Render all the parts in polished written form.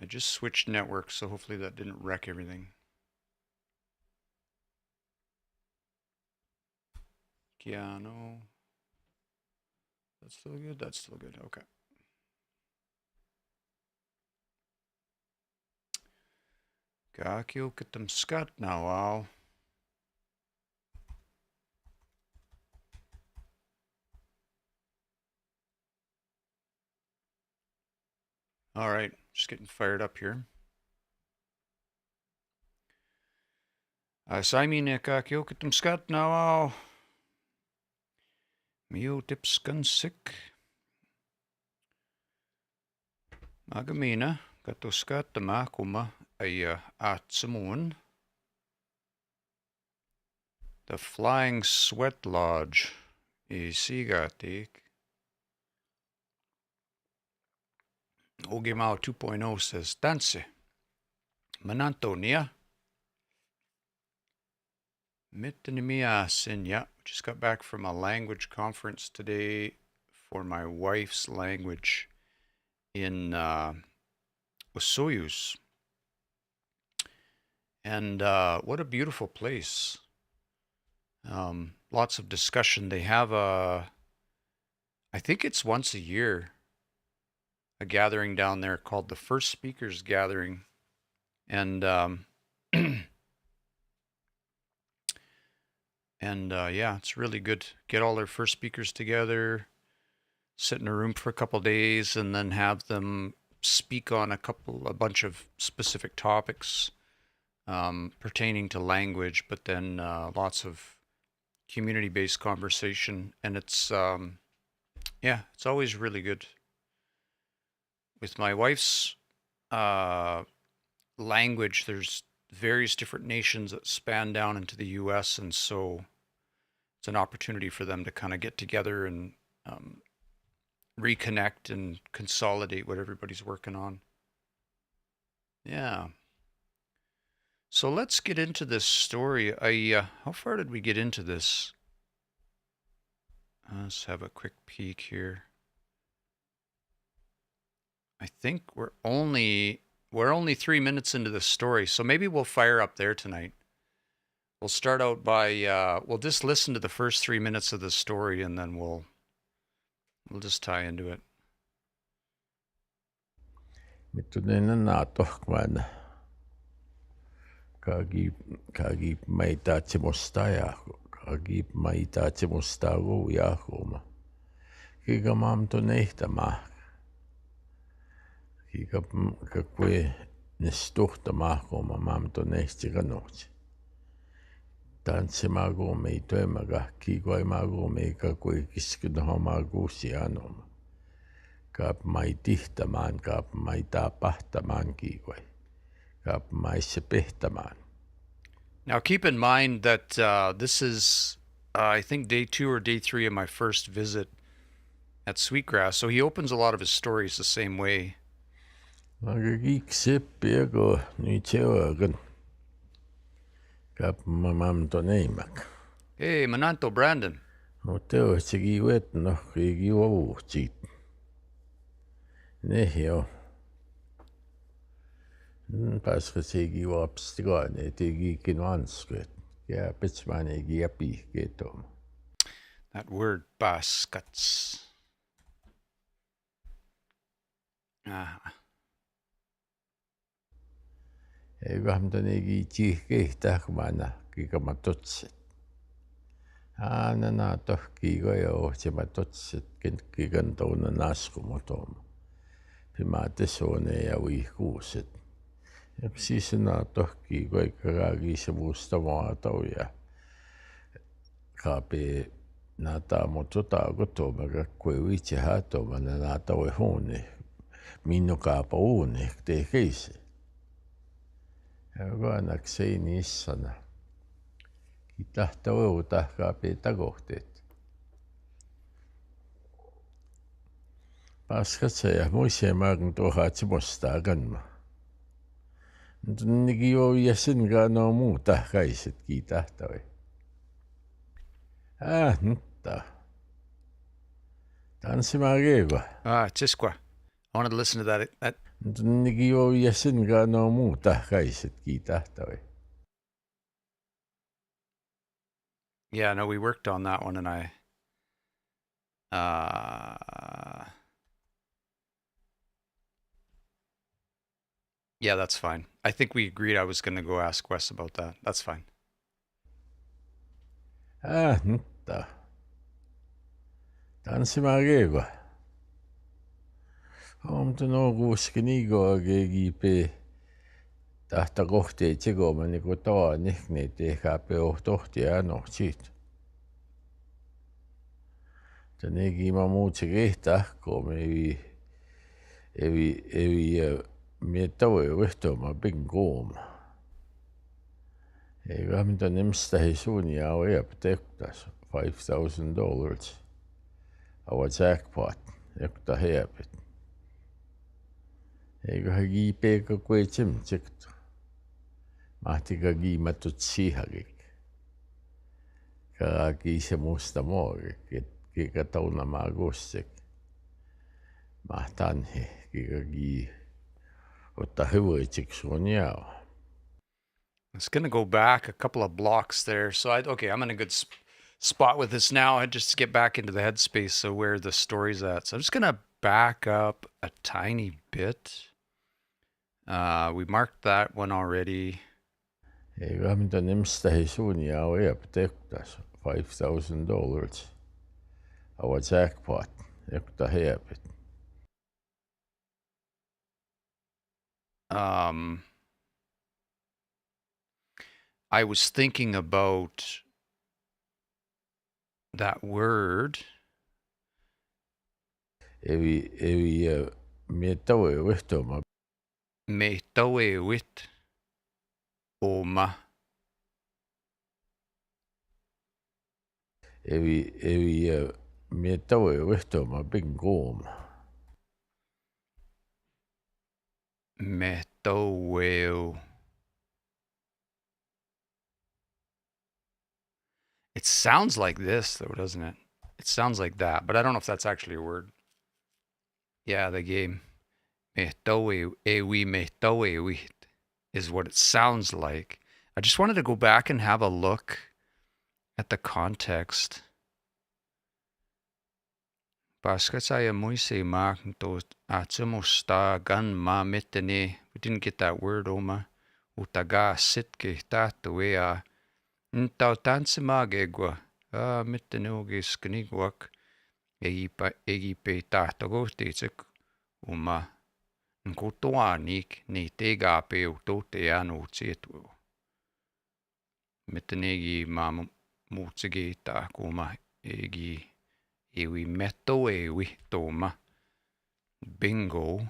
I just switched networks, so hopefully that didn't wreck everything. Keanu. That's still good? That's still good. Okay. Kakilkatam skat now, wow. All right, just getting fired up here. Saimine kakilkatam skat now, wow. Mio tipskansik. Magamina, katuskatama kuma ay atsamun. The Flying Sweatlodge. Isigatik. Ogemao 2.0 says, Dance. Manantonia. Mitanimia Sinya. Just got back from a language conference today for my wife's language in Osoyuz. And what a beautiful place. Lots of discussion. They have I think it's once a year, a gathering down there called the First Speakers Gathering. And yeah, it's really good. Get all their first speakers together, sit in a room for a couple of days, and then have them speak on a bunch of specific topics pertaining to language, but then lots of community-based conversation. And it's yeah, it's always really good. With my wife's language, there's various different nations that span down into the U.S., and so it's an opportunity for them to kind of get together and reconnect and consolidate what everybody's working on. Yeah. So let's get into this story. How far did we get into this? Let's have a quick peek here. I think we're only 3 minutes into the story, so maybe we'll fire up there tonight. We'll start out by we'll just listen to the first 3 minutes of the story, and then we'll just tie into it. Kagib maitachi mostaya, kagib maitachi mostago yahoma. Kigamam to nehtama. Kigam kakwe nestuhtamahoma mam to nehtiganoch. Tansimago me toemaga, kigwaimago me kakwe kiskidhomago sianoma. Kap maitihtaman, kap maitapahtaman kigwai. Now keep in mind that this is, I think, day 2 or day 3 of my first visit at Sweetgrass, so he opens a lot of his stories the same way. Hey, Mananto Brandon. That word, baskets. Anana tohki goyo chimatotsit kigantona naskumotom. Pimatesone ja uikuusit. Ja sisena tohki goi karagi se mustamoatoja. Kapi nata motota gotoma kakwe wiche hatoma na nata we hone. Minno kaapa uune te keise. Ja vanak seini issana. Kitahta uutta kapi tagohteet. Paskatseja muisee maagun tuohaatsi mostaa kanma. Niki jo jäsenkaan no muuta kaiset kiitahtavai. Nutta. Tanssimaa keeva. Chisqua. I wanted to listen to that Nikiwa yasin ka no muuta kaiset kiitahtoi. Yeah, no, we worked on that one, and yeah, that's fine. I think we agreed I was going to go ask Wes about that. That's fine. Nutta. Tanssimageego. Omtuno kuuskinigo agegipe tahta kohti tsigoma nagu toa nihkni tehkape ohtohti anohtsit. Tänegi ma muutsi kehtahko evi mietawe võhtoma pingooma. Eikä mitä nimstä he suunia au eaptektas $5,000. Our jackpot ekta heapit. Eikä he kiipeeka kui tsimtsikta. Mahtika kiimatut sihagik. Ka kiise musta moogik, kiika tauna maa kussik. Mahtanhi kiika otta hyvöitsik suun jao. It's going to go back a couple of blocks there. So, okay, I'm in a good spot with this now. I just get back into the headspace, so where the story's at. So I'm just going to back up a tiny bit. We marked that one already. Eikä mitä nimstä he suunia au eaptektas $5,000. Our jackpot ekta heapit. I was thinking about that word. Evi mietawe võhtoma. Mehtawe wit oma. Evi mietawe võhtoma pingooma. Mehtawe. It sounds like this, though, doesn't it? It sounds like that, but I don't know if that's actually a word. Yeah, the game. Mehtawe ewi mehtawe wit is what it sounds like. I just wanted to go back and have a look at the context. Baskataya muise maakto atsumosta gan ma mitene. We didn't get that word, Oma. Utaga sitke tatawea. Ntau tansimagegwa. Mittenogis knigwak. Egipe tahtagohtitsik. Oma. Nkotoanik ni tegape utoteanu tsietwo. Mittenegi ma muutsigita kuma egi ewi meto ewi toma. Bingo.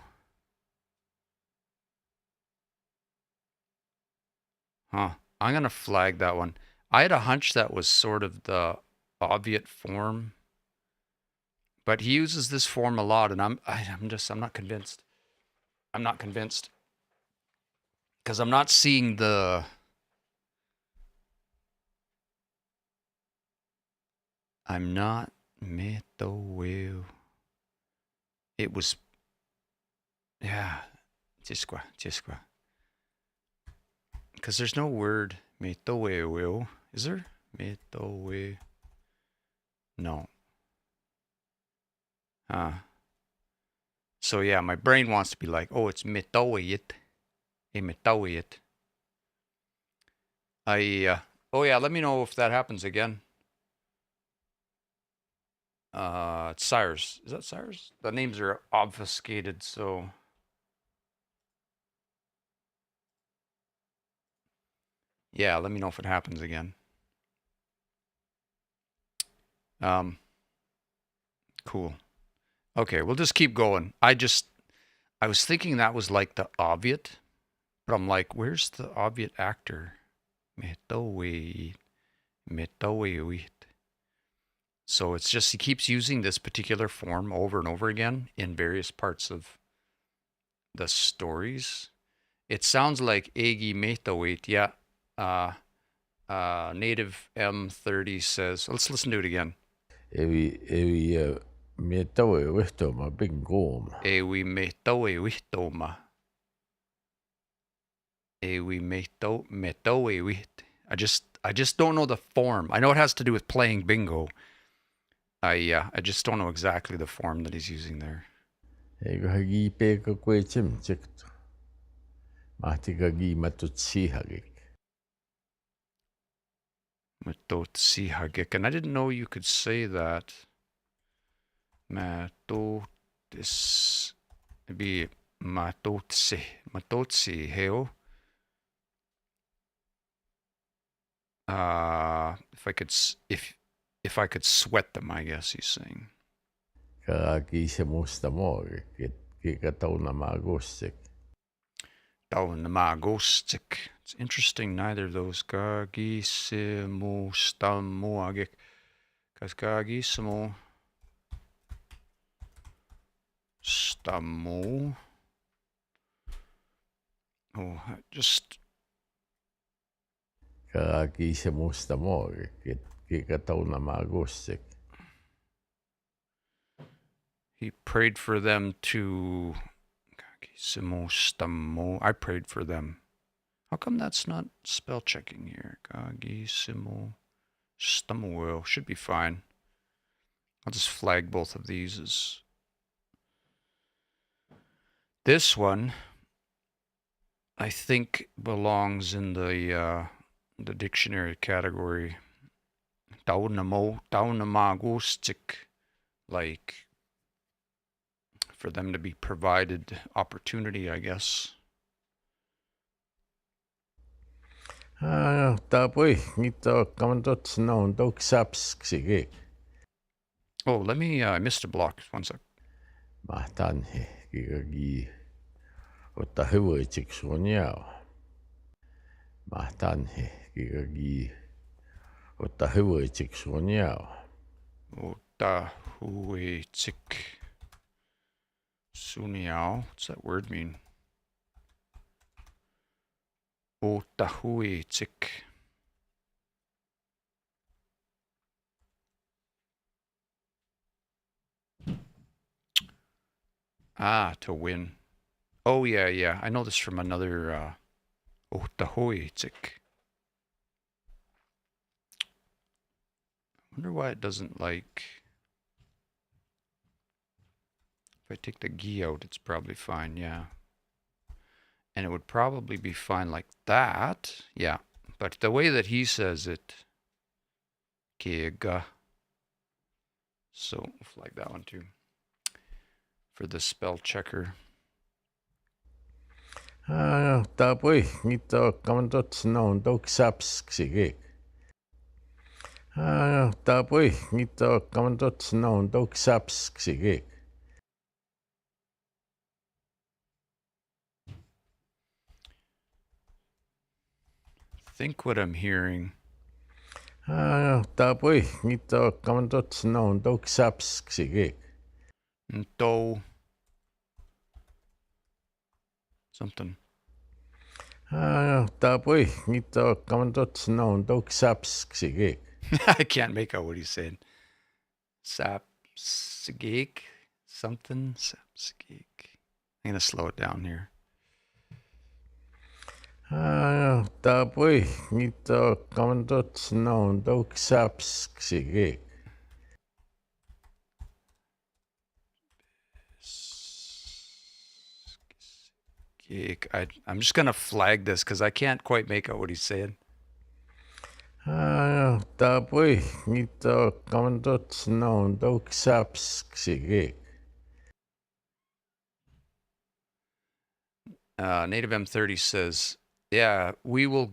Huh. I'm going to flag that one. I had a hunch that was sort of the obviate form, but he uses this form a lot, and I'm not convinced. I'm not convinced because I'm not seeing the. I'm not metaweu. It was. Yeah, jiskwa. Because there's no word metaweu. Is there? Metawe. No. So yeah, my brain wants to be like, oh, it's metaweyit. Metaweyit. Oh yeah, let me know if that happens again. It's Cyrus. Is that Cyrus? The names are obfuscated, so. Yeah, let me know if it happens again. Cool. Okay, we'll just keep going. I was thinking that was like the obviate, but I'm like, where's the obviate actor? Metaweit. So it's just he keeps using this particular form over and over again in various parts of the stories. It sounds like Egi Metaweit. Yeah. Native M30 says, let's listen to it again. Evi mietawe võhtoma pingooma. Ewi metawe wihtoma. Ewi meto ewi. I just don't know the form. I know it has to do with playing bingo. I just don't know exactly the form that he's using there. Eikö hagi peka kwe chimchikto. Mahti kagi matutsi hagik. Matotsi hagik. And I didn't know you could say that. Matotis. It'd be matotsi. Matotsi heo. If I could sweat them, I guess he's saying. Kagi se musta moge. Kika tauna magostik. Taunamagostik. It's interesting, neither of those. Kagisimo stamoagik. Kagisimo stamo. Oh, just. Kagi se musta moge. Kika tauna magostik. He prayed for them to. Kagisimo stamo. I prayed for them. How come that's not spell checking here? Kagisimo stamo. Should be fine. I'll just flag both of these as. This one, I think, belongs in the dictionary category. Taunamagostik, like for them to be provided opportunity, I guess. Tapoi, nito kamantot snow dog saps sige. Oh, let me. I missed a block. 1 sec. Mahtan he kikagi. Ota hewa chik suonyao. Mahtan he kikagi. Ota hewa chik suonyao. Otahuetik suniao. What's that word mean? Otahuetik. Ah, to win. Oh, yeah. I know this from another Otahuetik. I wonder why it doesn't like. If I take the gi out, it's probably fine, yeah. And it would probably be fine like that, yeah. But the way that he says it, Kega. So we'll flag that one too. For the spell checker. Tapoi, nito kamantot snow dog saps sige. Tapoi, nito kamantot snow dog saps sige. Think what I'm hearing. Tapoi, nito kamantot snow dog saps sige. Nto. Something. Tapoi, nito kamantot snow dog saps sige. I can't make out what he's saying. Sapsigik? Something? Sapsigik. I'm going to slow it down here. Tapoi, nito kamantot snow dog saps sige. I'm just going to flag this because I can't quite make out what he's saying. Tapoi, nito kamantot snow dog saps sige. Native M30 says, yeah, we will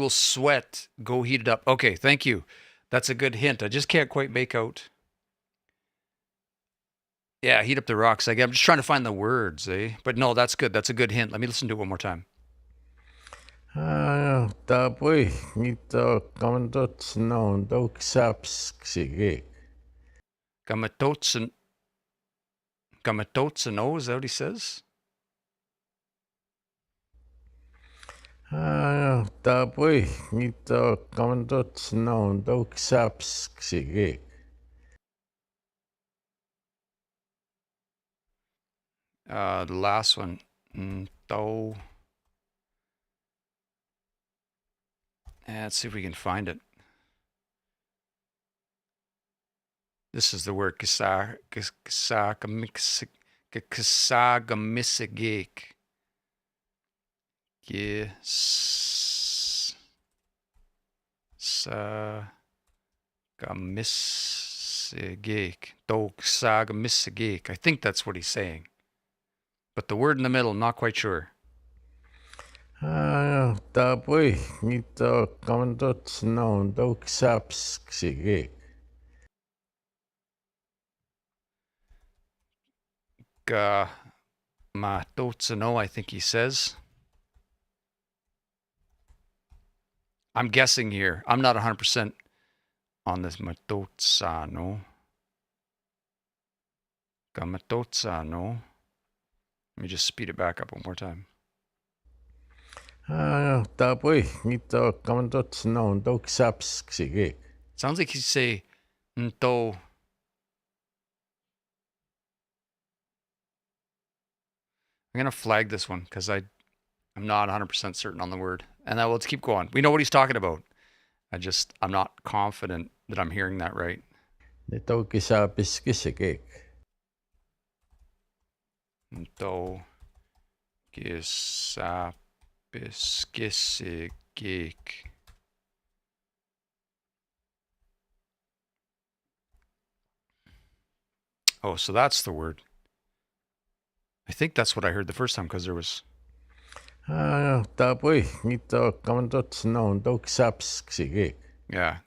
sweat, go heat it up. Okay, thank you. That's a good hint. I just can't quite make out. Yeah, heat up the rocks. I'm just trying to find the words, eh? But no, that's good. That's a good hint. Let me listen to it one more time. Tapoi, nito kamantot snow dog saps sige. Gamatotsen, oh, is that what he says? Tapoi, nito kamantot snow dog saps sige. The last one. Let's see if we can find it. This is the word kisagamisagik. Kisagamisagik. I think that's what he's saying. But the word in the middle, I'm not quite sure. Tapoi nito kamandot snow dok saps sige. Matotsano, I think he says. I'm guessing here. I'm not 100% on this. Matotsano. Gamatotsano. Let me just speed it back up one more time. Tapoi nito kamandot snow dok saps sige. Sounds like he say nto. I'm going to flag this one because I'm not 100% certain on the word. And then let's keep going. We know what he's talking about. I'm not confident that I'm hearing that right. Nito kisapis kisige. Nto gisapiskisigik. Oh, so that's the word. I think that's what I heard the first time because there was. Tapoi nito kamandot snow dok saps sige. Yeah.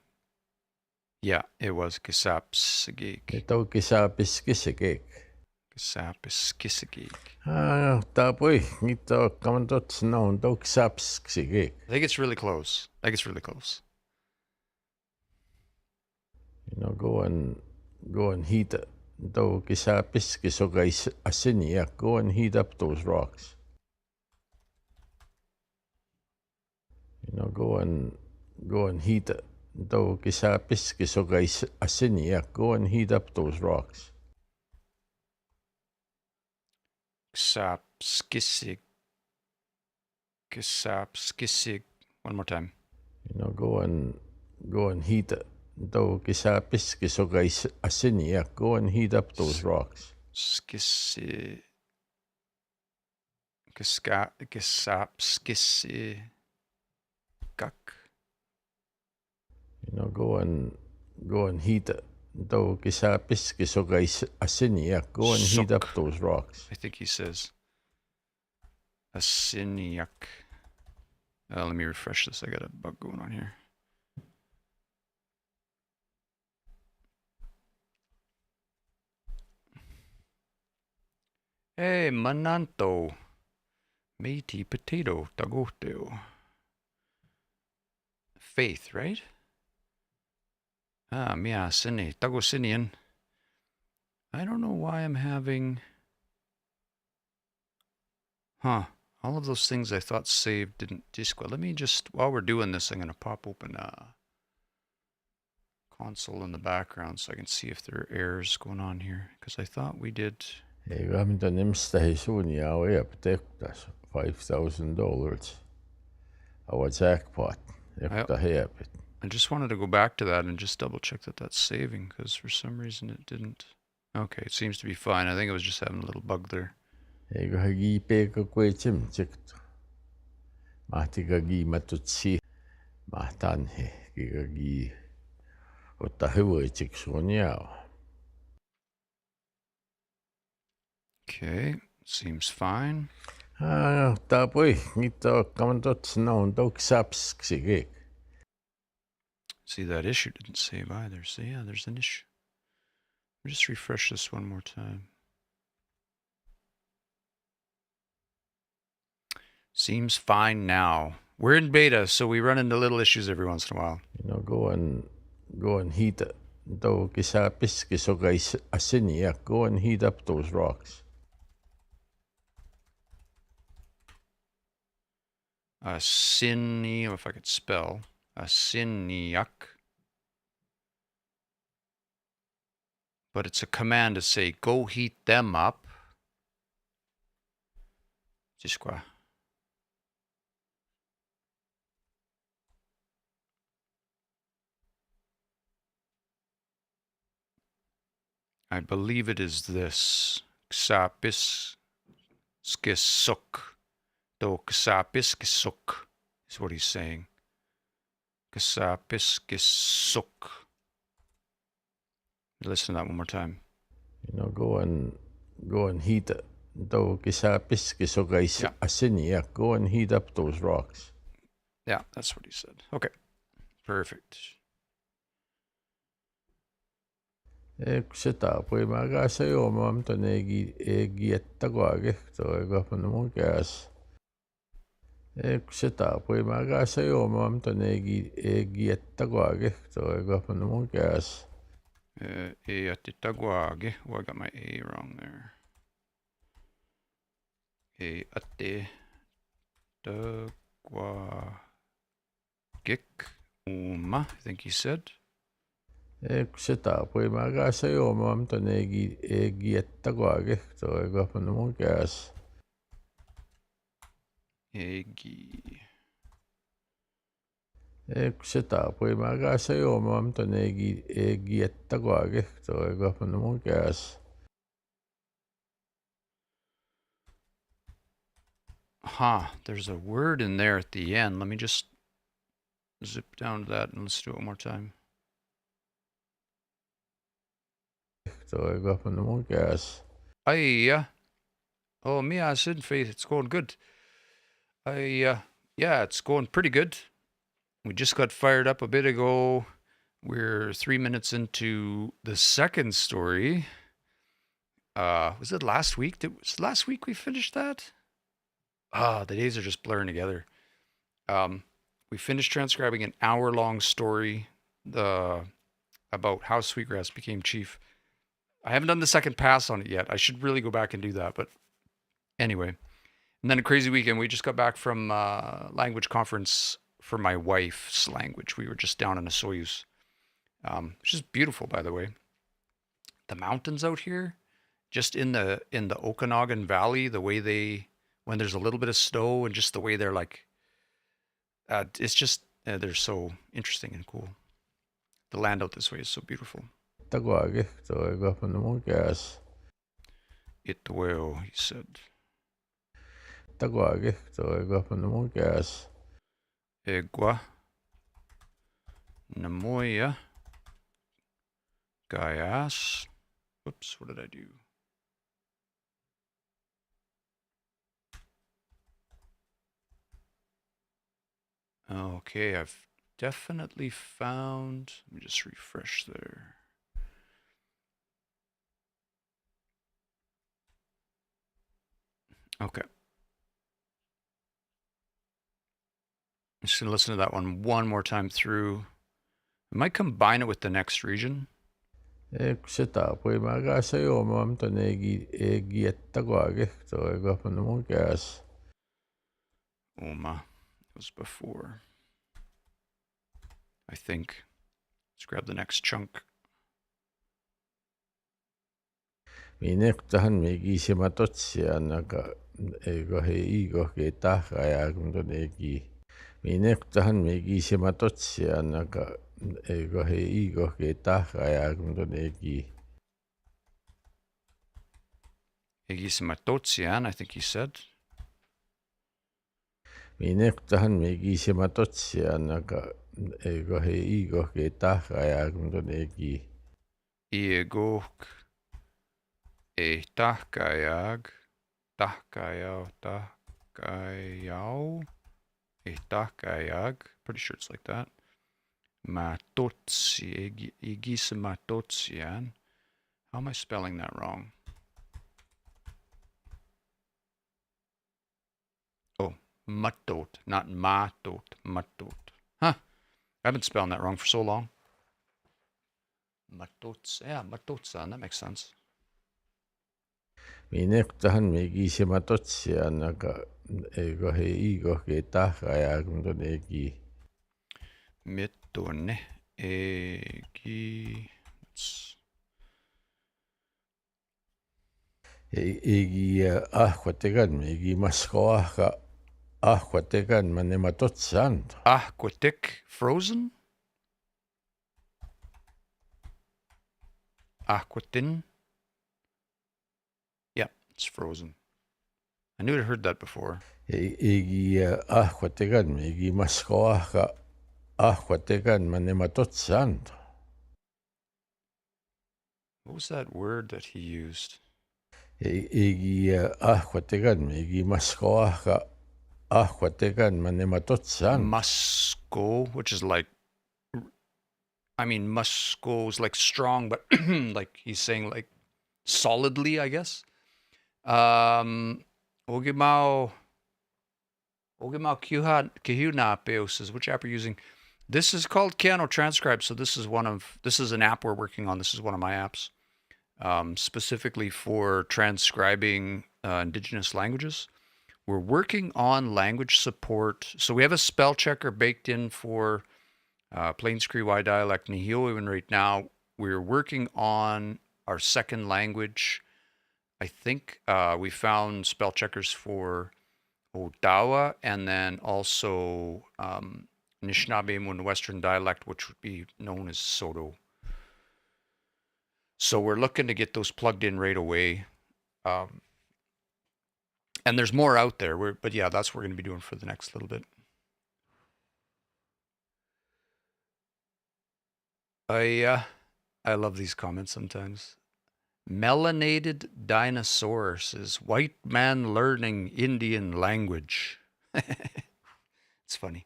Yeah, it was gisapsigik. Nito kisapis kisige. Gisapiskisigik. Tapoi nito kamandot snow dok saps sige. I think it's really close. You know, go and heat it. Though kisapis kisogais asinia, go and heat up those rocks. You know, go and heat it. Though kisapis kisogais asinia, go and heat up those rocks. Gisapskisig. One more time. You know, go and heat it. Though kisapis kisogais asinia, go and heat up those rocks. Gisapskisi. You know, go and heat it. Though kisapis kisogais asinia, go and heat up those rocks. I think he says asiniak. Let me refresh this. I got a bug going on here. Hey, mananto. Meaty potato. Tagoteo. Faith, right? Mia sini. Tagosinian. I don't know why I'm having. All of those things I thought saved didn't disqual. Let me just, while we're doing this, I'm going to pop open a console in the background so I can see if there are errors going on here. Because I thought we did. Eikä mitä nimistä he suunia on täs $5,000. Our jackpot. I just wanted to go back to that and just double check that that's saving because for some reason it didn't. Okay, it seems to be fine. I think it was just having a little bug there. Eikä hagi peka kuitim tsikto. Mahti kagi matutsi. Mahtan he kagi. Otta hyvä tsiksunia. Okay, seems fine. Tapoi nito kamandot snow dok saps sige. See, that issue didn't save either. So yeah, there's an issue. Let me just refresh this one more time. Seems fine now. We're in beta, so we run into little issues every once in a while. You know, go and heat it. Though kisapis kisogais asinia, go and heat up those rocks. Asiniak, if I could spell. Asiniak. But it's a command to say, go heat them up. Just quoi. I believe it is this. Xapis skisuk. Do xapis skisuk is what he's saying. Xapis skisuk. Listen to that one more time. You know, go and heat it. Do kisapis kisogay Yeah. asiniak. Go and heat up those rocks. Yeah, that's what he said. Okay. Perfect. Sitä pui mä kanssa juomaan, mutta ne ei kiettä kaikesta, eikä panna mun käs. Sitä pui mä kanssa juomaan, mutta ne ei kiettä kaikesta, eikä panna mun käs. Eatitaguage. Oh, I got my A wrong there. Eatitaguagik uma, I think he said. Sitä pui mä kanssa juomaan, mutta ne ei kiettä kaikesta, eikä panna mun käs. Egi. Sitä pui mä kanssa juomaan, mutta ne ei kiettä kaikesta, eikä panna mun käs. There's a word in there at the end. Let me just zip down to that and let's do it one more time. Oh, me, I said, Faith, it's going good. Yeah, it's going pretty good. We just got fired up a bit ago. We're 3 minutes into the second story. Was it last week? Was last week we finished that? The days are just blurring together. We finished transcribing an hour-long story about how Sweetgrass became chief. I haven't done the second pass on it yet. I should really go back and do that, but anyway. And then a crazy weekend. We just got back from language conference for my wife's language. We were just down in a Soyuz, which is beautiful, by the way. The mountains out here, just in the Okanagan Valley, the way when there's a little bit of snow and just the way they're like, it's just, they're so interesting and cool. The land out this way is so beautiful. It will, he said. Egua. Namoya. Gaias. Whoops, what did I do? Okay, I've definitely found, let me just refresh there. Okay. I'm just going to listen to that one more time through. I might combine it with the next region. Oma. Was before. I think. Let's grab the next chunk. Minektahan migisimatotsia ego he igo ke tahkajagunda negi. Minektahan migisimatotsia ego he igo ke tahkajagunda negi. Egisimatotsia, I think he said. Minektahan migisimatotsia ego he igo ke tahkajagunda negi. Iegok e tahkajag. Tahkajau. E tahkajag. Pretty sure it's like that. Matotsi. Egisimatotsia. How am I spelling that wrong? Matot, not matot, matot. Huh. I've been spelling that wrong for so long. Matots, yeah, matotsan, that makes sense. Minektahan migisimatotsia ego he igo ke tahkajagunda negi. Mitone egi. Egi ahquategan migi maskoahka. Ahquategan manematotsan. Aquatic frozen? Aquatin? It's frozen. I knew I'd heard that before. Igi ahquategan, igi mascoaja ahquategan manematotsant. What was that word that he used? Igi ahquategan, igi mascoaja ahquategan manematotsant. Musco, which is like, I mean, musco is like strong, but like he's saying like solidly, I guess. Ogimao Kihuna says, which app are you using? This is called Keanu Transcribe. So this is an app we're working on. This is one of my apps, specifically for transcribing indigenous languages. We're working on language support. So we have a spell checker baked in for Plains Cree Y dialect Nihio, and right now we're working on our second language. I think we found spell checkers for Odawa and then also Anishinaabe Western dialect, which would be known as Soto. So we're looking to get those plugged in right away. And there's more out there. But yeah, that's what we're going to be doing for the next little bit. I love these comments sometimes. Melanated Dinosaur says, white man learning Indian language. It's funny.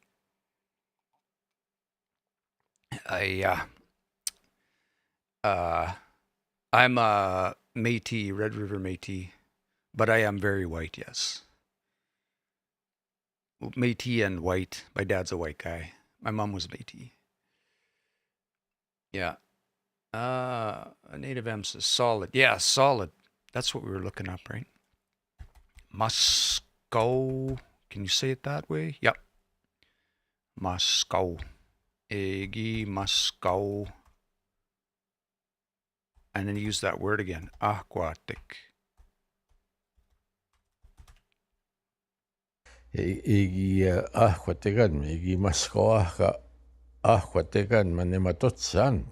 I'm a Métis, Red River Métis, but I am very white, yes. Métis and white. My dad's a white guy. My mom was Métis. Yeah. A native M says solid. Yeah, solid. That's what we were looking up, right? Moscow. Can you say it that way? Yep. Moscow. Egi Moscow. And then use that word again. Aquatic. Igi ahquategan, igi mascoaja ahquategan manematotsan.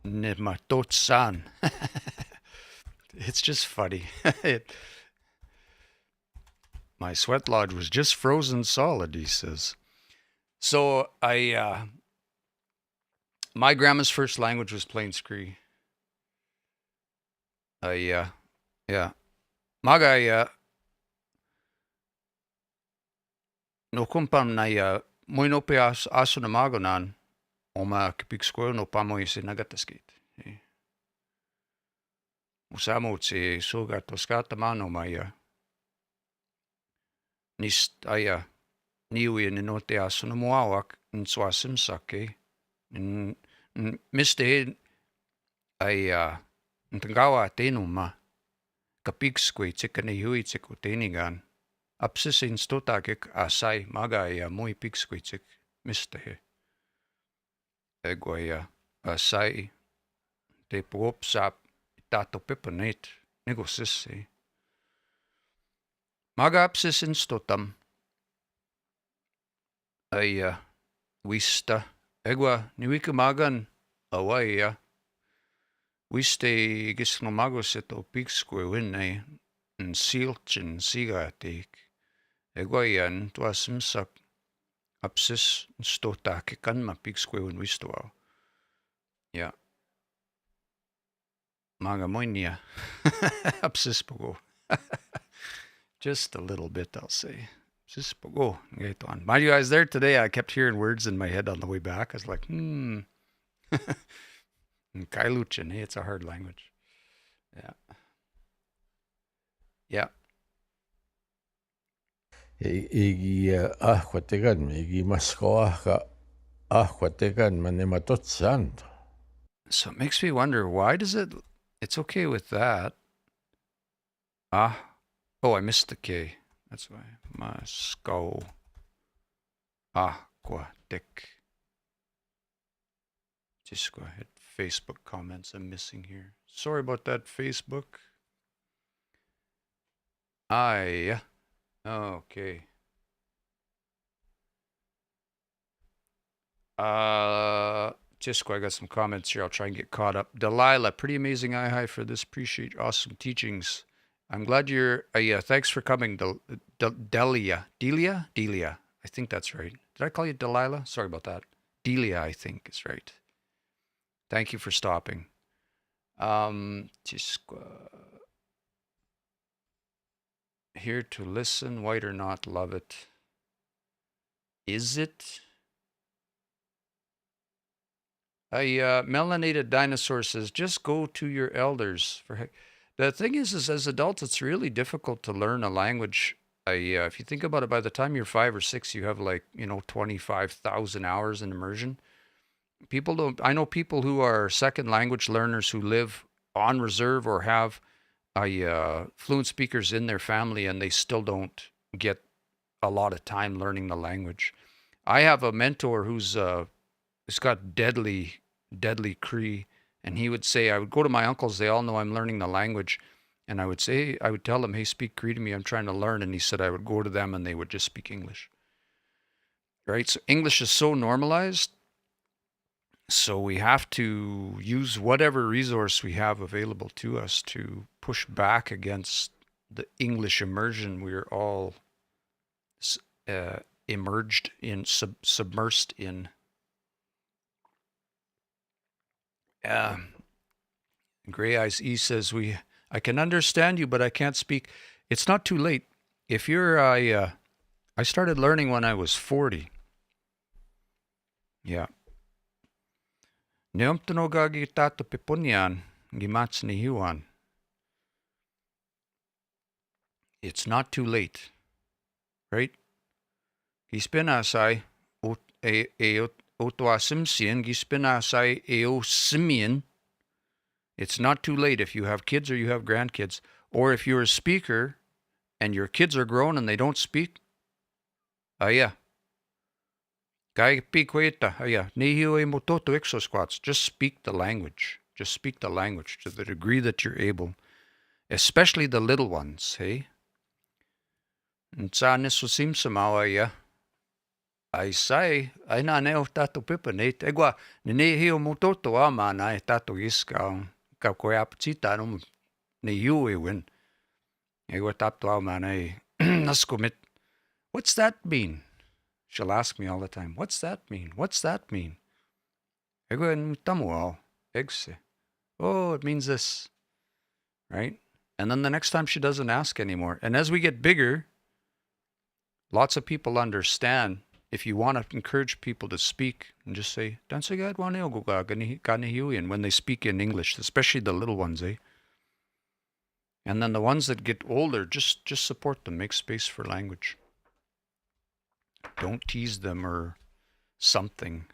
Nematotsan. It's just funny. My Sweatlodge was just frozen solid, he says. So my grandma's first language was Plains Cree. Yeah. Maga no kumpam na moino pe aso na magonan oma kipik squirrel no pamo se nagataskit. Usamo tse soga toskata mano maya. Nis aya niwi ni no te aso na moawak nswasim sake. Miste ay ntangawa tenuma kapik squid tsikane hui tsiku tenigan. Apsis in stotakik asai magaya muy piksquitsik mistehe. Egoya asai te puopsap tato pipanit negosisi. Maga apsis in stotam. Aya wista egwa niwikamagan awaya. Wiste gisnomagosito piksque winne en silchen sigatik. Egoyan tuasimsak apsis stotake kanma piksque un wistoa. Ja. Maga moinia. Apsis pogo. Just a little bit, I'll say. Apsis pogo. Mind you guys, there today, I kept hearing words in my head on the way back. I was like, Kailuchin, hey, it's a hard language. Yeah. Yeah. Igi ahquategan, igi mascoaja ahquategan manematotsan. So it makes me wonder, why does it's okay with that. Oh, I missed the K. That's why. Moscow. Aquatic. Just go ahead. Facebook comments I'm missing here. Sorry about that, Facebook. Okay. Just I got some comments here. I'll try and get caught up. Delilah, pretty amazing eye high for this. Appreciate awesome teachings. I'm glad you're. Yeah, thanks for coming, Delia. Delia. Delia. I think that's right. Did I call you Delilah? Sorry about that. Delia, I think is right. Thank you for stopping. Just here to listen. White or not, love it. Is it? A melanated dinosaur says, just go to your elders. For heck. The thing is as adults, it's really difficult to learn a language. If you think about it, by the time you're 5 or 6, you have 25,000 hours in immersion. People don't. I know people who are second language learners who live on reserve or have fluent speakers in their family, and they still don't get a lot of time learning the language. I have a mentor who's got deadly Cree, and he would say, I would go to my uncles, they all know I'm learning the language, and I would tell them, hey, speak Cree to me, I'm trying to learn, and he said I would go to them and they would just speak English. Right? So English is so normalized, so we have to use whatever resource we have available to us to push back against the English immersion we're all immersed in, submersed in. Gray Eyes E says, I can understand you, but I can't speak. It's not too late. If you're, I started learning when I was 40. Yeah. Neomtono gagi tato peponian, gimats ni hiwan. It's not too late. Right? Gispinasai, otoa simsian, gispinasai eo simian. It's not too late if you have kids or you have grandkids, or if you're a speaker and your kids are grown and they don't speak. Yeah. Just speak the language. Just speak the language to the degree that you're able, especially the little ones, hey? I say, I na neo tato pipa ne tegua ne hio mototo ama na tato iska ka koe apatita no ne yue win. Egua tato ama na naskomit. What's that mean? She'll ask me all the time, what's that mean? What's that mean? Egua mutamuao egse. Oh, it means this. Right? And then the next time she doesn't ask anymore. And as we get bigger, lots of people understand. If you want to encourage people to speak, and just say, and when they speak in English, especially the little ones, eh? And then the ones that get older, just support them, make space for language. Don't tease them or something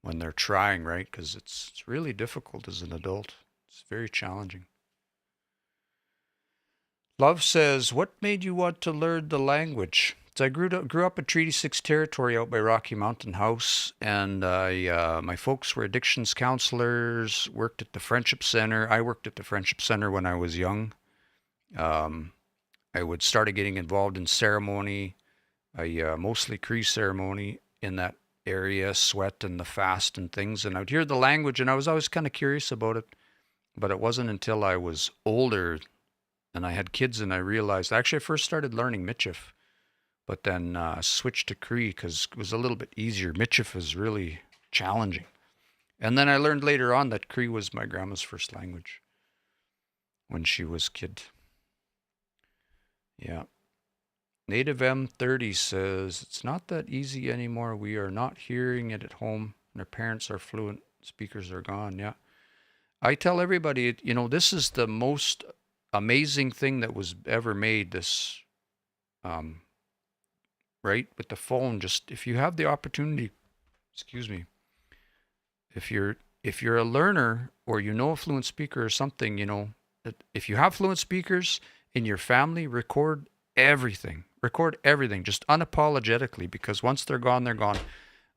when they're trying, right? Because it's really difficult as an adult. It's very challenging. Love says, what made you want to learn the language? So I grew up in Treaty 6 territory out by Rocky Mountain House, and my folks were addictions counselors, worked at the Friendship Center. I worked at the Friendship Center when I was young. I would started getting involved in ceremony, mostly Cree ceremony in that area, sweat and the fast and things, and I would hear the language, and I was always kind of curious about it, but it wasn't until I was older and I had kids and I realized, actually I first started learning Michif, but then switched to Cree because it was a little bit easier. Michif is really challenging. And then I learned later on that Cree was my grandma's first language when she was a kid. Yeah. Native M30 says, it's not that easy anymore. We are not hearing it at home. Their parents are fluent. Speakers are gone. Yeah. I tell everybody, this is the most amazing thing that was ever made, this right, with the phone. Just if you have the opportunity, if you're a learner or a fluent speaker or something, if you have fluent speakers in your family, record everything just unapologetically, because once they're gone, they're gone.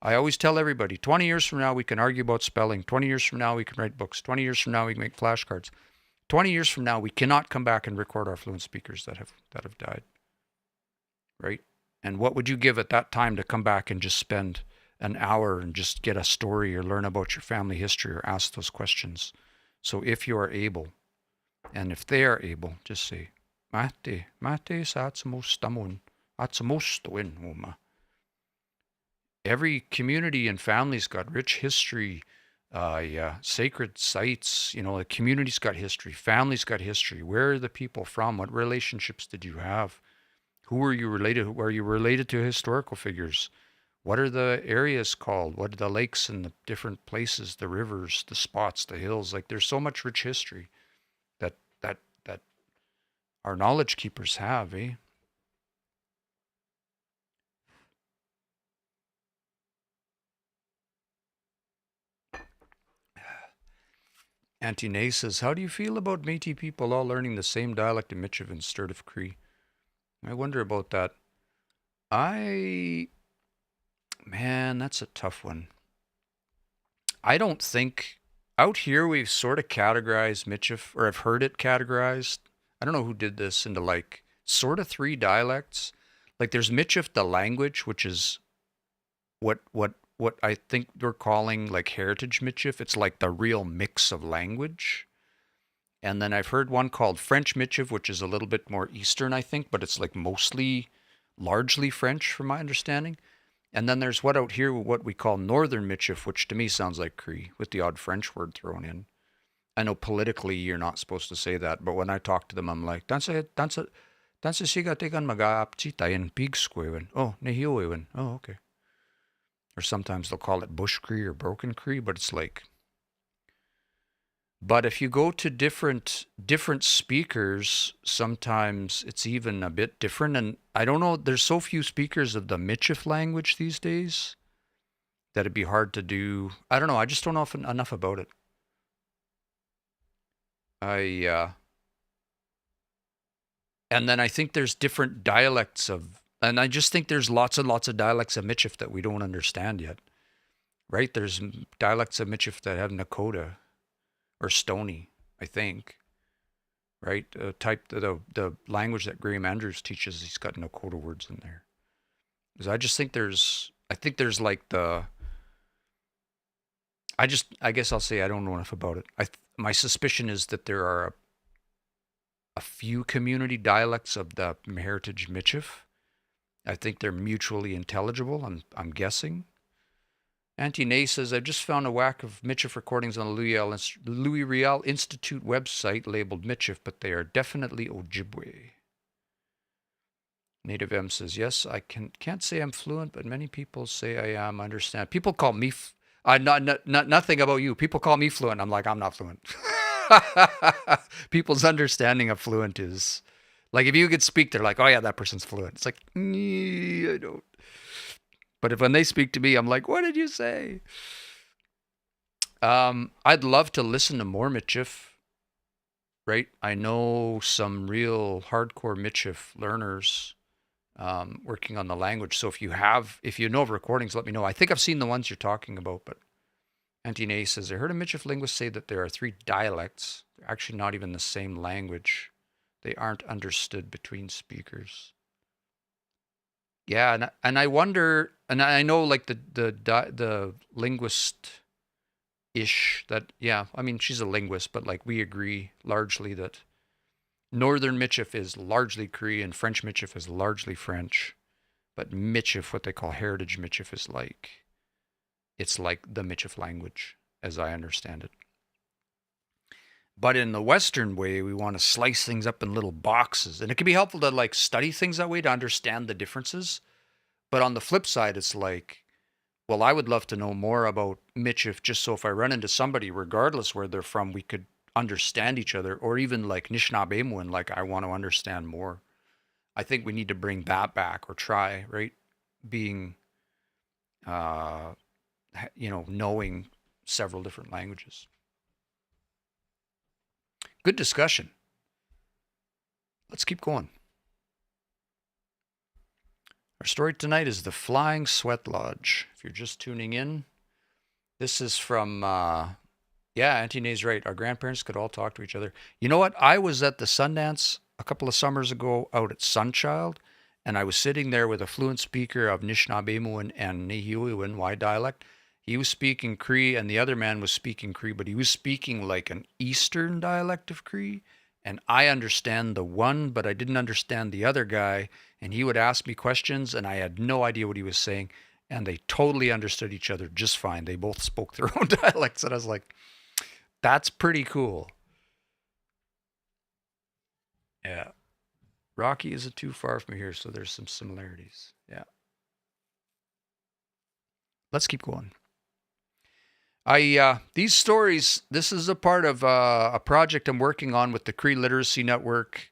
I always tell everybody, 20 years from now we can argue about spelling, 20 years from now we can write books, 20 years from now we can make flashcards, 20 years from now we cannot come back and record our fluent speakers that have died, right? And what would you give at that time to come back and just spend an hour and just get a story or learn about your family history or ask those questions? So if you are able, and if they are able, just say, Mate sa atsamostamun. Atsamostoin uma. Every community and family's got rich history. Yeah, sacred sites. The community's got history. Family's got history. Where are the people from? What relationships did you have? Who were you related? Were you related to historical figures? What are the areas called? What are the lakes and the different places, the rivers, the spots, the hills? Like there's so much rich history that our knowledge keepers have, eh? Auntie Nay says, how do you feel about Métis people all learning the same dialect in Michif instead of Cree? I wonder about that. Man, that's a tough one. I don't think out here we've sort of categorized Michif, or I've heard it categorized. I don't know who did this into like sort of three dialects. Like there's Michif the language, which is what I think we're calling like heritage Michif. It's like the real mix of language. And then I've heard one called French Michif, which is a little bit more Eastern, I think, but it's like largely French from my understanding. And then there's what out here, what we call Northern Michif, which to me sounds like Cree, with the odd French word thrown in. I know politically you're not supposed to say that, but when I talk to them, I'm like, dansa siga tegan mag-aapchita in pigsquewen. Oh, nehiwewen. Oh, okay. Or sometimes they'll call it Bush Cree or Broken Cree, but it's like. But if you go to different speakers, sometimes it's even a bit different. And I don't know, there's so few speakers of the Michif language these days that it'd be hard to do. I don't know. I just don't know enough about it. And then I think there's different dialects and I just think there's lots and lots of dialects of Michif that we don't understand yet, right? There's dialects of Michif that have Nakota or Stony, I think, right? The language that Graham Andrews teaches, he's got Nakota words in there. Because I think there's like I guess I'll say I don't know enough about it. My suspicion is that there are a few community dialects of the heritage Michif. I think they're mutually intelligible, I'm guessing. Auntie Nay says, I've just found a whack of Michif recordings on the Louis Riel Institute website labeled Michif, but they are definitely Ojibwe. Native M says, yes, I can't say I'm fluent, but many people say I am. Understand. People call me, nothing about you. People call me fluent. I'm like, I'm not fluent. People's understanding of fluent is, like, if you could speak, they're like, oh yeah, that person's fluent. It's like, I don't. But when they speak to me, I'm like, what did you say? I'd love to listen to more Michif, right? I know some real hardcore Michif learners working on the language. So if you know of recordings, let me know. I think I've seen the ones you're talking about, but Auntie Nay says, I heard a Michif linguist say that there are 3 dialects. They're actually not even the same language. They aren't understood between speakers. Yeah, and I wonder, and I know like the linguist-ish that, yeah, I mean, she's a linguist, but like we agree largely that Northern Michif is largely Cree and French Michif is largely French. But Michif, what they call heritage Michif, is like, it's like the Michif language, as I understand it. But in the Western way, we want to slice things up in little boxes. And it can be helpful to like study things that way to understand the differences. But on the flip side, it's like, well, I would love to know more about Michif just so if I run into somebody, regardless where they're from, we could understand each other. Or even like Anishinaabemowin, like I want to understand more. I think we need to bring that back or try, right? Being, knowing several different languages. Good discussion. Let's keep going. Our story tonight is The Flying Sweatlodge. If you're just tuning in, this is from, Auntie Nay's right. Our grandparents could all talk to each other. You know what? I was at the Sundance a couple of summers ago out at Sunchild, and I was sitting there with a fluent speaker of Anishinaabemowin and Nihiwewin, Y dialect. He was speaking Cree, and the other man was speaking Cree, but he was speaking like an Eastern dialect of Cree, and I understand the one, but I didn't understand the other guy. And he would ask me questions, and I had no idea what he was saying. And they totally understood each other just fine. They both spoke their own dialects. And I was like, that's pretty cool. Yeah. Rocky isn't too far from here, so there's some similarities. Yeah. Let's keep going. These stories, this is a part of a project I'm working on with the Cree Literacy Network.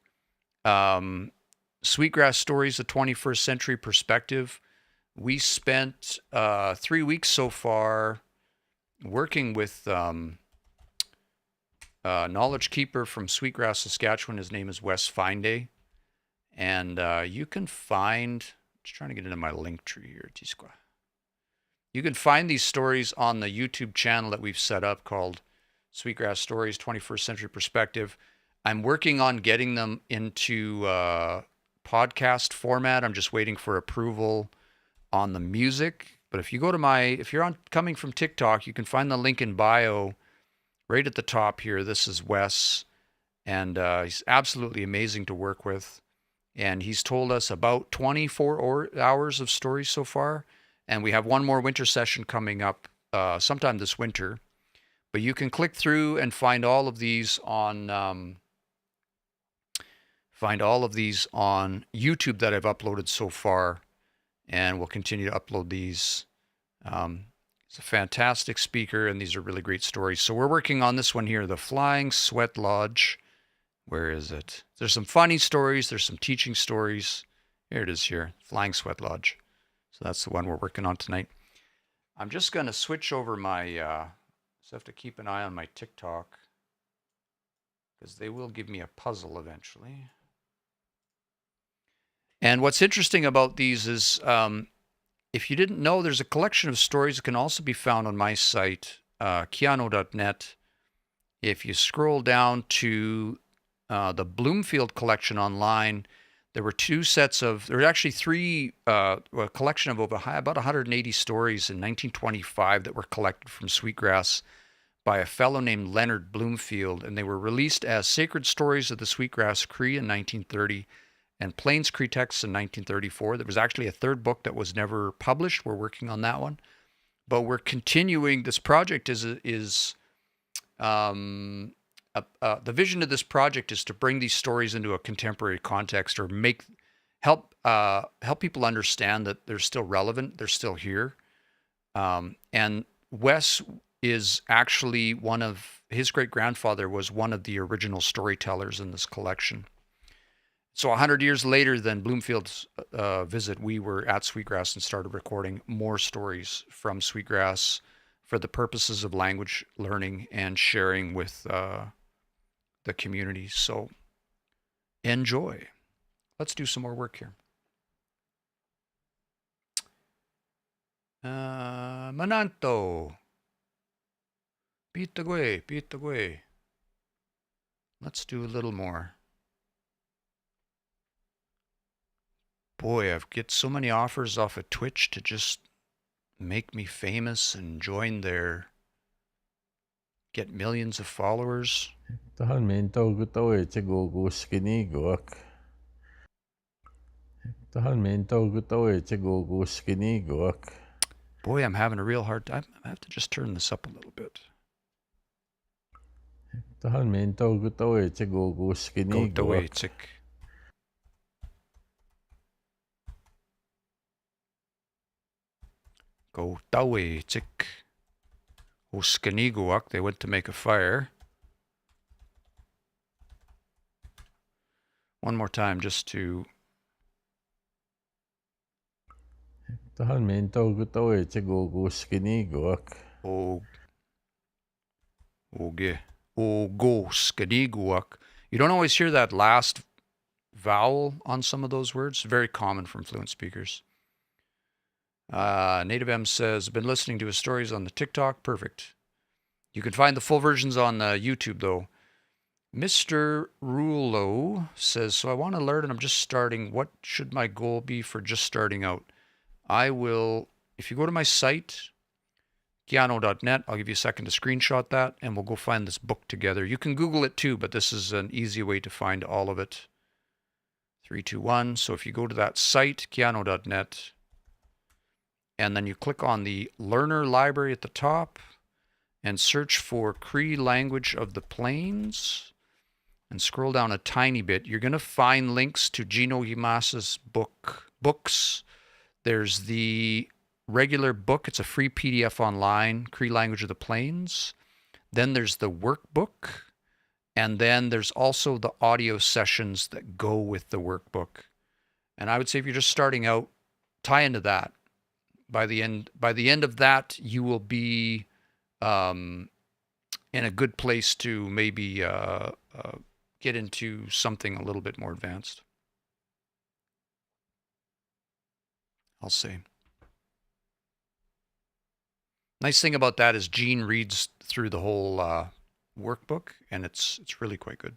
Sweetgrass Stories, a 21st Century Perspective. We spent 3 weeks so far working with knowledge keeper from Sweetgrass, Saskatchewan. His name is Wes Finday. And you can find, just trying to get into my link tree here, Tisqua. You can find these stories on the YouTube channel that we've set up called Sweetgrass Stories, 21st Century Perspective. I'm working on getting them into podcast format. I'm just waiting for approval on the music. But if you go to if you're coming from TikTok, you can find the link in bio right at the top here. This is Wes, and he's absolutely amazing to work with. And he's told us about 24 hours of stories so far. And we have one more winter session coming up sometime this winter. But you can click through and find all of these on YouTube that I've uploaded so far, and we'll continue to upload these. He's a fantastic speaker, and these are really great stories. So we're working on this one here, the Flying Sweatlodge. Where is it? There's some funny stories. There's some teaching stories. Here it is here, Flying Sweatlodge. So that's the one we're working on tonight. I'm just going to switch over my, so I have to keep an eye on my TikTok, because they will give me a puzzle eventually. And what's interesting about these is, if you didn't know, there's a collection of stories that can also be found on my site, kiano.net. If you scroll down to the Bloomfield collection online, there were there were actually a collection of about 180 stories in 1925 that were collected from Sweetgrass by a fellow named Leonard Bloomfield, and they were released as Sacred Stories of the Sweetgrass Cree in 1930 and Plains Cree Texts in 1934. There was actually a third book that was never published. We're working on that one, but we're continuing. This project the vision of this project is to bring these stories into a contemporary context, or help people understand that they're still relevant, they're still here. And Wes is actually his great-grandfather was one of the original storytellers in this collection. So 100 years later than Bloomfield's visit, we were at Sweetgrass and started recording more stories from Sweetgrass for the purposes of language learning and sharing with the community. So enjoy. Let's do some more work here. Mananto. Pitagwe. Let's do a little more. Boy, I've get so many offers off of Twitch to just make me famous and get millions of followers. Tahan mento gutoe chego guskini guak. Tahan mento gutoe chego guskini guak. Boy, I'm having a real hard time. I have to just turn this up a little bit. Tahan mento gutoe chego guskini guak. Go tawe tik. Uskaniguak, they went to make a fire. One more time, just to. Tahan mento gutoe chego guskini Ogo You don't always hear that last vowel on some of those words. Very common from fluent speakers. Native M says, been listening to his stories on the TikTok. Perfect. You can find the full versions on YouTube, though. Mr. Rulo says, so I want to learn and I'm just starting. What should my goal be for just starting out? If you go to my site, Keanu.net. I'll give you a second to screenshot that, and we'll go find this book together. You can Google it too, but this is an easy way to find all of it. 321. So if you go to that site, Keanu.net, and then you click on the Learner Library at the top and search for Cree Language of the Plains and scroll down a tiny bit, you're going to find links to Gino Yimasa's books. There's the regular book. It's a free PDF online, Cree Language of the Plains. Then there's the workbook. And then there's also the audio sessions that go with the workbook. And I would say if you're just starting out, tie into that. By the end of that, you will be in a good place to maybe get into something a little bit more advanced. I'll say. Nice thing about that is Gene reads through the whole workbook, and it's really quite good.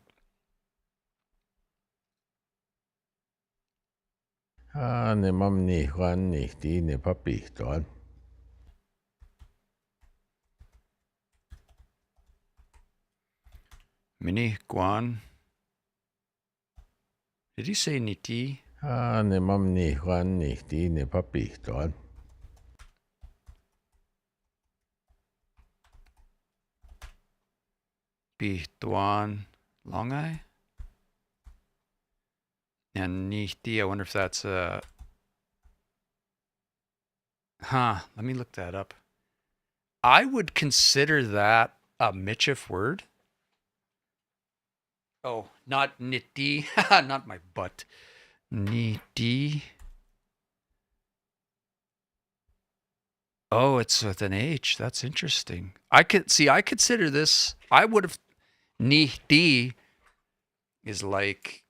Ne mam ni Juan ni ti ne papi toan. Mini Guan. Did he say Niti? Ne mam ni Juan ni ti ne papi toan. Pihtuan Longai? And Niti, I wonder if that's a... let me look that up. I would consider that a Michif word. Oh, not Niti. Not my butt. Niti. Oh, it's with an H. That's interesting. I consider this... I would have... Niti is like...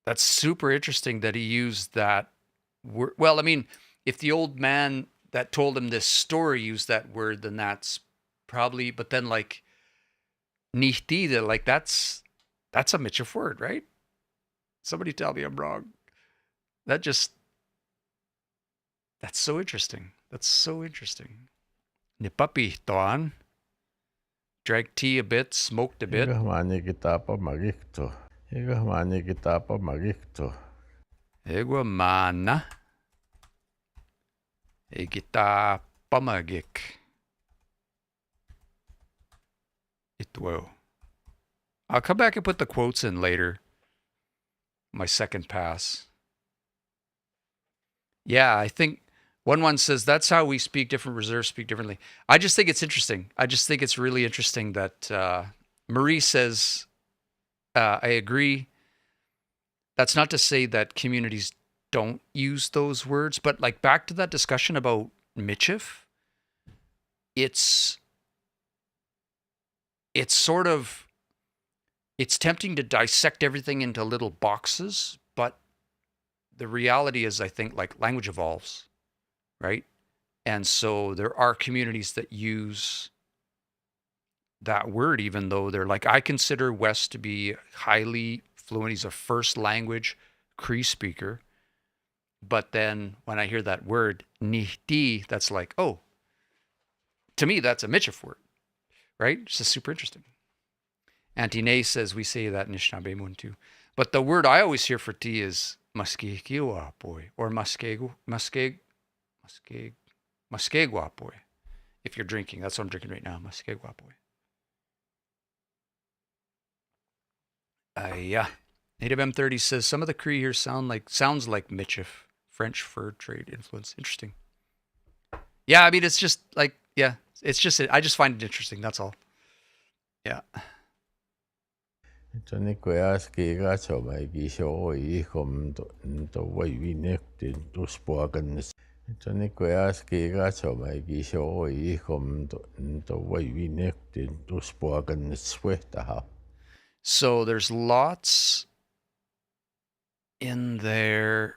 That's super interesting that he used that word. Well, I mean, if the old man that told him this story used that word, then that's probably, but then like nihti, like that's a Michif word, right? Somebody tell me I'm wrong. That's so interesting. That's so interesting. Nipapi toan. Drank tea a bit, smoked a bit. Egwa mana. Egita pamagik. Itwo. I'll come back and put the quotes in later. My second pass. Yeah, I think one says that's how we speak. Different reserves speak differently. I just think it's interesting. I just think it's really interesting that Marie says, I agree. That's not to say that communities don't use those words, but like back to that discussion about Michif, it's sort of, it's tempting to dissect everything into little boxes, but the reality is, I think, like language evolves, right? And so there are communities that use that word, even though they're like, I consider Wes to be highly fluent. He's a first language Cree speaker. But then when I hear that word, nihti, that's like, oh, to me, that's a Michif word, right? It's just super interesting. Auntie Nay says we say that in Anishinaabe too. But the word I always hear for tea is maskegiwa boy, or maskegwa boy. If you're drinking, that's what I'm drinking right now, maskegwa boy. Yeah. Native M30 says some of the Cree here sounds like Michif, French fur trade influence. Interesting. Yeah, I mean, it's just like, yeah, it's just, I just find it interesting. That's all. Yeah. So there's lots in there.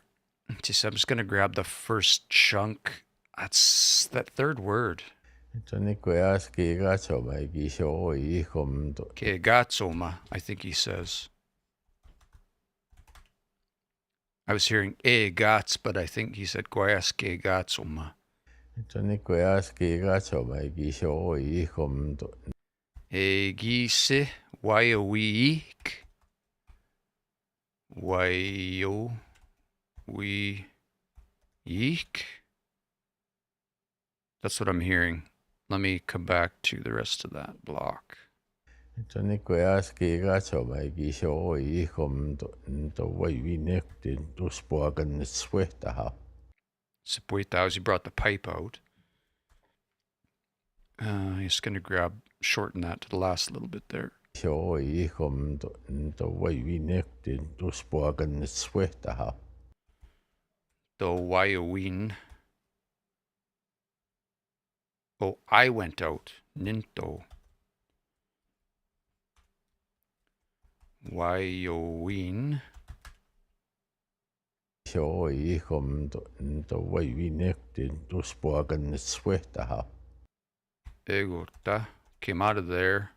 So I'm just going to grab the first chunk. That's that third word. Kegatsoma, I think he says. I was hearing e gats, but I think he said guayas que gats uma. Tani koyas ke gacho mai gisho oi kom to E gise waioik. Waio we yeek. That's what I'm hearing. Let me come back to the rest of that block. tani koyas ke gacho mai gisho oi kom to wai vi nek tin to spoken sweta ha. Sepuitaus, he brought the pipe out. He's going to shorten that to the last little bit there. Show oi kom to wai vi nek tin to spoken sweta ha. The Wyoween. Oh, I went out. Ninto. Wyoween. Show oi kom to wai vi nek tin to spoken sweta ha. Egota. Came out of there.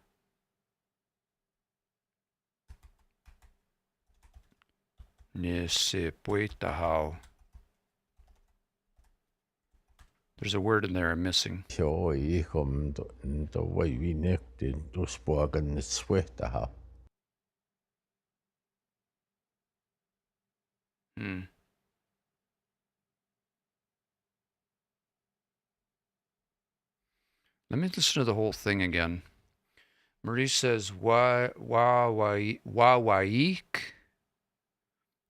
Nisepuitahau. There's a word in there I'm missing. Show oi kom to wai vi nek tin to spoken sweta ha. Let me listen to the whole thing again. Marie says, Wawaik.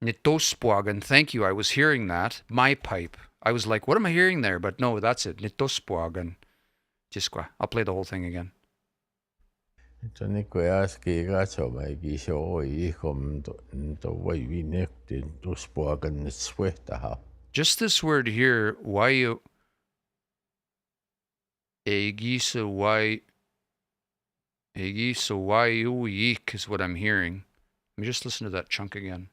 Nitospoagan. Thank you. I was hearing that. My pipe. I was like, what am I hearing there? But no, that's it. Nitospoagan. Jisqua. I'll play the whole thing again. Tani koyas ke gacho mai gisho oi kom to wai vi nek tin to spoken sweta ha. Just this word here, why Egisa wayuik is what I'm hearing. Let me just listen to that chunk again.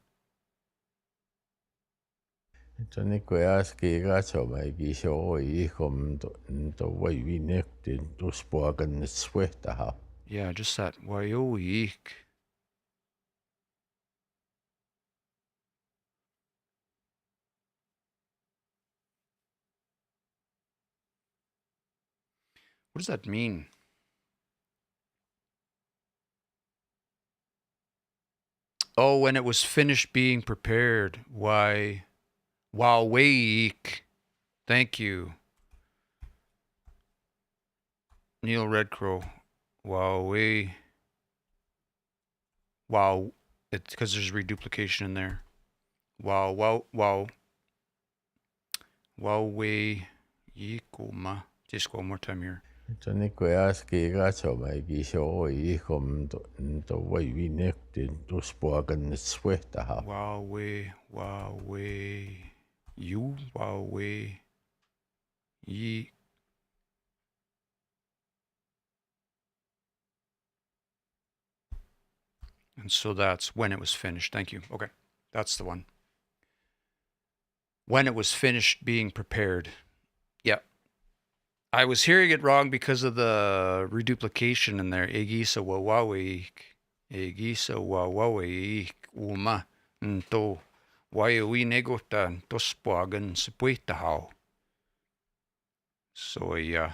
Tani koyas ke gacho mai gisho oi kom to wai vi nek tin to spoken sweta ha. Yeah, just that wayuik. What does that mean? Oh, when it was finished being prepared. Why? Wowweek. Thank you. Neil Redcrow. Wowway. Wow. It's because there's reduplication in there. Wow. Wowway. Yikuma. Just one more time here. Tani koyas ke gacho mai gisho oi kom to wai vi nek tin to spoken sweta ha. Wowway. You. Wowway. Ye. And so that's when it was finished. Thank you. Okay. That's the one. When it was finished being prepared. Yeah. I was hearing it wrong because of the reduplication in there. Egisa wawawik. Egisa wawawik. Uma. Nto. Wayawi negotan. Tospoagan sepuitahau. So, yeah.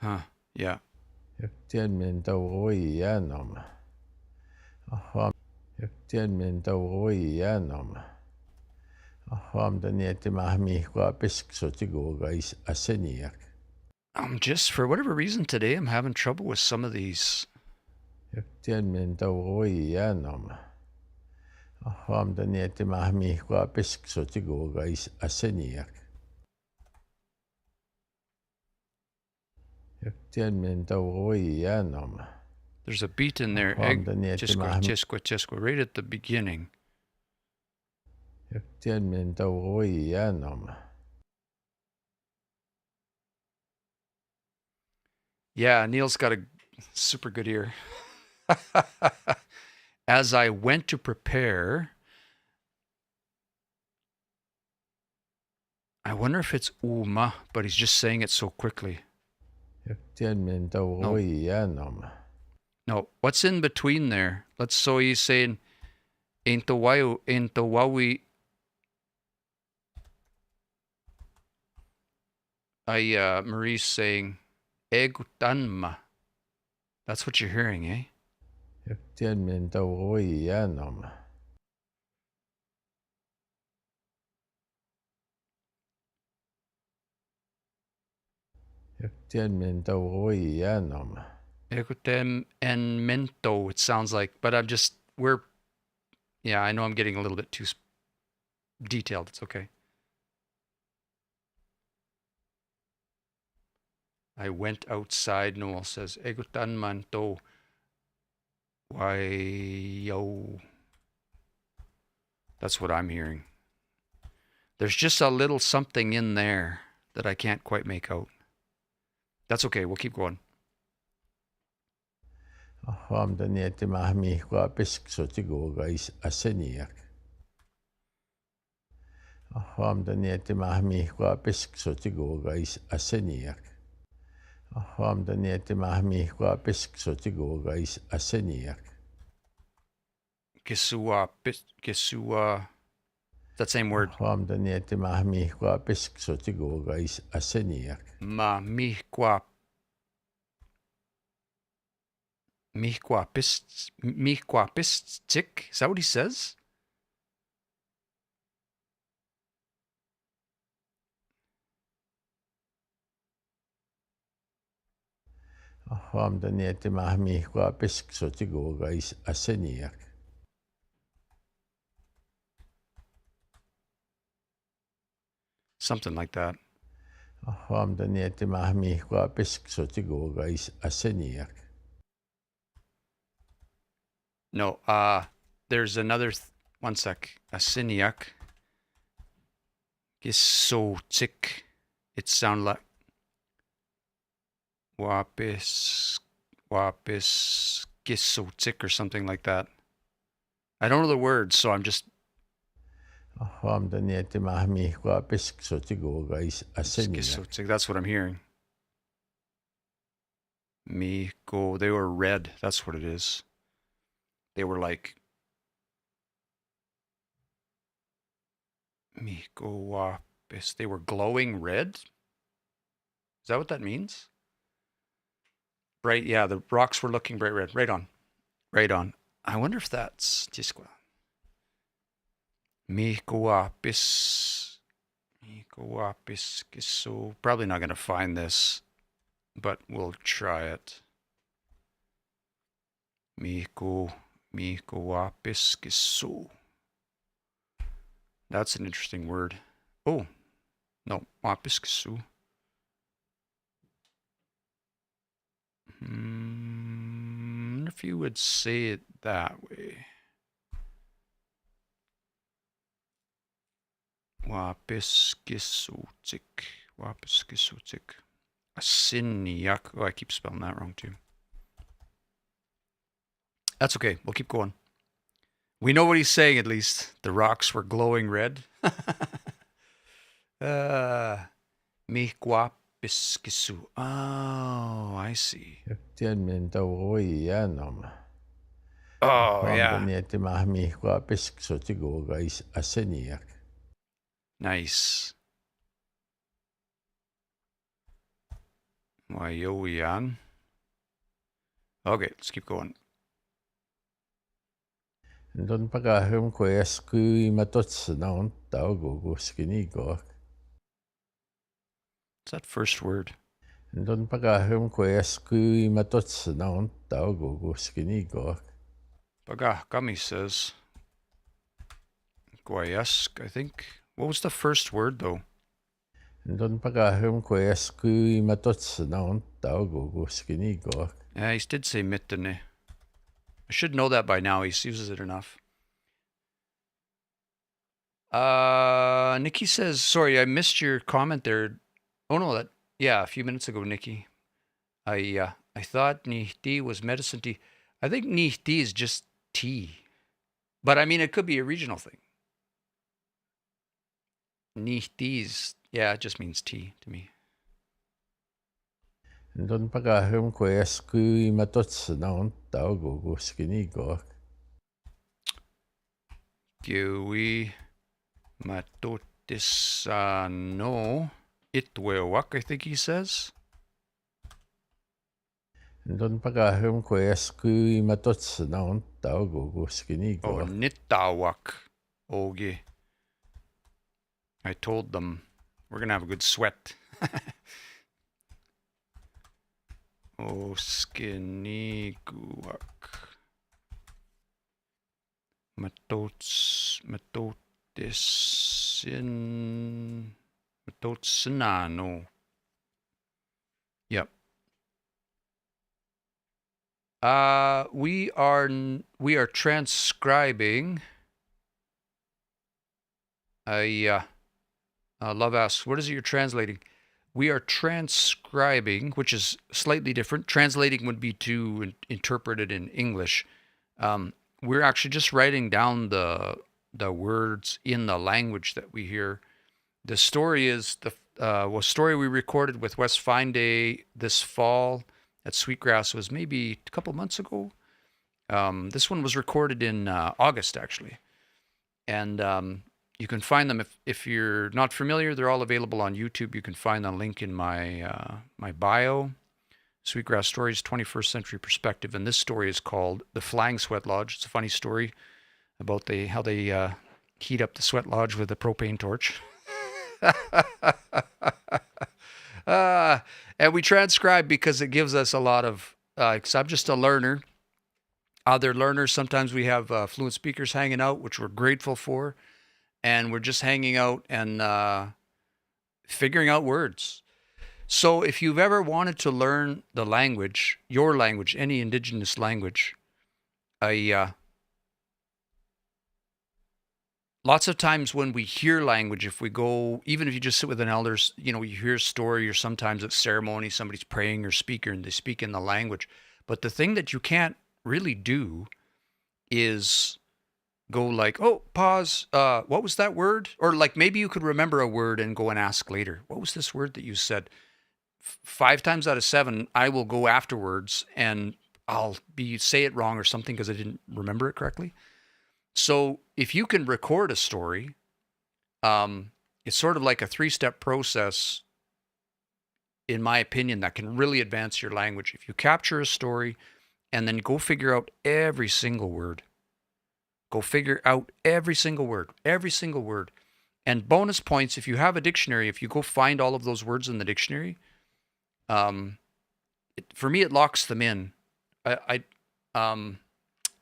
Huh. Yeah. Tian min to oi anom. Tian min to oi anom. Den heter Mahmi Quapisk so to go guys Aseniak. Just for whatever reason today, I'm having trouble with some of these. Tian min to oi anom. Den heter Mahmi Quapisk so to go guys Aseniak. Tian min to oi anom. There's a beat in there. Chisqua, right at the beginning. Tian min to oi anom. Yeah, Neil's got a super good ear. As I went to prepare, I wonder if it's uma, but he's just saying it so quickly. No, what's in between there? So he's saying into wawi. Marie's saying egutanma. That's what you're hearing, eh? Egutem and mento, it sounds like, but I know I'm getting a little bit too detailed. It's okay. I went outside, Noel says. Egutan manto. Why, yo. That's what I'm hearing. There's just a little something in there that I can't quite make out. That's okay. We'll keep going. Kisua. That same word. Ma mihqua pistic. Is that what he says? Something like that. No, there's another, one sec. Asiniak. Gisotik. It sounds like Wapis gisotik or something like that. I don't know the words, so I'm just gisotik. That's what I'm hearing. Miko, they were red. That's what it is. They were like Miko Wapis. They were glowing red. Is that what that means? Bright, yeah, the rocks were looking bright red. Right on. Right on. I wonder if that's Tisqua. Mikoapis. So probably not going to find this, but we'll try it. Mikoapis gisu. That's an interesting word. Oh, no, apis gisu. I wonder if you would say it that way. Wapiskisutik. Asiniak. Oh, I keep spelling that wrong too. That's okay. We'll keep going. We know what he's saying at least. The rocks were glowing red. Mihquapiskisu. Oh, I see. Oh, yeah. Nice. Wayoyan. Okay, let's keep going. Is that first word? Kami says Guayask, I think. What was the first word though? Yeah, he did say mittene. I should know that by now. He uses it enough. Nikki says, sorry, I missed your comment there. Oh no, a few minutes ago, Nikki. I thought ni tea was medicine tea. I think ni tea is just tea. But I mean, it could be a regional thing. Ni tea is Yeah, it just means tea to me. Don pakahum kui matotsina on taugu skinigo. Kiwi matotisano itwewak, I think he says. Don pakahum kui matotsina on taugu Oh, skinigo. nitawak. Oge. I told them we're going to have a good sweat. Oh, skiniguak. Matotsinano. Yep. We are transcribing. Love asks, what is it you're translating? We are transcribing, which is slightly different. Translating would be to interpret it in English. We're actually just writing down the words in the language that we hear. The story is the story we recorded with West Fine Day this fall at Sweetgrass was maybe a couple months ago. This one was recorded in August, actually. And you can find them if you're not familiar. They're all available on YouTube. You can find the link in my my bio. Sweetgrass Stories, 21st Century Perspective, and this story is called "The Flying Sweatlodge." It's a funny story about how they heat up the sweat lodge with a propane torch. And we transcribe because it gives us a lot of. Because I'm just a learner. Other learners, sometimes we have fluent speakers hanging out, which we're grateful for. And we're just hanging out and figuring out words. So if you've ever wanted to learn the language, your language, any indigenous language, lots of times when we hear language, if we go, even if you just sit with an elder, you know, you hear a story, or sometimes at ceremony, somebody's praying or speaker and they speak in the language. But the thing that you can't really do is go like, oh, pause, what was that word? Or like maybe you could remember a word and go and ask later, what was this word that you said? 5 times out of 7, I will go afterwards and I'll say it wrong or something because I didn't remember it correctly. So if you can record a story, it's sort of like a 3-step process, in my opinion, that can really advance your language. If you capture a story and then go figure out every single word. Go figure out every single word. And bonus points, if you have a dictionary, if you go find all of those words in the dictionary, for me, it locks them in. You don't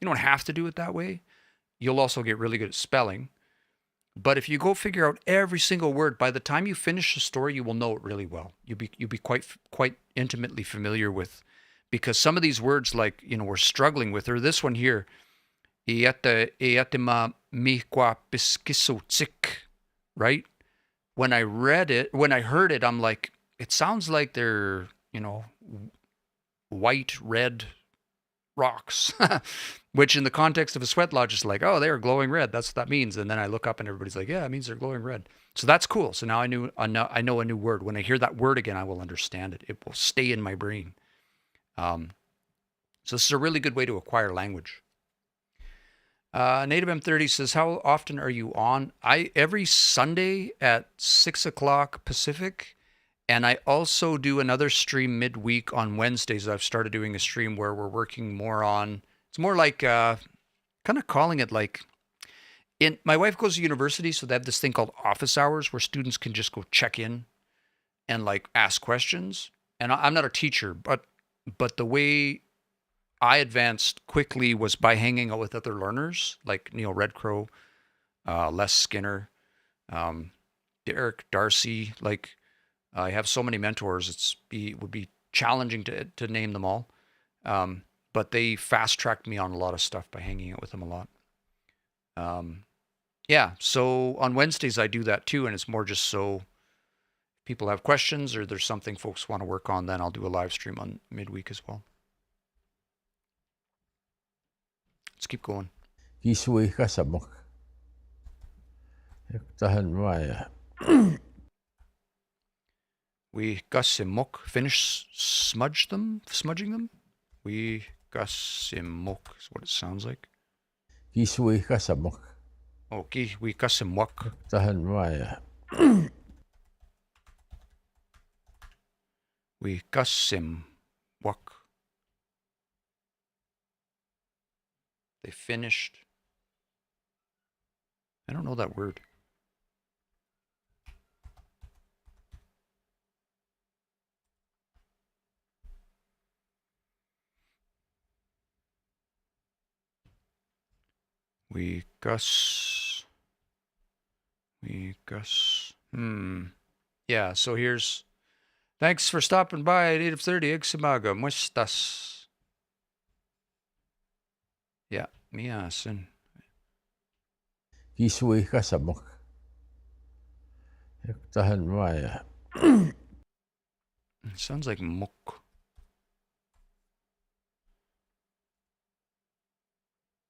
have to do it that way. You'll also get really good at spelling. But if you go figure out every single word, by the time you finish the story, you will know it really well. You'll be quite intimately familiar with, because some of these words, like, you know, we're struggling with, or this one here, right? When I heard it, I'm like, it sounds like they're, you know, white, red rocks, which in the context of a sweat lodge is like, oh, they're glowing red. That's what that means. And then I look up and everybody's like, yeah, it means they're glowing red. So that's cool. So now I know a new word. When I hear that word again, I will understand it. It will stay in my brain. So this is a really good way to acquire language. Native M30 says, how often are you on? Every Sunday at 6 o'clock Pacific. And I also do another stream midweek on Wednesdays. I've started doing a stream where we're working more on, it's more like, kind of calling it like, my wife goes to university, so they have this thing called office hours where students can just go check in and like ask questions. And I'm not a teacher, but the way I advanced quickly was by hanging out with other learners like Neil Redcrow, Les Skinner, Derek Darcy. Like, I have so many mentors. It would be challenging to name them all. But they fast tracked me on a lot of stuff by hanging out with them a lot. Yeah, so on Wednesdays I do that too, and it's more just so people have questions or there's something folks want to work on, then I'll do a live stream on midweek as well. Let's keep going. Kisui kasamok. Tahan maya. We gassimok. Finish smudging them. We gassimok is what it sounds like. Kisui kasamok. Okay, we gassimok. Tahan maya. We gassimwok. They finished. I don't know that word. We gus. Yeah, so here's. Thanks for stopping by at 8 of 30. Ixamaga. Muestas. Yeah, miasin. Kisui kasamok. Tahan maya. It sounds like muk.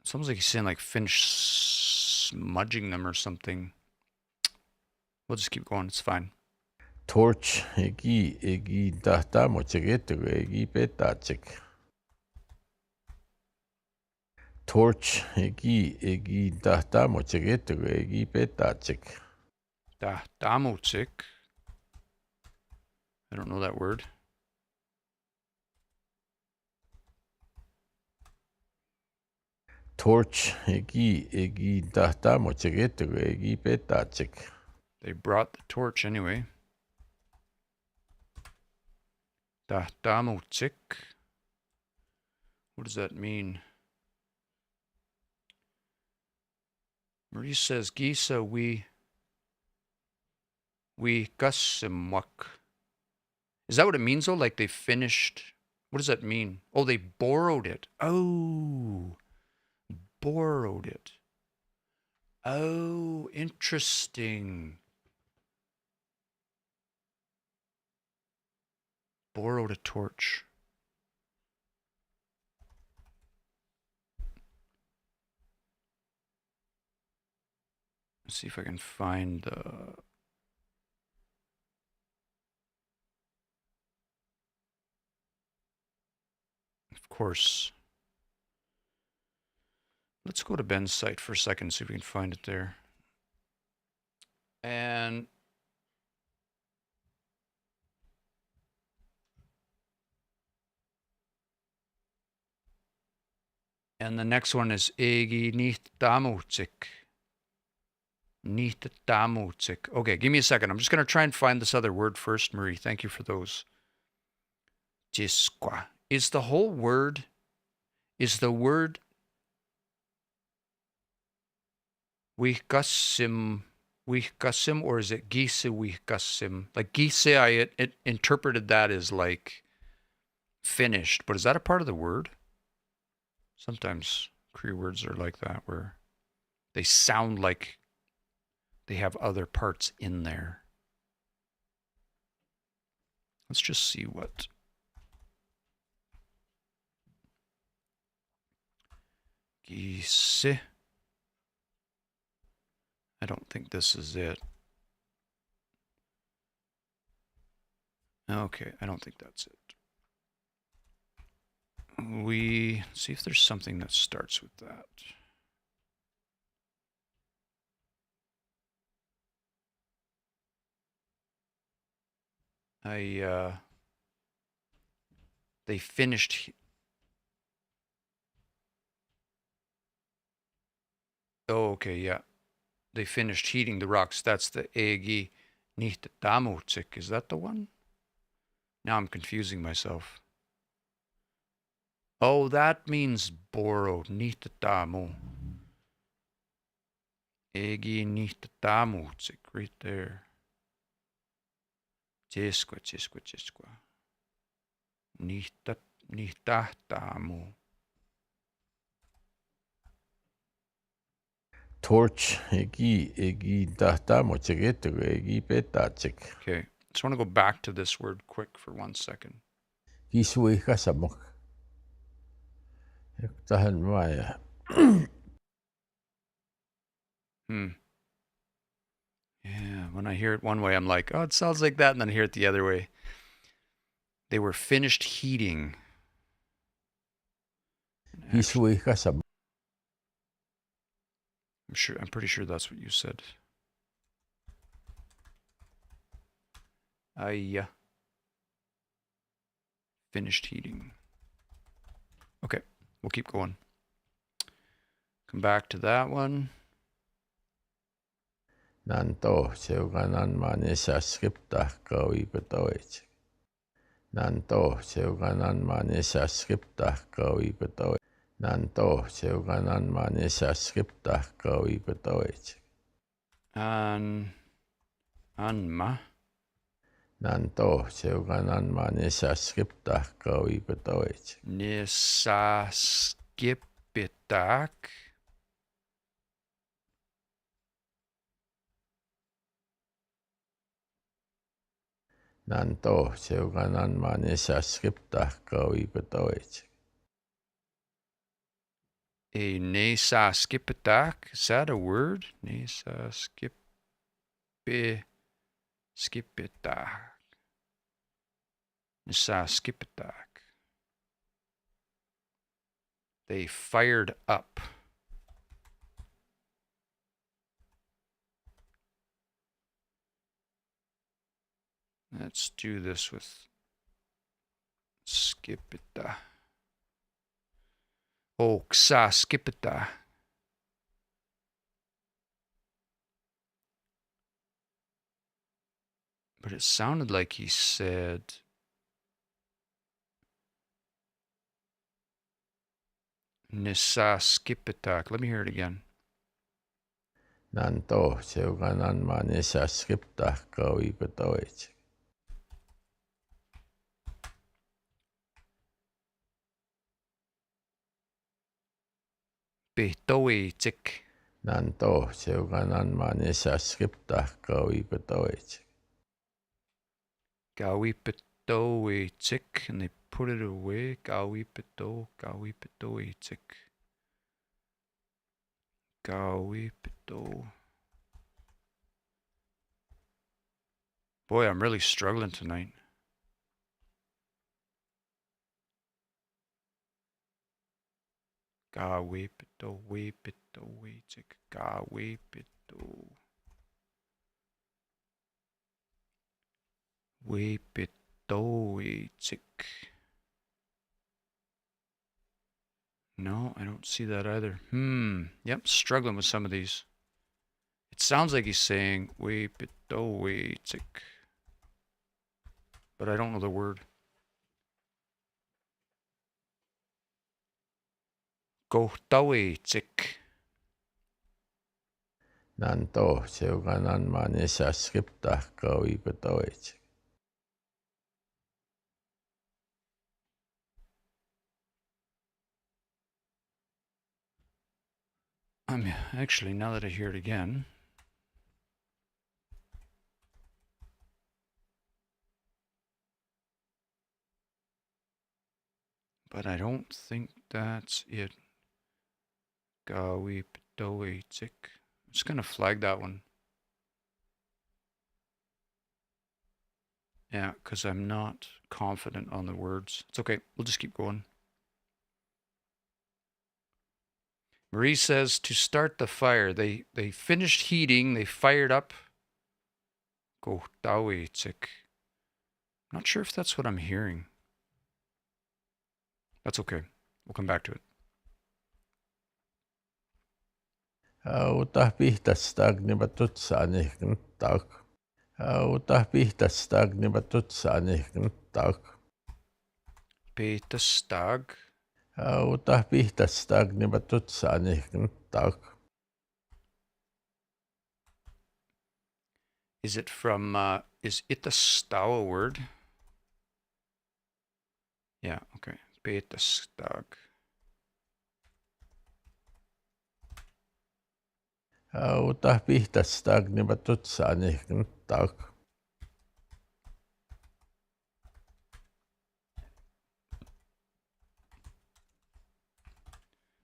Sounds like he's saying like finish smudging them or something. We'll just keep going. It's fine. Torch egi tahtamo chegetu egi petachik. Torch egi tahtamo chegetu egi petachik. Damutsik. I don't know that word. Torch egi tahtamo chegetu egi petachik. They brought the torch anyway. Damutsik. What does that mean? Marie says, Gisa, we gussimwak. Is that what it means though? Like they finished? What does that mean? Oh, they borrowed it. Oh, borrowed it. Oh, interesting. Borrowed a torch. Let's see if I can find the... Of course. Let's go to Ben's site for a second, see if we can find it there. And the next one is Egi nicht damutsik. Nicht damutsik. Okay, give me a second. I'm just going to try and find this other word first, Marie. Thank you for those. Jisqua. Is the whole word, is the word wihkasim, or is it gise wihkasim? Like gise, I interpreted that as like finished, but is that a part of the word? Sometimes Cree words are like that, where they sound like they have other parts in there. Let's just see what... Gise. I don't think this is it. Okay, I don't think that's it. We see if there's something that starts with that. They finished. Oh, okay, yeah. They finished heating the rocks. That's the Egi nicht damutsik. Is that the one? Now I'm confusing myself. Oh, that means borrowed. Nicht damu. Egi nicht damutsik. Right there. Jesqua. Nicht damu. Torch egi tahtamo chegetu egi petachik. Okay, just want to go back to this word quick for 1 second. Kisui kasamok. Tahan maya. Yeah, when I hear it one way, I'm like, oh, it sounds like that, and then I hear it the other way. They were finished heating. Hisui kasab. I'm pretty sure that's what you said. Finished heating. Okay, we'll keep going. Come back to that one. Nanto seuganan manesa skripta kawi betoich. Nanto seuganan manesa skripta kawi betoich. Nanto seuganan manesa skripta kawi betoich. Anma. Nanto seuganan manesa skripta kawi betoich. Nisa skipitak. Nanto seuganan manesa skripta kawi betoich. A nesa skipitak. Is that a word? Nesa skipitak. Nisa skipitak. They fired up. Let's do this with skipita. Oh, ksa skipita. But it sounded like he said Nisa skipitak. Let me hear it again. Nanto seuganan manesa skripta kawi betoich. Betoitik. Nanto seuganan manesa skripta kawi betoich. Gawipetoitik. And they put it away. Gawipetoitik. Gawipito. Boy, I'm really struggling tonight. Gawipetoitik. Gawipito. Wipitoitik. No, I don't see that either. Yep, struggling with some of these. It sounds like he's saying wipitoitik, but I don't know the word. Gohtoitik. Nanto seuganan manesa skripta kawi betoich. Actually, now that I hear it again, but I don't think that's it. Gawipitoitik. I'm just gonna flag that one. Yeah, because I'm not confident on the words. It's okay. We'll just keep going. Marie says to start the fire. They finished heating. They fired up. Gohtawitik. Not sure if that's what I'm hearing. That's okay. We'll come back to it. Utah pihtas stagnibatut saanihkin tak. Utah pihtas stagnibatut saanihkin tak. Petastag. Utah pihtas stagnibatut saanihkin tak. Is it from, is it the Stawa word? Yeah, okay. Petastag. Utah pihtas stagnibatut saanihkin tak.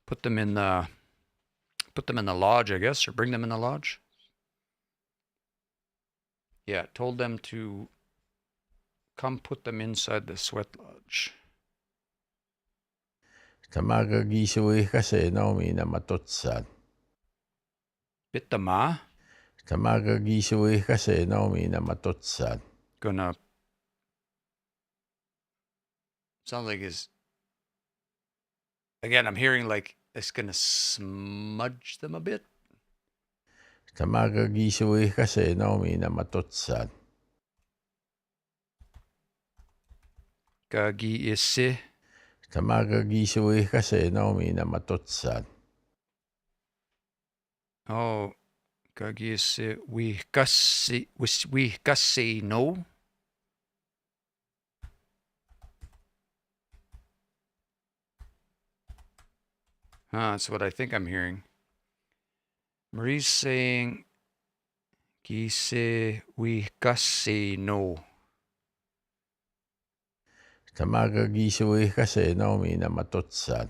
Put them in the lodge, I guess, or bring them in the lodge. Yeah, told them to Come put them inside the Sweatlodge. Tamagagisui kasi naumi na matutsan. Bitama. Tamagagisui kasi naumi na matutsan. Gonna. Sounds like is. Again, I'm hearing like it's gonna smudge them a bit. Tamagagisui kasi naumi na matutsan. Gagi isi. Tamagagisui kasi naumi na matutsan. Oh, gagi isi. We kasi no. That's what I think I'm hearing. Marie's saying, Gise we kasi no. Tamagagisui kasi naumi na matutsan.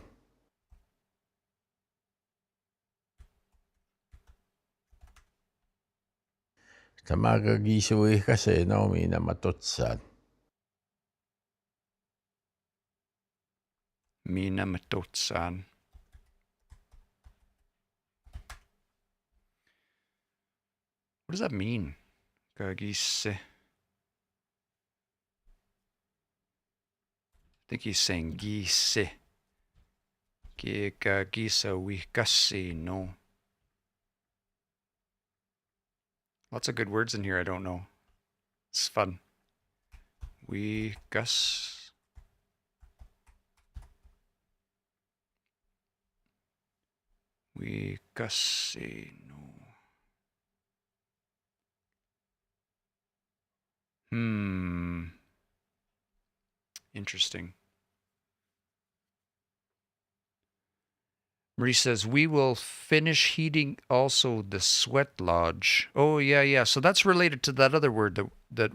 Tamagagisui kasi naumi na matutsan. Mina matotsan. What does that mean? Gagise. I think he's saying gise. Gagisa we kasi no. Lots of good words in here I don't know. It's fun. We gus. We kasi no. Interesting. Marie says, we will finish heating also the Sweatlodge. Oh, yeah. So that's related to that other word that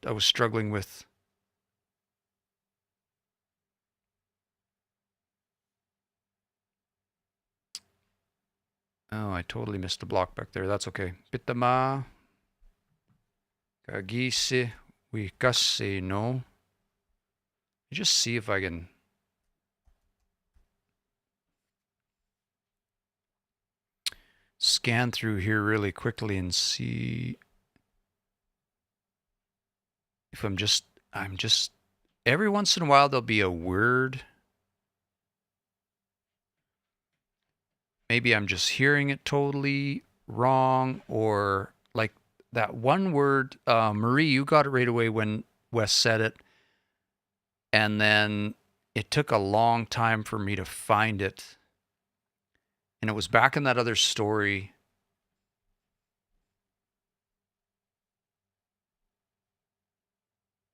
I was struggling with. Oh, I totally missed a block back there. That's okay. Pitama. Kagisi. Wikasi no. Just see if I can scan through here really quickly and see if I'm just every once in a while there'll be a word. Maybe I'm just hearing it totally wrong, or like that one word, Marie, you got it right away when Wes said it. And then it took a long time for me to find it. And it was back in that other story.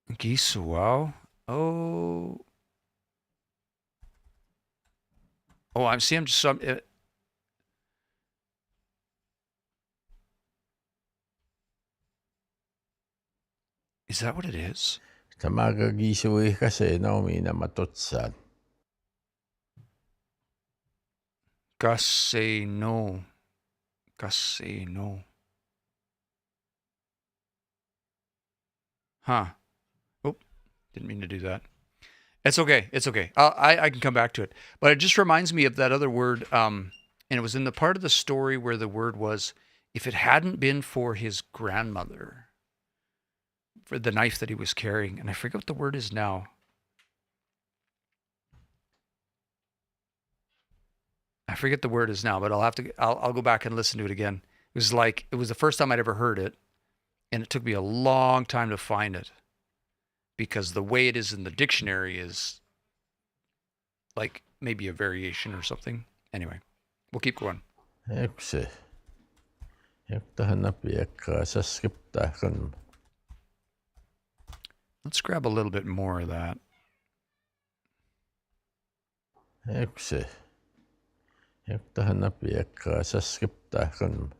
Gisuao? Oh. Oh, I'm seeing some. Is that what it is? Tamagagisui kasi naumi na matutsan. Gase no. Gase no. Huh. Oh, didn't mean to do that. It's okay. It's okay. I can come back to it. But it just reminds me of that other word. And it was in the part of the story where the word was, if it hadn't been for his grandmother, for the knife that he was carrying, and I forget what the word is now. I forget the word is now, but I'll go back and listen to it again. It was like, it was the first time I'd ever heard it, and it took me a long time to find it, because the way it is in the dictionary is like maybe a variation or something. Anyway, we'll keep going. Yksi. Jaktahan piekkaa sa skriptahkan. Let's grab a little bit more of that. Yksi. Jaktahan piekkaa sa skriptahkan.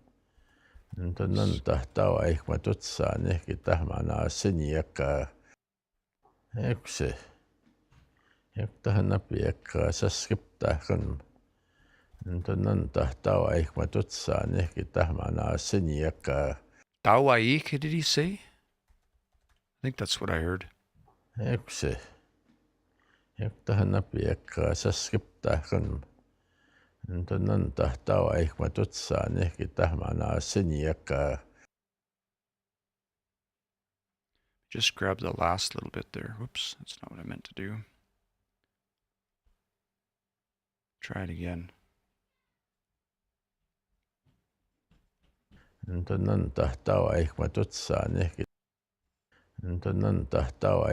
Nuntunan tahtawa ihmatutsan ehkä tahmana siniakkaa. Yksi. Jaktahan piekkaa sa skriptahkan. Nuntunan tahtawa ihmatutsan ehkä tahmana siniakkaa. Tawaik, did he say? I think that's what I heard. Yksi. Tähän apiekkaa saskiptahkan. Tunnen tahtaa ihma tutsaan ehkä tahmana seniäkää. Just grab the last little bit there. Whoops, that's not what I meant to do. Try it again. Tunnen tahtaa ihma tutsaan ehkä. Tunnen tahtaa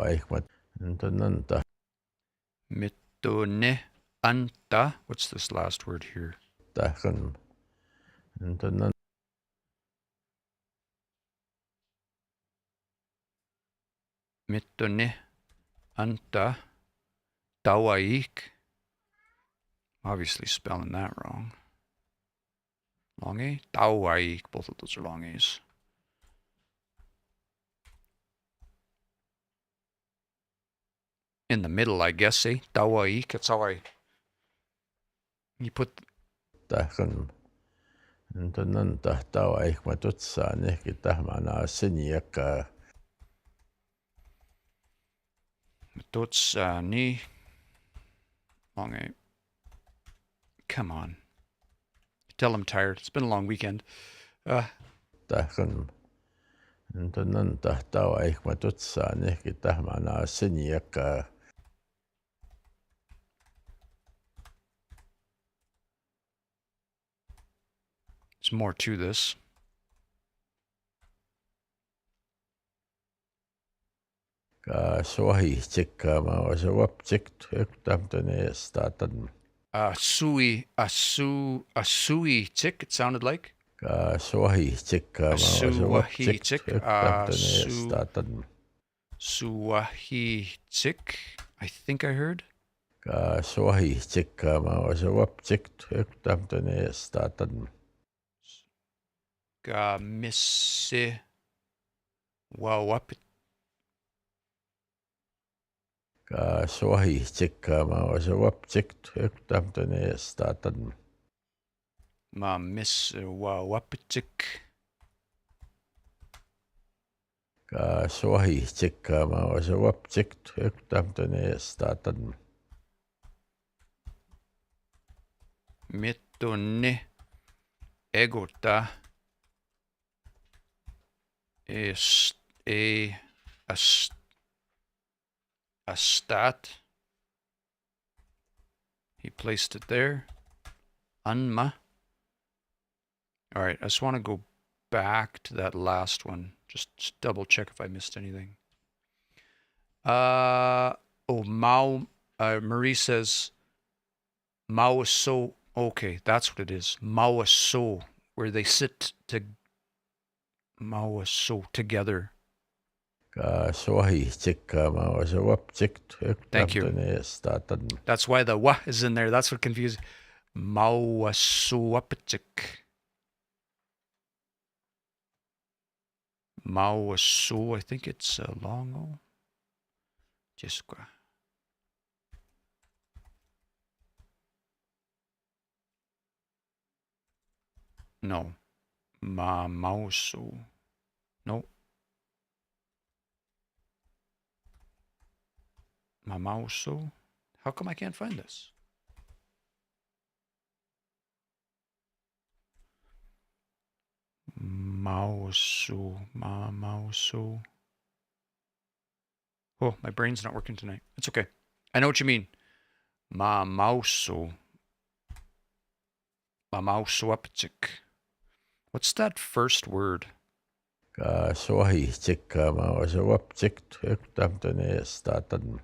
ihma. Tunnen Mittone anta. What's this last word here? tahkan. Tunnen Mittone anta tawaik. Obviously spelling that wrong. Long A? Tawaik. Both of those are long A's. In the middle, I guess, eh? Tawaik. That's how you put... tahkan. Tunnen tahtaa ihma tutsaan ehkä tahmana seniäkää. Ni. Long A. Come on. Tell I'm tired. It's been a long weekend. Tahkan. Tunnen tahtaa ihma tutsaan ehkä tahmana seniäkää. There's more to this. Suohi tsekkaamaan olisi waptsikt yhtämtöne staatan. Asui tick, it sounded like. Suohi tsekkaamaan olisi waptsikt yhtämtöne staatan. Suahi tick, I think I heard. Suohi tsekkaamaan olisi waptsikt yhtämtöne staatan. Misse wawapit. Suohi tsekkaamaan olisi waptsikt yhtämtöne staatan. Ma misse wawapitik. Suohi tsekkaamaan olisi waptsikt yhtämtöne staatan. Mittonne egota a stat. He placed it there. Anma. All right, I just want to go back to that last one. Just double check if I missed anything. Marie says Mao is so okay, that's what it is. Mao is so, where they sit to Mao is so together. Thank you. That's why the wa is in there. That's what confused. Mauasuapitik. Mauasu, I think it's long O. Jessica. No. Mausu. No. Mamauso? How come I can't find this? Mauso. Mamauso. Oh, my brain's not working tonight. It's okay. I know what you mean. Mamauso. Mamausoaptik. What's that first word? Suohi tsekkaamaan olisi waptsikt yhtämtöne staatan.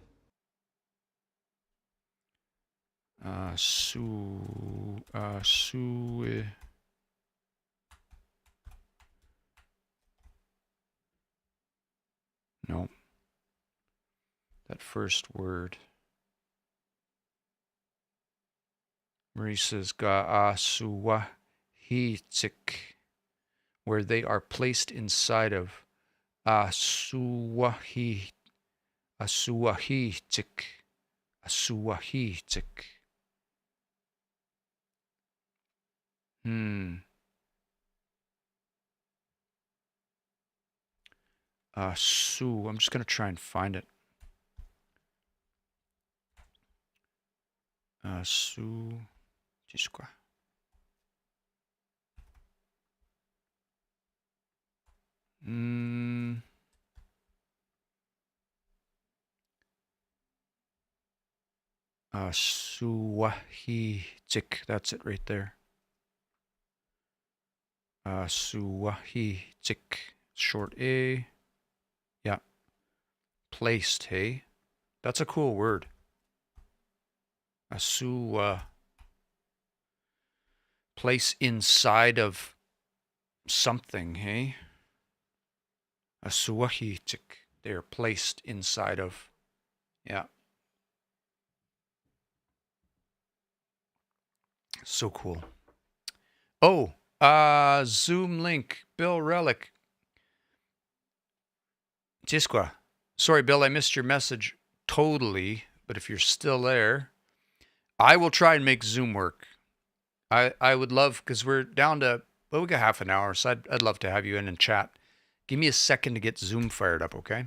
No. That first word. Marie says Ga'asuwahitik, where they are placed inside of Asuwahitik. Asuwahitik. Sue. I'm just going to try and find it. Sue. Cisqua. Suwahitik. That's it right there. Suwahitik. Short A. Yeah. Placed, hey? That's a cool word. Place inside of something, hey? Suwahitik. They're placed inside of. Yeah. So cool. Oh, Zoom link. Bill Relic. Tisqua. Sorry, Bill, I missed your message totally, but if you're still there, I will try and make Zoom work. I would love, because we're down to, well, we got half an hour, so I'd love to have you in and chat. Give me a second to get Zoom fired up, okay?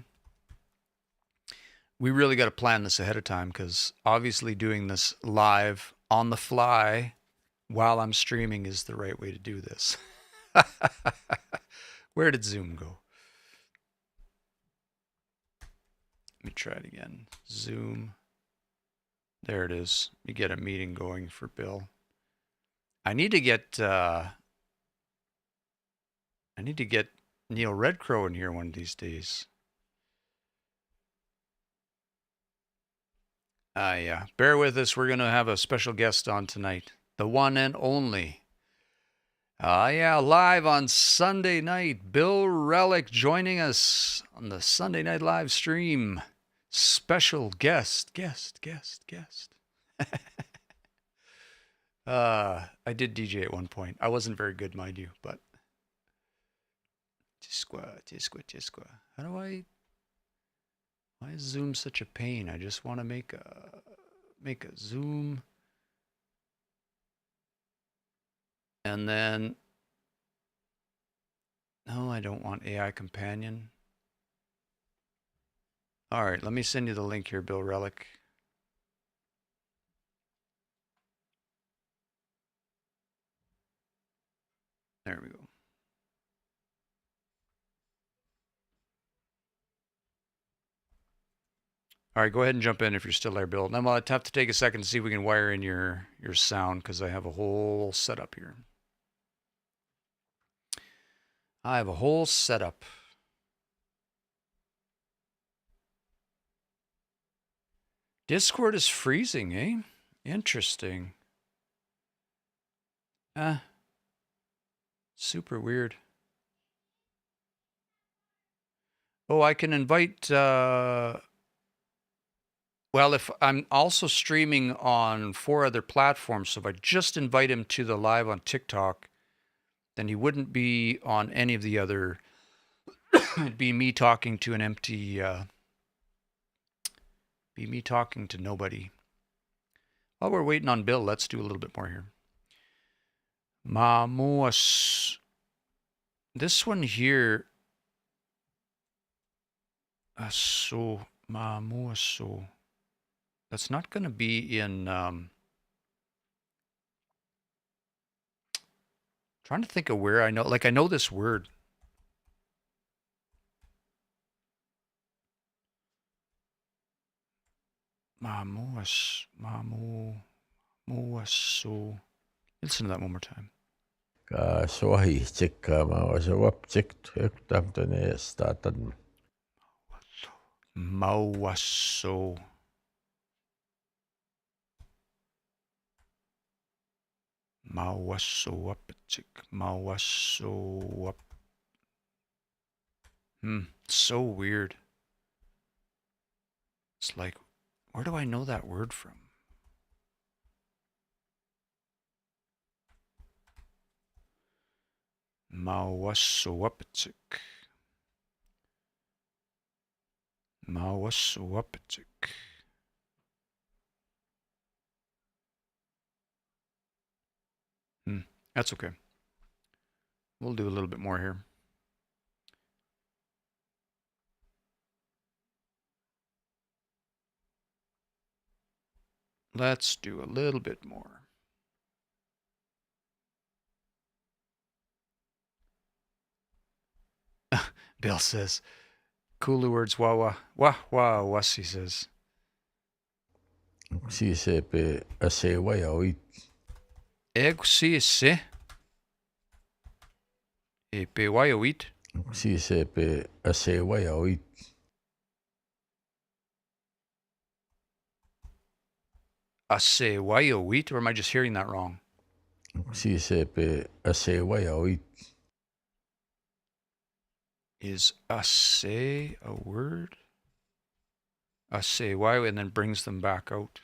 We really got to plan this ahead of time, because obviously doing this live on the fly while I'm streaming is the right way to do this. Where did Zoom go? Let me try it again. Zoom. There it is. You get a meeting going for Bill. I need to get Neil Redcrow in here one of these days. Yeah. Bear with us. We're going to have a special guest on tonight. The one and only. Yeah, live on Sunday night. Bill Relic joining us on the Sunday night live stream. Special guest. I did DJ at one point. I wasn't very good, mind you, but Tisqua. How do I? Why is Zoom such a pain? I just want to make a Zoom, and then no, I don't want AI companion. All right, let me send you the link here, Bill Relic. There we go. All right, go ahead and jump in if you're still there, Bill. Then we'll have to take a second to see if we can wire in your sound, because I have a whole setup here. I have a whole setup. Discord is freezing, eh? Interesting. Super weird. Oh, I can invite well, if I'm also streaming on 4 other platforms, so if I just invite him to the live on TikTok, then he wouldn't be on any of the other. It'd be me talking to an empty, be me talking to nobody. While we're waiting on Bill, let's do a little bit more here. Mamuas. This one here. So, Mamuaso. That's not going to be in. Trying to think of where I know. Like, I know this word. Mamuaso. Listen to that one more time. Suwahitik mawasawaptik tuktamtane statan. Mawaso. Mawaso. So weird. It's like, where do I know that word from? Mawasowapitik. That's okay. We'll do a little bit more here. Let's do a little bit more. Bill says, cooler words, wah, was, he says. Si se pe a se wai au i. Eg si se. E pe wai o it. Si se pe a se wai au i. A se wai o it, or am I just hearing that wrong? Si se pe a se wai au i. Is a se a word? A se wai, and then brings them back out.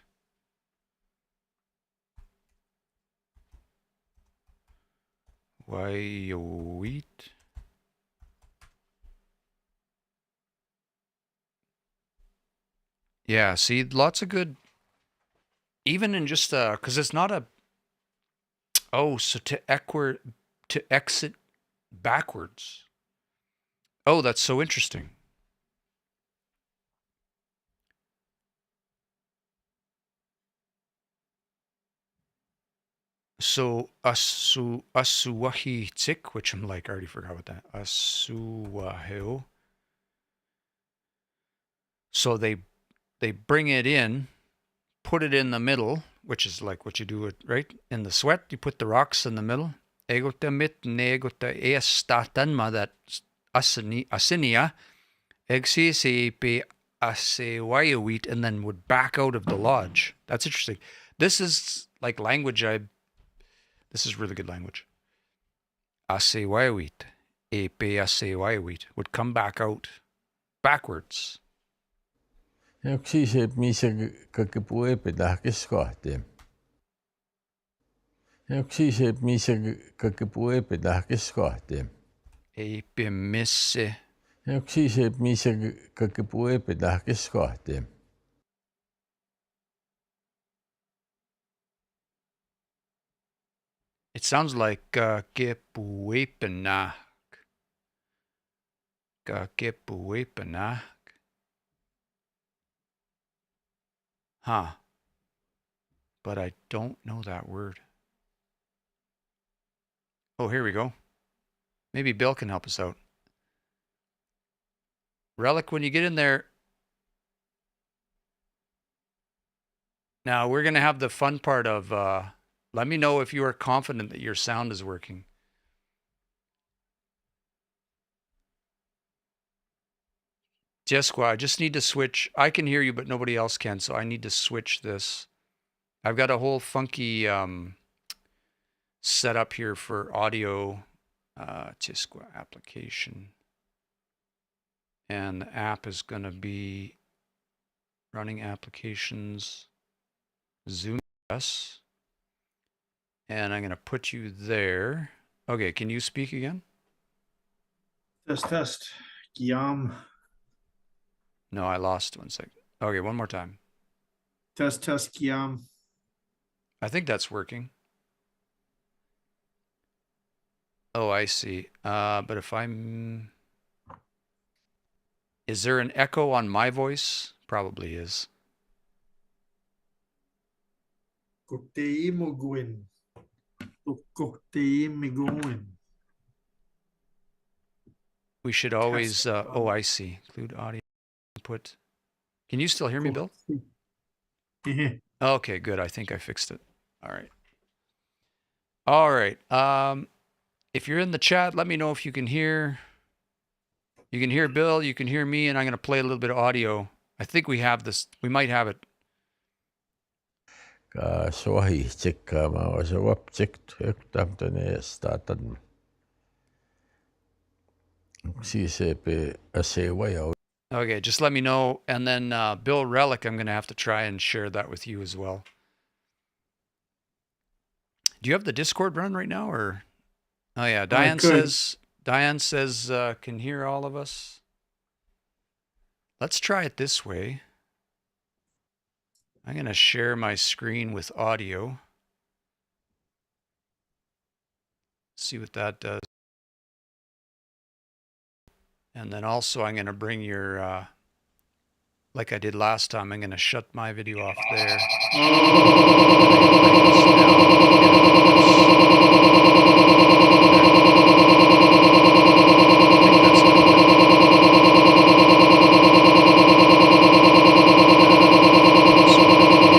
Wai o it. Yeah, see, lots of good, even in just, because it's not a, oh, so to exit backwards. Oh, that's so interesting. So asuwahi tik, which I'm like, I already forgot what that. Asuwaheo. So they bring it in, put it in the middle, which is like what you do it right in the sweat. You put the rocks in the middle. Egota mit negota estatanma that asinia exisi pe asewayawit, and then would back out of the lodge. That's interesting. This is like language this is really good language. Asewayawit, e pe asewayawit would come back out backwards. Si se misa ka ke pue pe da ke skoate. Si se misa ka ke pue pe da ke skoate. E pe misse. Si se misa ka ke pue pe da ke skoate. It sounds like Kepuepenak. Kepuepenak. Huh. But I don't know that word. Oh, here we go. Maybe Bill can help us out. Relic, when you get in there. Now, we're going to have the fun part of let me know if you are confident that your sound is working. Jesqua, I just need to switch. I can hear you, but nobody else can, so I need to switch this. I've got a whole funky setup here for audio. Jesqua application. And the app is going to be running applications, Zoom, yes. And I'm going to put you there. Okay, can you speak again? Test. Yum. No, I lost 1 second. Okay, one more time. Test. Yum. I think that's working. Oh, I see. But if I'm... Is there an echo on my voice? Probably is. We should always... oh, I see. Include audio input. Can you still hear me, Bill? Okay, good. I think I fixed it. All right. All right. If you're in the chat, let me know if you can hear. You can hear Bill, you can hear me, and I'm going to play a little bit of audio. I think we have this. We might have it. Ka swahi tik ka ma wa sa wap tik tuk tam tane statan. Si se pe a se wai au. Okay, just let me know. And then Bill Relic, I'm going to have to try and share that with you as well. Do you have the Discord run right now, or? Oh yeah, Diane says can hear all of us. Let's try it this way. I'm going to share my screen with audio. See what that does. And then also I'm going to bring your like I did last time, I'm going to shut my video off there. And I'm going to bring this down to get it like this. I think that's going to work.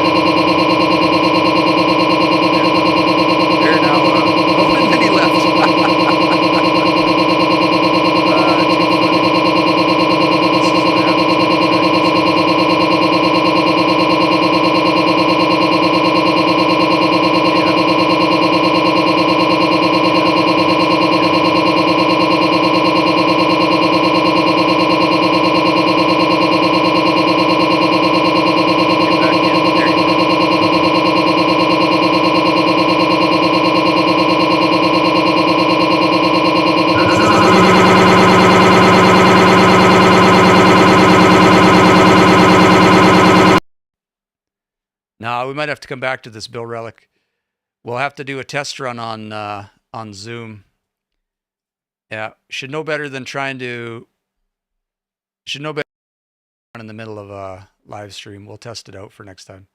There now. Oh, and then he left. Too funny. This is what happens when you try Get back in. There you are. No, we might have to come back to this, Bill Relic. We'll have to do a test run on Zoom. Yeah, should know better than trying to. Should know better than in the middle of a live stream. We'll test it out for next time.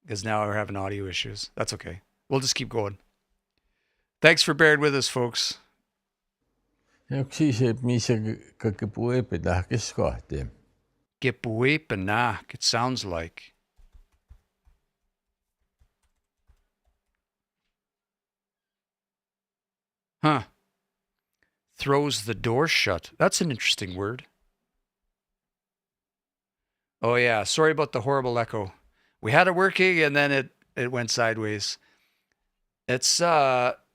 Because now we're having audio issues. That's okay. We'll just keep going. Thanks for bearing with us, folks. Gepuepanak, it sounds like. Huh. Throws the door shut. That's an interesting word. Oh yeah, sorry about the horrible echo. We had it working and then it went sideways. It's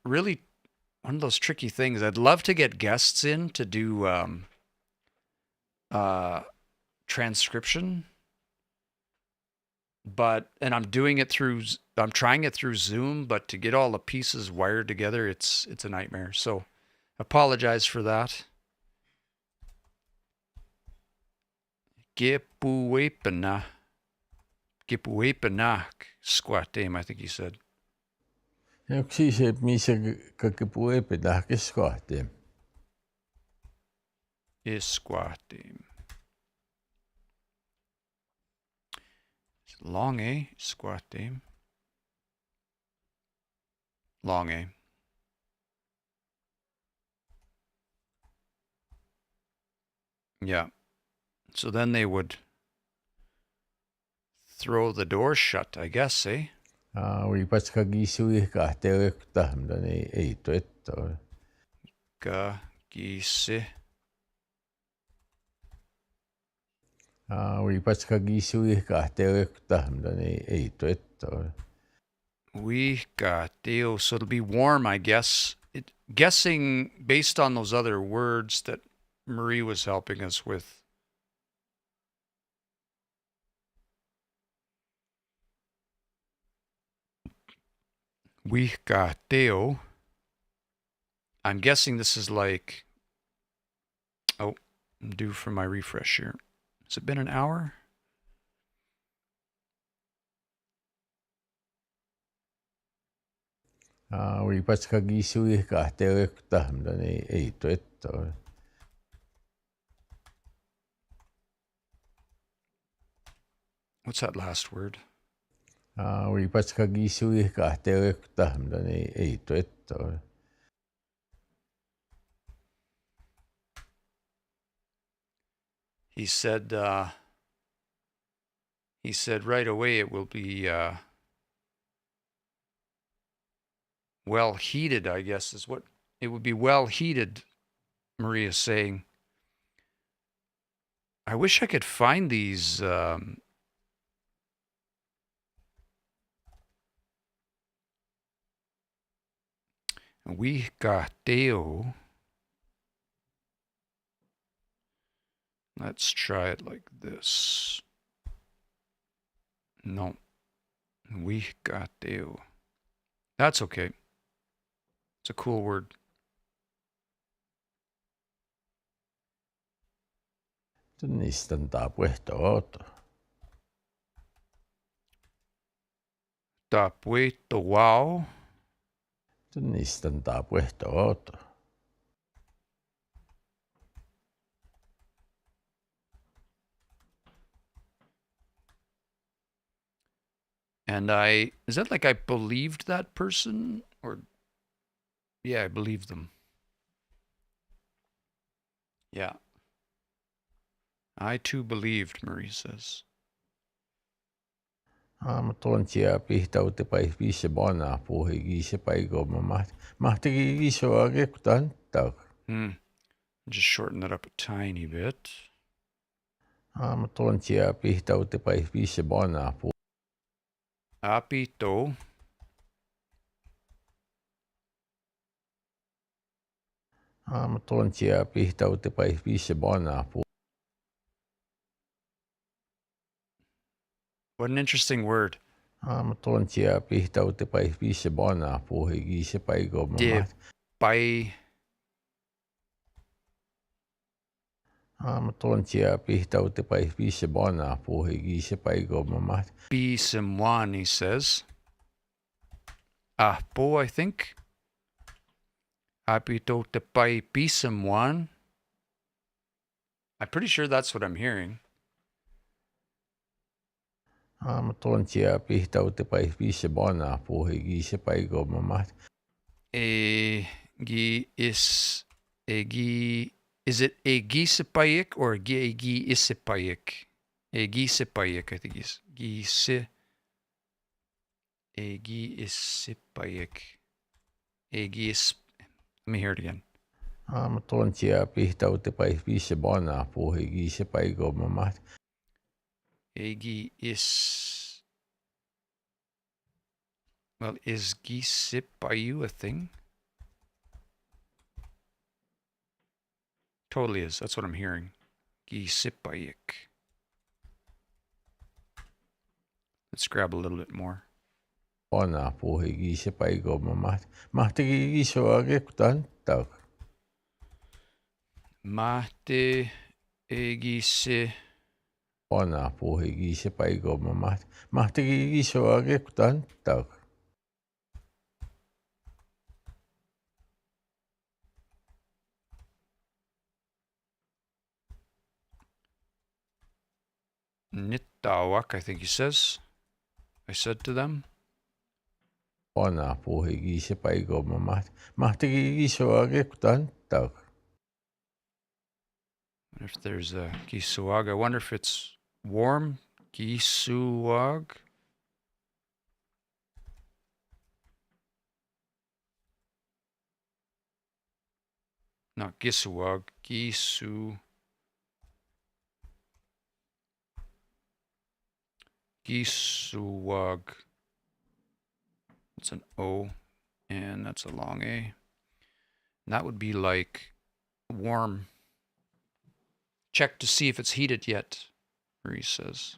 really one of those tricky things. I'd love to get guests in to do transcription, and I'm trying it through Zoom, but to get all the pieces wired together, it's a nightmare. So apologize for that. Gepuepanak, Squatim, I think he said. Isquatim. Long A, Squatim. Long A. Yeah. So then they would throw the door shut, I guess, eh? Ka gise. We got Deo, so it'll be warm, I guess. Guessing based on those other words that Marie was helping us with. We got Deo. I'm guessing this is like. Oh, I'm due for my refresh here. Has it been an hour? What's that last word? He said right away it will be well heated, I guess is what it would be. Well heated, Maria's saying. I wish I could find these we got Deo. Let's try it like this. No. We got Deo. That's okay. It's a cool word. Tapueto wow. And is that like I believed that person? Or, yeah, I believed them. Yeah. I too believed, Marie says. Amatontia pihtau te pai pise bona po higi se pai go mahtigi so age kutan tak. Just shorten that up a tiny bit. Amatontia pihtau te pai pise bona po. Apito. Amatontia pihtau te pai pise bona po. What an interesting word. Amatontia pihtau te pai pise bona po higi se pai go De pai. Amatontia pihtau te pai pise bona po higi se pai go Bisimwan, he says. Apo, I think. Apito te pai bisimwan. I'm pretty sure that's what I'm hearing. Amatontia pihtau te pai pise bona po higi se pai go Is it Egisipaic or Egisipaic? Egisipaic, I think is Egisipaic. Let me hear it again. Amatontia pihtau te pai pise bona po higi se pai go Well, is Gisipayu a thing? Totally is. That's what I'm hearing. Gisipaik. Let's grab a little bit more. Bona po higi se pai go mahtigi so age kutan tak. Mahte egise. Bona po higi se pai go mahtigi so age kutan tak. Nitawak, I think he says. I said to them. Bona po higi se pai go mahtigi so age kutan tak. If there's a Gisuwag, I wonder if it's warm. Gisuwag. Not Gisuwag. Gisuwag. It's an O, and that's a long A. And that would be like warm. Check to see if it's heated yet, Marie says.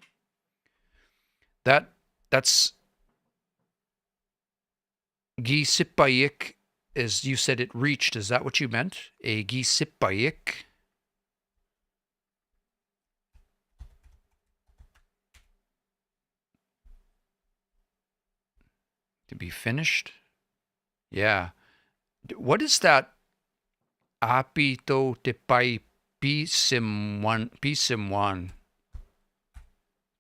That's Gisipayik, as you said it reached. Is that what you meant? A Gisipayik? To be finished? Yeah. What is that? Apito te pai pisimwan.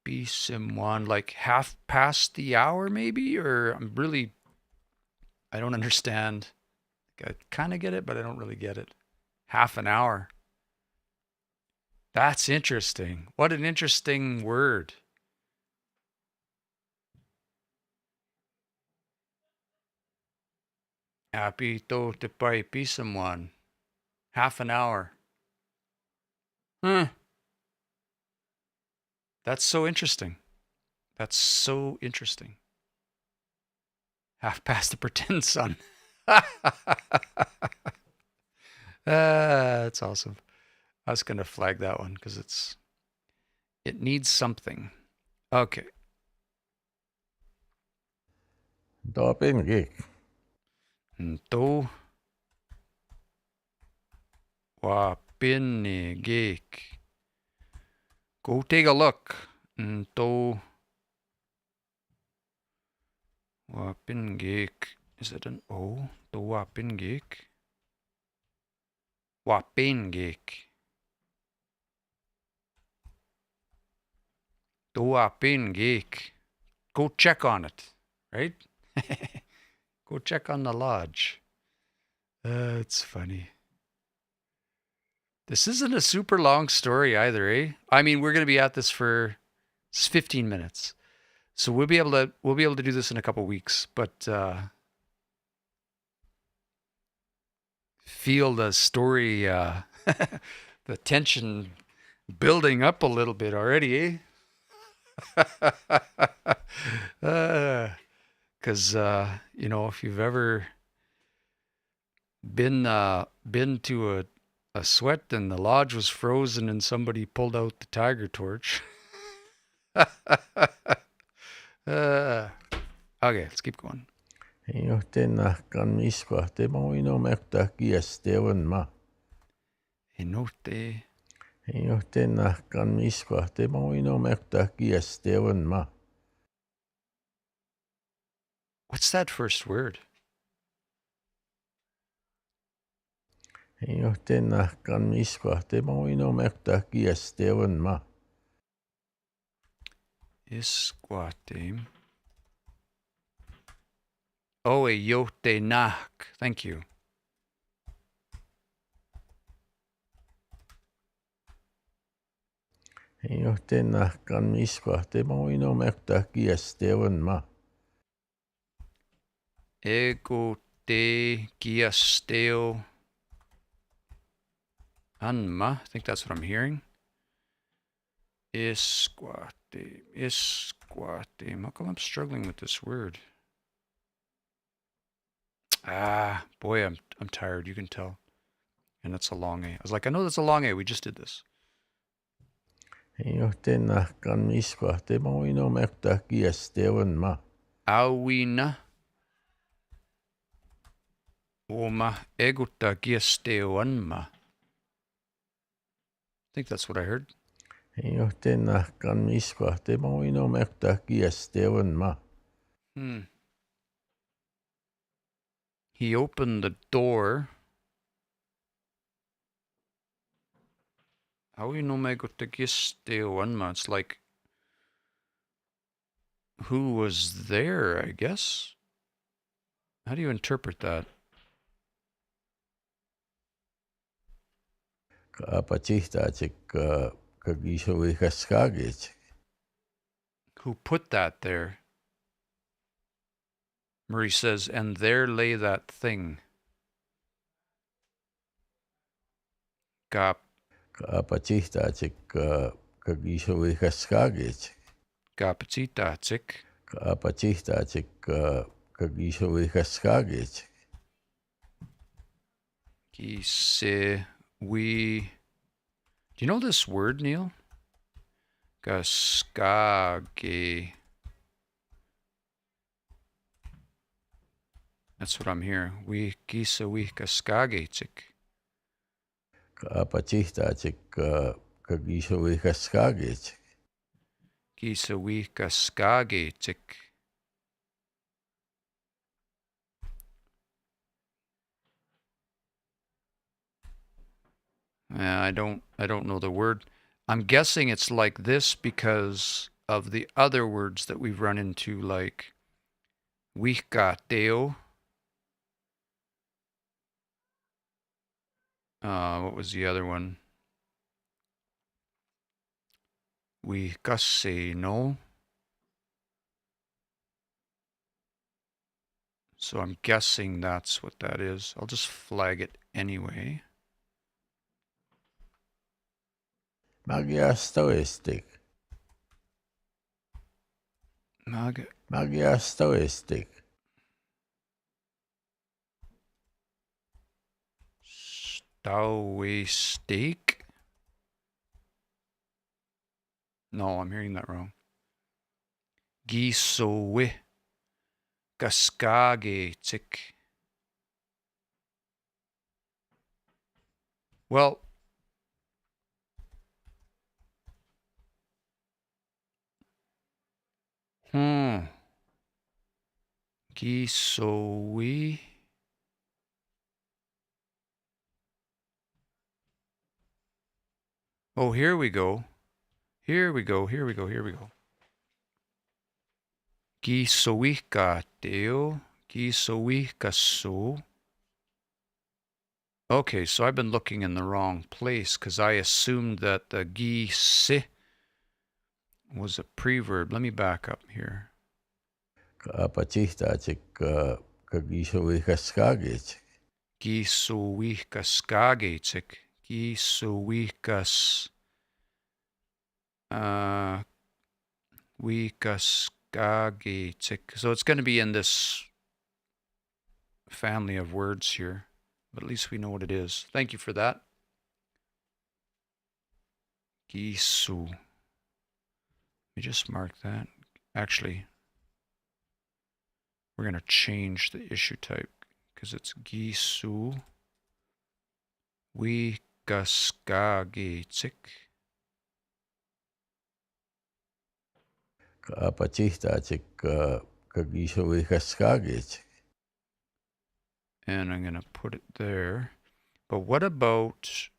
Pisimwan, like half past the hour maybe? Or I don't understand. I kind of get it, but I don't really get it. Half an hour. That's interesting. What an interesting word. Apito te pai pisimwan. Half an hour. Huh. That's so interesting. That's so interesting. Half past the pretend sun. That's awesome. I was going to flag that one because it needs something. Okay. Dopin gig. To wapinigik. Go take a look. To wapingik. Is it an O? To wapingik. Wapingik. To wapingik. Go check on it, right? Go check on the lodge. It's funny. This isn't a super long story either, eh? I mean, we're going to be at this for 15 minutes. So we'll be able to do this in a couple weeks, but feel the story the tension building up a little bit already, eh? Cuz you know, if you've ever been to a sweat and the lodge was frozen and somebody pulled out the tiger torch. Okay, let's keep going. Johtena kan miskoa te moino merta kiesteven ma. Enote. Johtena kan miskoa te moino merta kiesteven ma. What's that first word? Johtena kan miskoa te moino merta kiesteven ma. Isquatim. Oh, a yotenak. Thank you. Johtena kan miskoa te moino merta kiesteven ma. Ego te giasteo anma. I think that's what I'm hearing. Isquatim. Isquatim. How come I'm struggling with this word? Ah, boy, I'm tired. You can tell. And that's a long A. I was like, I know that's a long A. We just did this. Johtena kan miskoa te moino merta kiesteven ma. Awina. Oma egutta giasteo anma. I think that's what I heard. Johtena kan miskoa te moino merta kiesteven ma. He opened the door. It's like, who was there, I guess? How do you interpret that? Who put that there? Marie says, and there lay that thing. Kapacitatic. Kise we. Do you know this word, Neil? Kaskage. That's what I'm hearing. We kisa we kaskagetik. Kisa we kaskagetik. I don't know the word. I'm guessing it's like this because of the other words that we've run into, like wikateo. What was the other one? Wikaseno. So I'm guessing that's what that is. I'll just flag it anyway. Magia stoistic. Magia stoistic. Stoistic? No, I'm hearing that wrong. Gisowe. Kaskagetik. Well, Gisowe. Oh, here we go. Here we go. Gisoikateo. Gisoikasu. Okay, so I've been looking in the wrong place because I assumed that the gisi was a preverb. Let me back up here. Kapachihtaachik kagishuikaskagich. Gisuikaskageitsik. Gisuikas. Wikaskageitsik. So it's going to be in this family of words here, but at least we know what it is. Thank you for that. Gisu. Let me just mark that. Actually, we're going to change the issue type because it's Gisu Wikaskageitsik. Kapachihtaachik kagishuikaskagich. And I'm going to put it there. But what about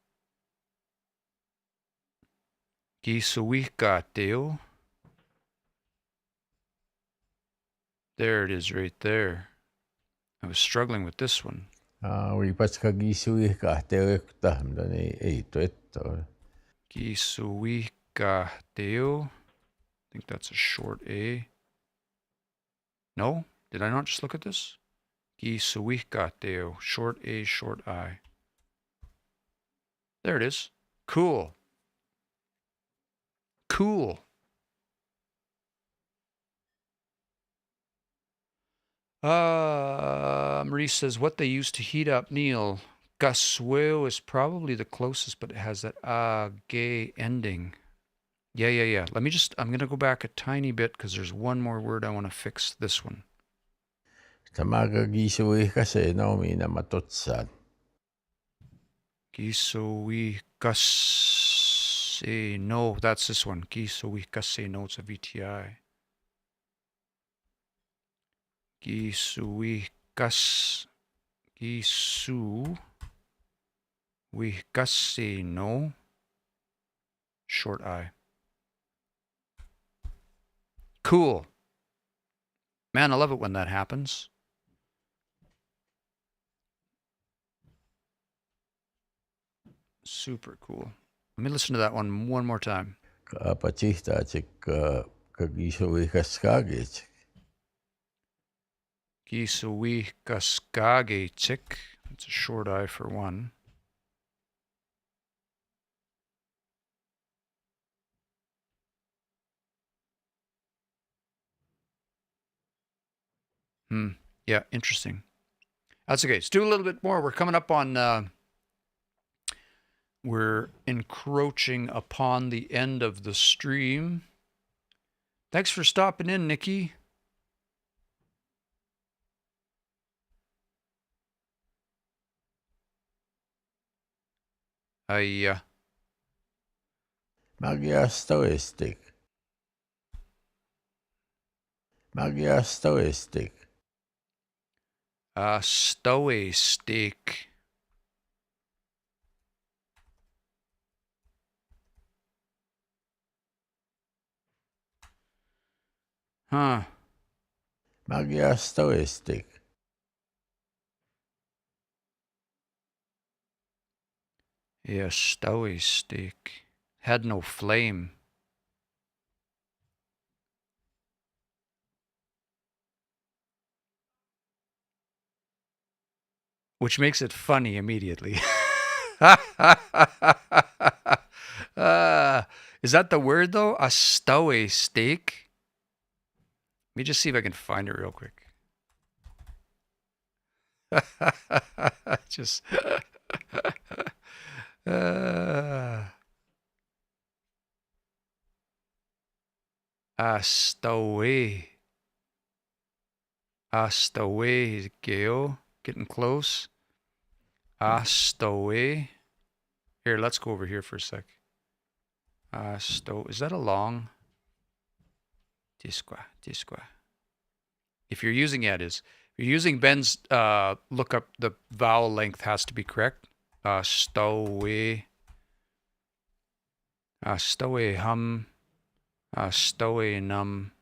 Gisuikateo? There it is right there. I was struggling with this one. Wipats kagishuikahteuktahmdani eituetto. Gisuikateo. I think that's a short A. No? Did I not just look at this? Gisuikateo. Short A, short I. There it is. Cool. Cool. Marie says, what they use to heat up Neil. Gasueo is probably the closest, but it has that gay ending. Yeah. I'm going to go back a tiny bit because there's one more word I want to fix this one. Tamagishuikase naomi na matotsan. Gisoikase. No, that's this one. Gisoikase. No, it's a VTI. Gisuikas. Gisu. Wikase. No. Short I. Cool. Man, I love it when that happens. Super cool. Let me listen to that one more time. Kapachihtaachik kagishuikaskagich. Gisuikaskageitsik. That's a short I for one. Yeah, interesting. That's okay. Let's do a little bit more. We're coming up on... we're encroaching upon the end of the stream. Thanks for stopping in, Nikki. Magiastoistic. Magiastoistic. Stowe steak. Huh. Magiastoistic. Yeah, stowe steak. Had no flame. Which makes it funny immediately. Is that the word though? A stowe steak? Let me just see if I can find it real quick. Just a stowe. A stowe, Gail. Getting close. A stowe. Here, let's go over here for a sec. Is that a long? Disqua. If you're using it is. If you're using Ben's lookup, the vowel length has to be correct. Stowe. Stowe hum. Stowe num.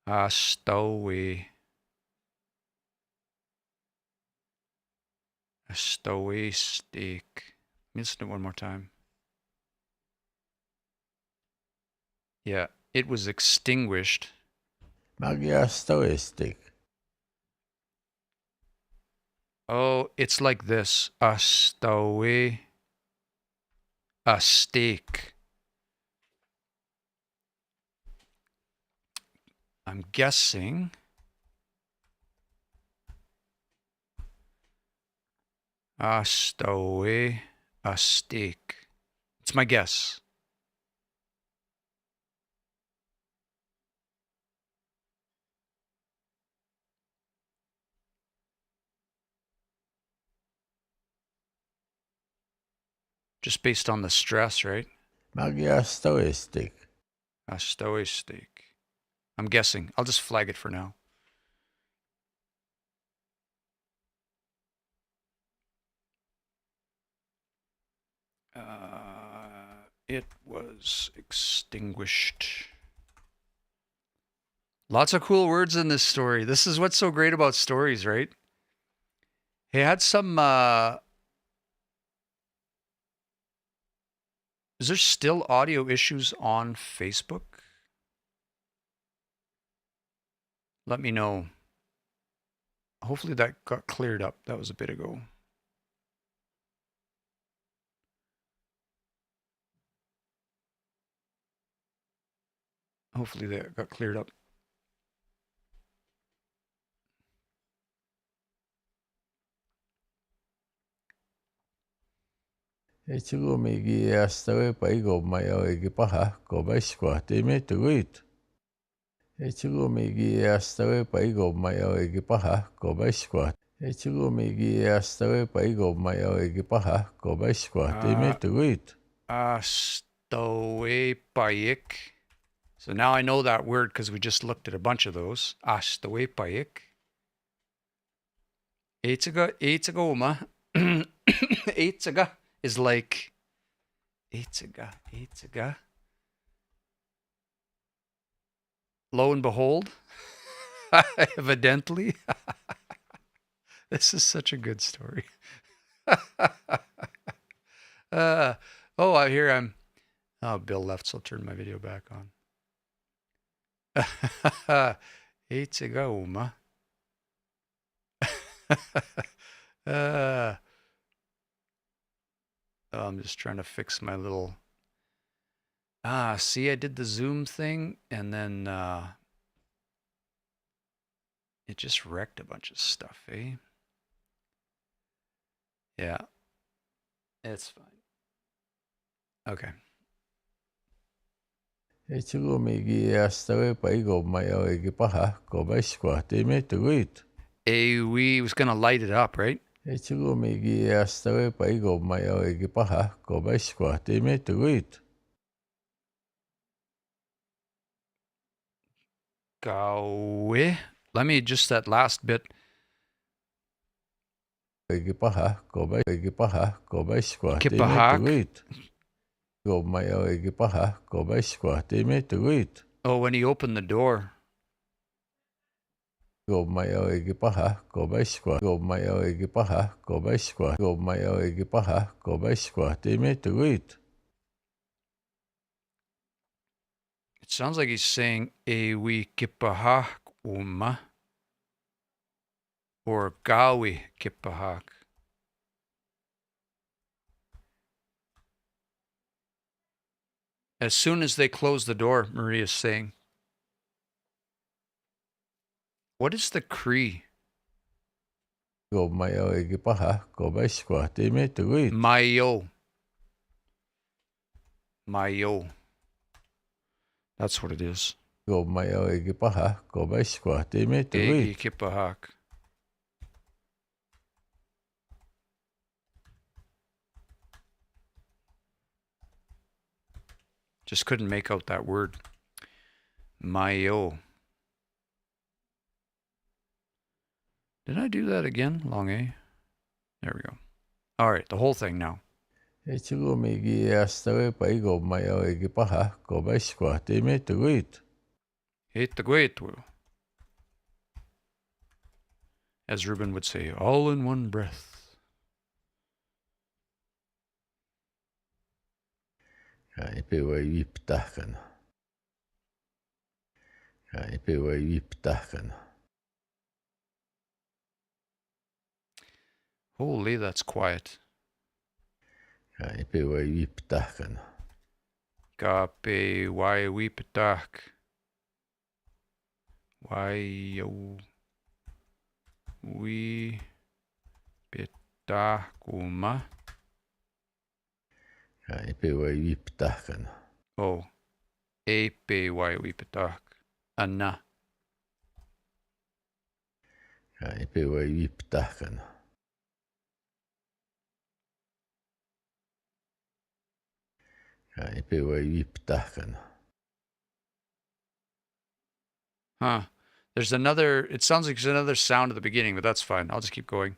Stowaway. A stowaway steak. Listen to it one more time. Yeah, it was extinguished. Magiastoistic. Oh, it's like this. A stowaway. A steak. I'm guessing. A stowaway. A steak. It's my guess. Just based on the stress, right? Magiastoistic. A stowaway steak. I'm guessing. I'll just flag it for now. It was extinguished. Lots of cool words in this story. This is what's so great about stories, right? He had some. Is there still audio issues on Facebook? Let me know. Hopefully that got cleared up. That was a bit ago. Hopefully that got cleared up. Echigo migi astawe paigo mayo egipaha kobaishkwa teme tuit. Echigo migi astawe paigo mayo egipaha kobaishkwa. Echigo migi astawe paigo mayo egipaha kobaishkwa teme tuit. Stowaway paik. So now I know that word because we just looked at a bunch of those. Stowaway paik. Eitsaga uma. Eitsaga is like Eitsaga. Lo and behold, evidently, this is such a good story. I hear I'm. Oh, Bill left, so I'll turn my video back on. Eitsaga uma. I'm just trying to fix my little. See, I did the Zoom thing, and then it just wrecked a bunch of stuff, eh? Yeah, it's fine. Okay. Echigo migi astawe paigo mayo egipaha kobaishkwa teme tuit. We was gonna light it up, right? Echigo migi astawe paigo mayo egipaha kobaishkwa teme tuit. Gawe. Let me just that last bit. Egipaha kobaishkwa teme Kipahak. tuit. Go mayo egipaha kobaishkwa teme tuit. Oh, when he opened the door. Go mayo egipaha kobaishkwa. Go mayo egipaha kobaishkwa. Go mayo egipaha kobaishkwa teme tuit. It sounds like he's saying Ewi kipahak uma or Gawi kipahak. As soon as they close the door, Maria's saying. What is the Cree? Go mayo egipaha kobaishkwa teme tuit. Mayo. That's what it is. Go mayo egipaha kobaishkwa teme Egi tuit. kipahak. Just couldn't make out that word. Mayo. Did I do that again? Long A. There we go. All right, the whole thing now. Echigo migi astawe paigo mayo egipaha kobaishkwa teme tuit. Hit the guetu. As Ruben would say, all in one breath. Kai pewa iptahkana. Kai pewa iptahkana. Holy, that's quiet. Kai pewa iptahkana. Kape wai wipatak. Wai we pitakuma. Kai pewa iptahkana. Oh, ape wai wipatak. Anna. Kai pewa iptahkana. Kai pewa iptahkana. Huh. There's another, it sounds like there's another sound at the beginning, but that's fine. I'll just keep going.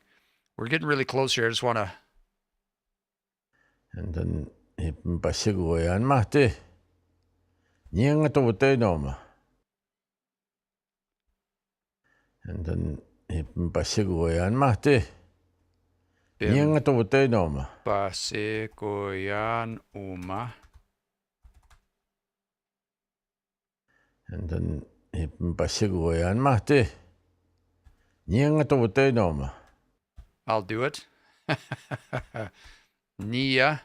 We're getting really close here. I just want to. And then ipmpasigoyan mahti. Nyanga tawate noma. And then ipmpasigoyan mahti. Nyanga tawate noma. Pasikoyan uma. And then ipmpasigoyan mahti. Nyanga tawate noma. I'll do it. Nia.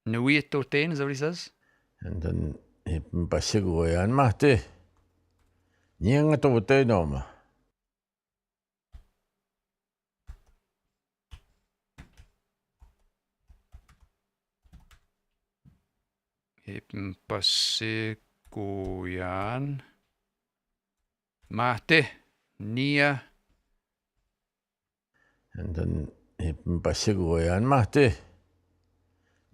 Nuitotain, is that what he says? And then ipmpasigoyan mahti. Nyanga tawate noma. Ipmpasikoyan. Mahte. Nia. And then ipmpasigoyan mahti.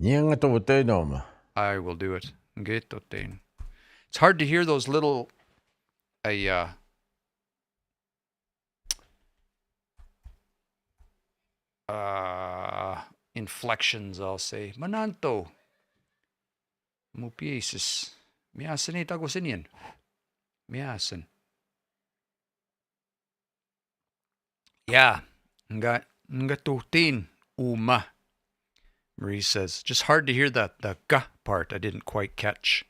Nyanga tawate noma. I will do it. Getotain. It's hard to hear those little inflections, I'll say. Mananto. Mupiesis. Miasan itagosinian. Miasan. Yeah. Ngatutin uma. Marie says. Just hard to hear that the ga part I didn't quite catch.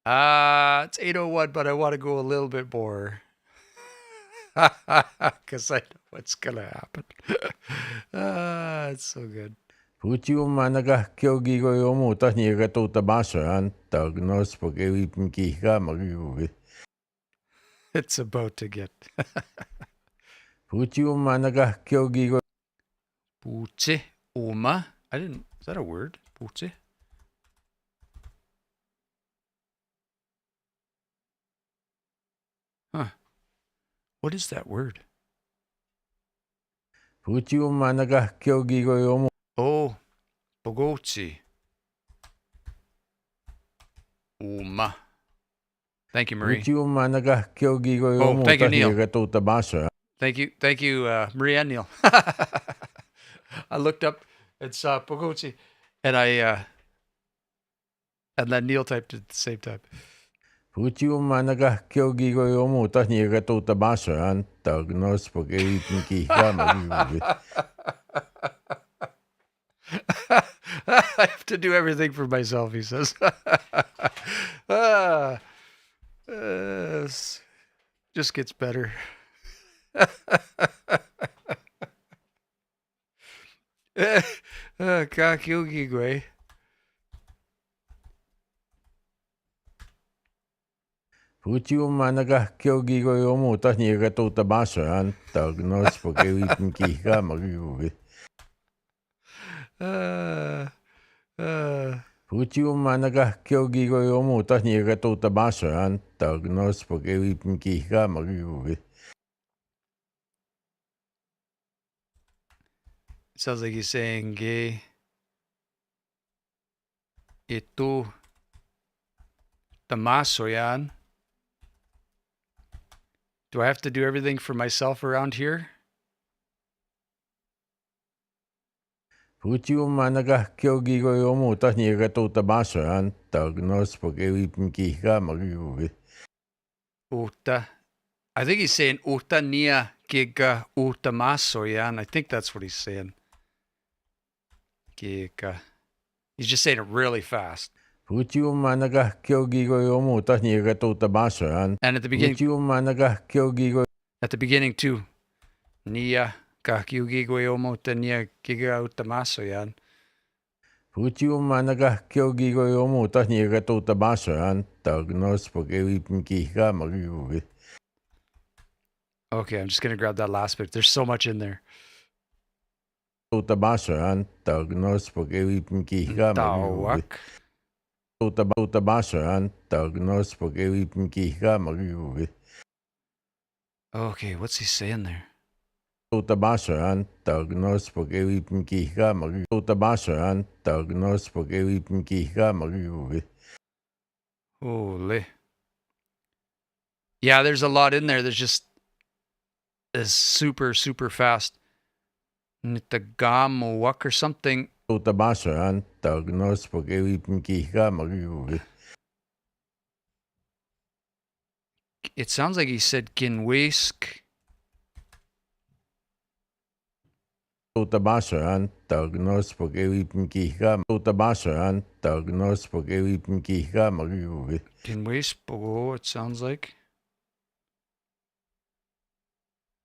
It's 8:01, but I want to go a little bit more. Because I know what's going to happen. It's so good. Putiu managa kyogigo yomuta niga tuta basan tagnos pokewi pinkiha magigugi. It's about to get. Putiu managa kyogigo. Puche uma. Is that a word? Puche? Huh. What is that word? Putiu managa kyogigo yomu. Oh, Bogochi. Uma. Thank you, Marie. Putiu managa kyogigo yomu. Oh, thank you, Neil. Niga tuta basan. Thank you, Marie and Neil. I looked up, it's Bogochi, and and then Neil typed it at the same time. Putiu managa kyogigo yomuta niga tuta basan tagnos pokewi pinkiha magigugi. I have to do everything for myself, he says. Just gets better. Kakyogi. Putiu managa kyogigo yomuta niga tuta basan tagnos pokewi pinkiha magigugi. Putiu managa kyogigo yomuta niga tuta basan tagnos pokewi pinkiha magigugi. Sounds like he's saying gay. Ito tamaso yan. Do I have to do everything for myself around here? Putiu managa kyogigo yomuta niga tuta basan tagnos pokewi pinkiha magigugi. Uta I think he's saying utania giga utamasoyan. I think that's what he's saying. Giga. He's just saying it really fast. And at the beginning too. Nia kakiugigoyomotania giga utamasoyan. Okay, Okay, I'm just going to grab that last bit. There's so much in there. Tawak. Okay, what's he saying there? Holy. Yeah, there's a lot in there. There's just is super, super fast. Nitagamowak or something. It sounds like he said Kinwisk. Kinwisk, it sounds like.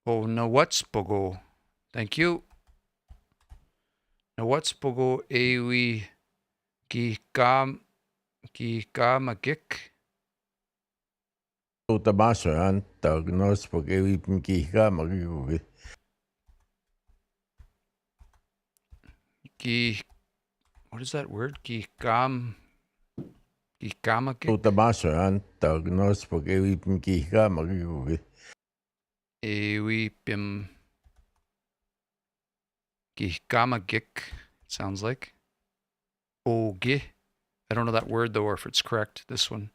Oh, Nawatspoggo. Thank you. Nawatspoggo ewi gigamagik. What is that word? Gigamagik. Ewi bim gigamagik. Sounds like. Ogi. I don't know that word though, or if it's correct. This one.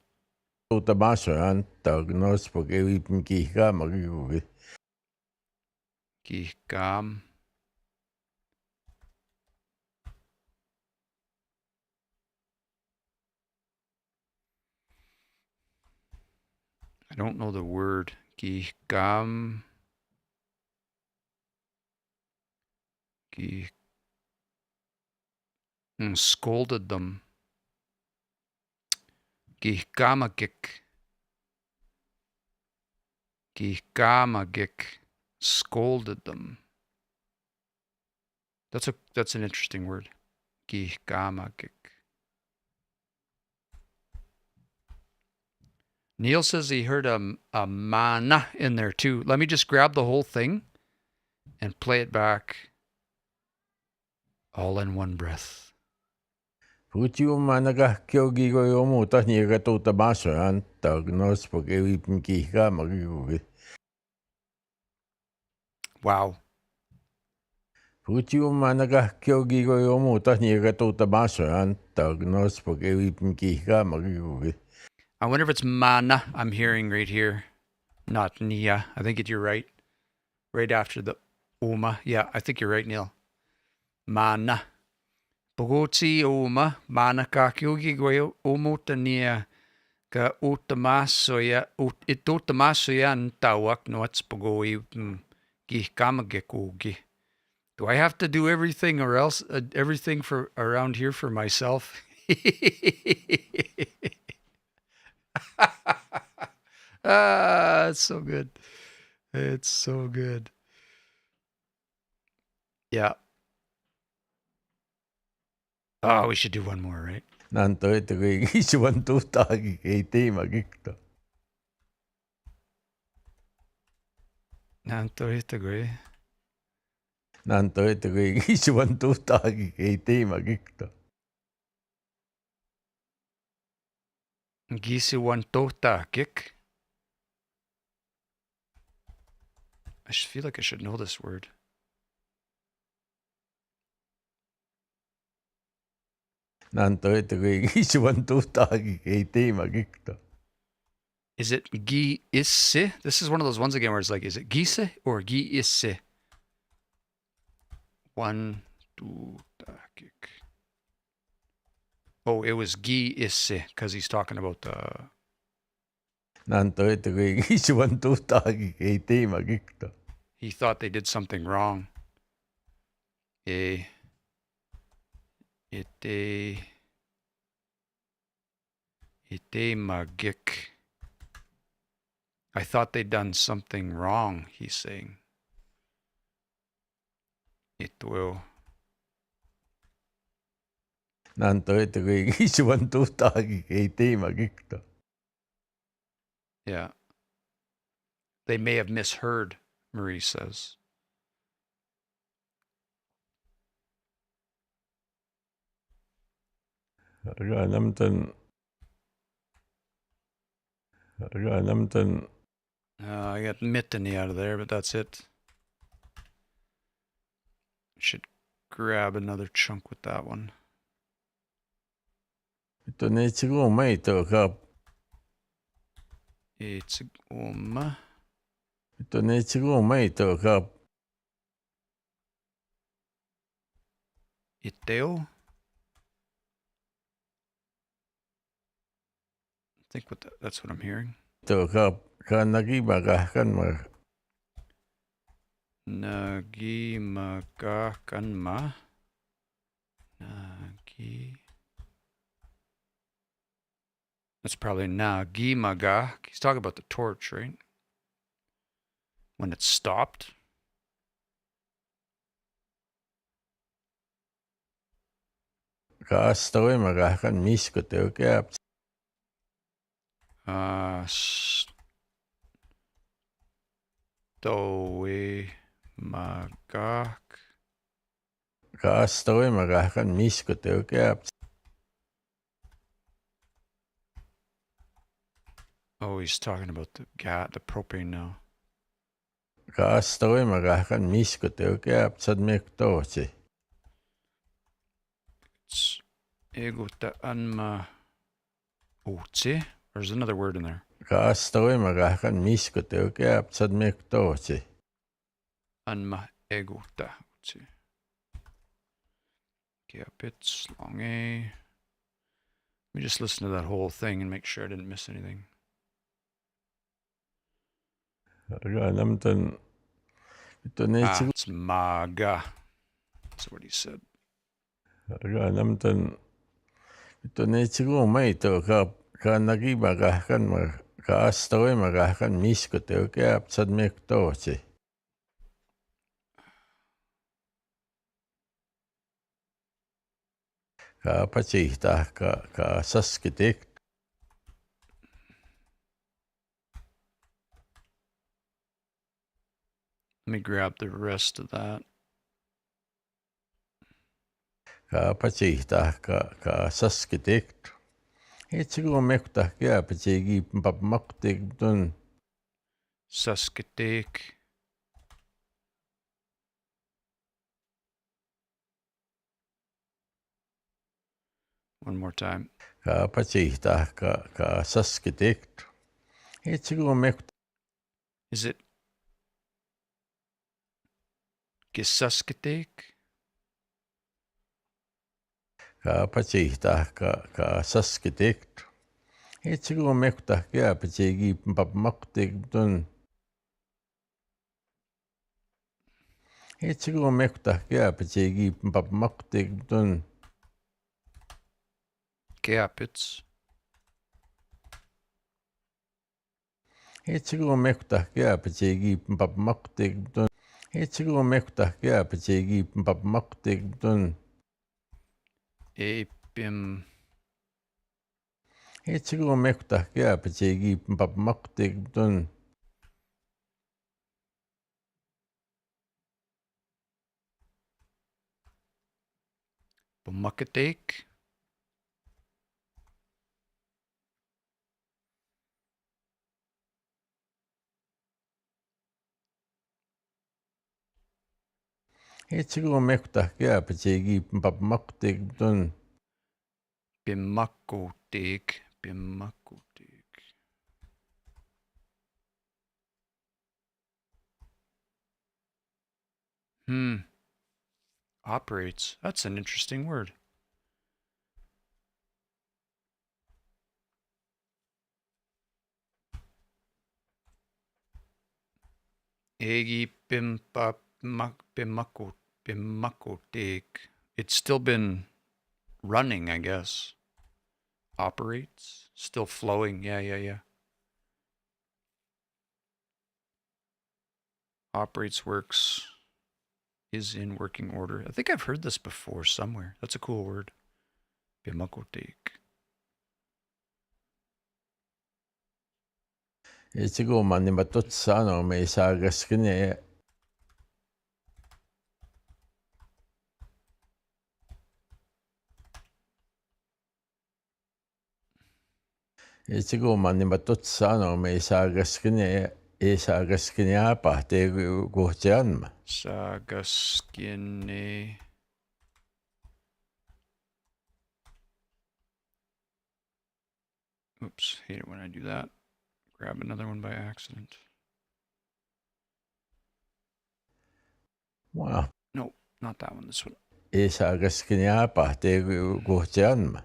Gigam. I don't know the word. Gigam. Scolded them. Gigamagik. Gigamagik. Scolded them. That's an interesting word. Gigamagik. Neil says he heard a mana in there too. Let me just grab the whole thing and play it back all in one breath. Wow. I wonder if it's mana I'm hearing right here, not nia. I think you're right. Right after the oma. Yeah, I think you're right, Neil. Mana. Pagotsi oma, mana kakyogi goyo omota nia ka utamasoya itotamasoya tawak no what's pagoi gihkamagekugi. Do I have to do everything or else everything for around here for myself? It's so good. It's so good. Yeah. Oh, we should do one more, right? Nanto ito kay isuan to tagi kay magikto. Nanto itagoy. Nanto ito kay isuan to tagi kay magikto. Gisiwantota gik. I feel like I should know this word. Nanto ito kay isuan to tagi kay magikto. Is it gi isse? This is one of those ones again where it's like, is it gise or gi isse? 1, 2, takik. Oh, it was gi isse because he's talking about the. He thought they did something wrong. Ite magik. I thought they'd done something wrong, he's saying. It will. Yeah. They may have misheard, Marie says. I got Mittany out of there, but that's it. Should grab another chunk with that one. It's Iteo. I think that's what I'm hearing. Nagi magakanma. Nagi. That's probably Nagi maga. He's talking about the torch, right? When it stopped. Stowe magakan magak. Stowe magakan Oh, he's talking about the propane now. Stowe magakan It's eguta anma uti. There's another word in there. Anma eguta uti. It's long A. Let me just listen to that whole thing and make sure I didn't miss anything. It's maga. That's what he said. Let me grab the rest of that. Saskitek. One more time. Is it Gesasketek? Keapits. Epim. Bumukatek. Bimakotek. Bimakotek. Operates. That's an interesting word. Egi bimakotik. It's still been running, I guess. Operates. Still flowing. Yeah. Operates, works, is in working order. I think I've heard this before somewhere. That's a cool word. Bimakotik. Ichigo manimatotsa me sagaskine. Ichigo manimatotsa me sagaskine. Sagaskineapa te gohtianma. Sagaskine. Oops, hate it when I do that. Grab another one by accident. Wow. No, not that one, this one. Sagaskineapa te gohtianma.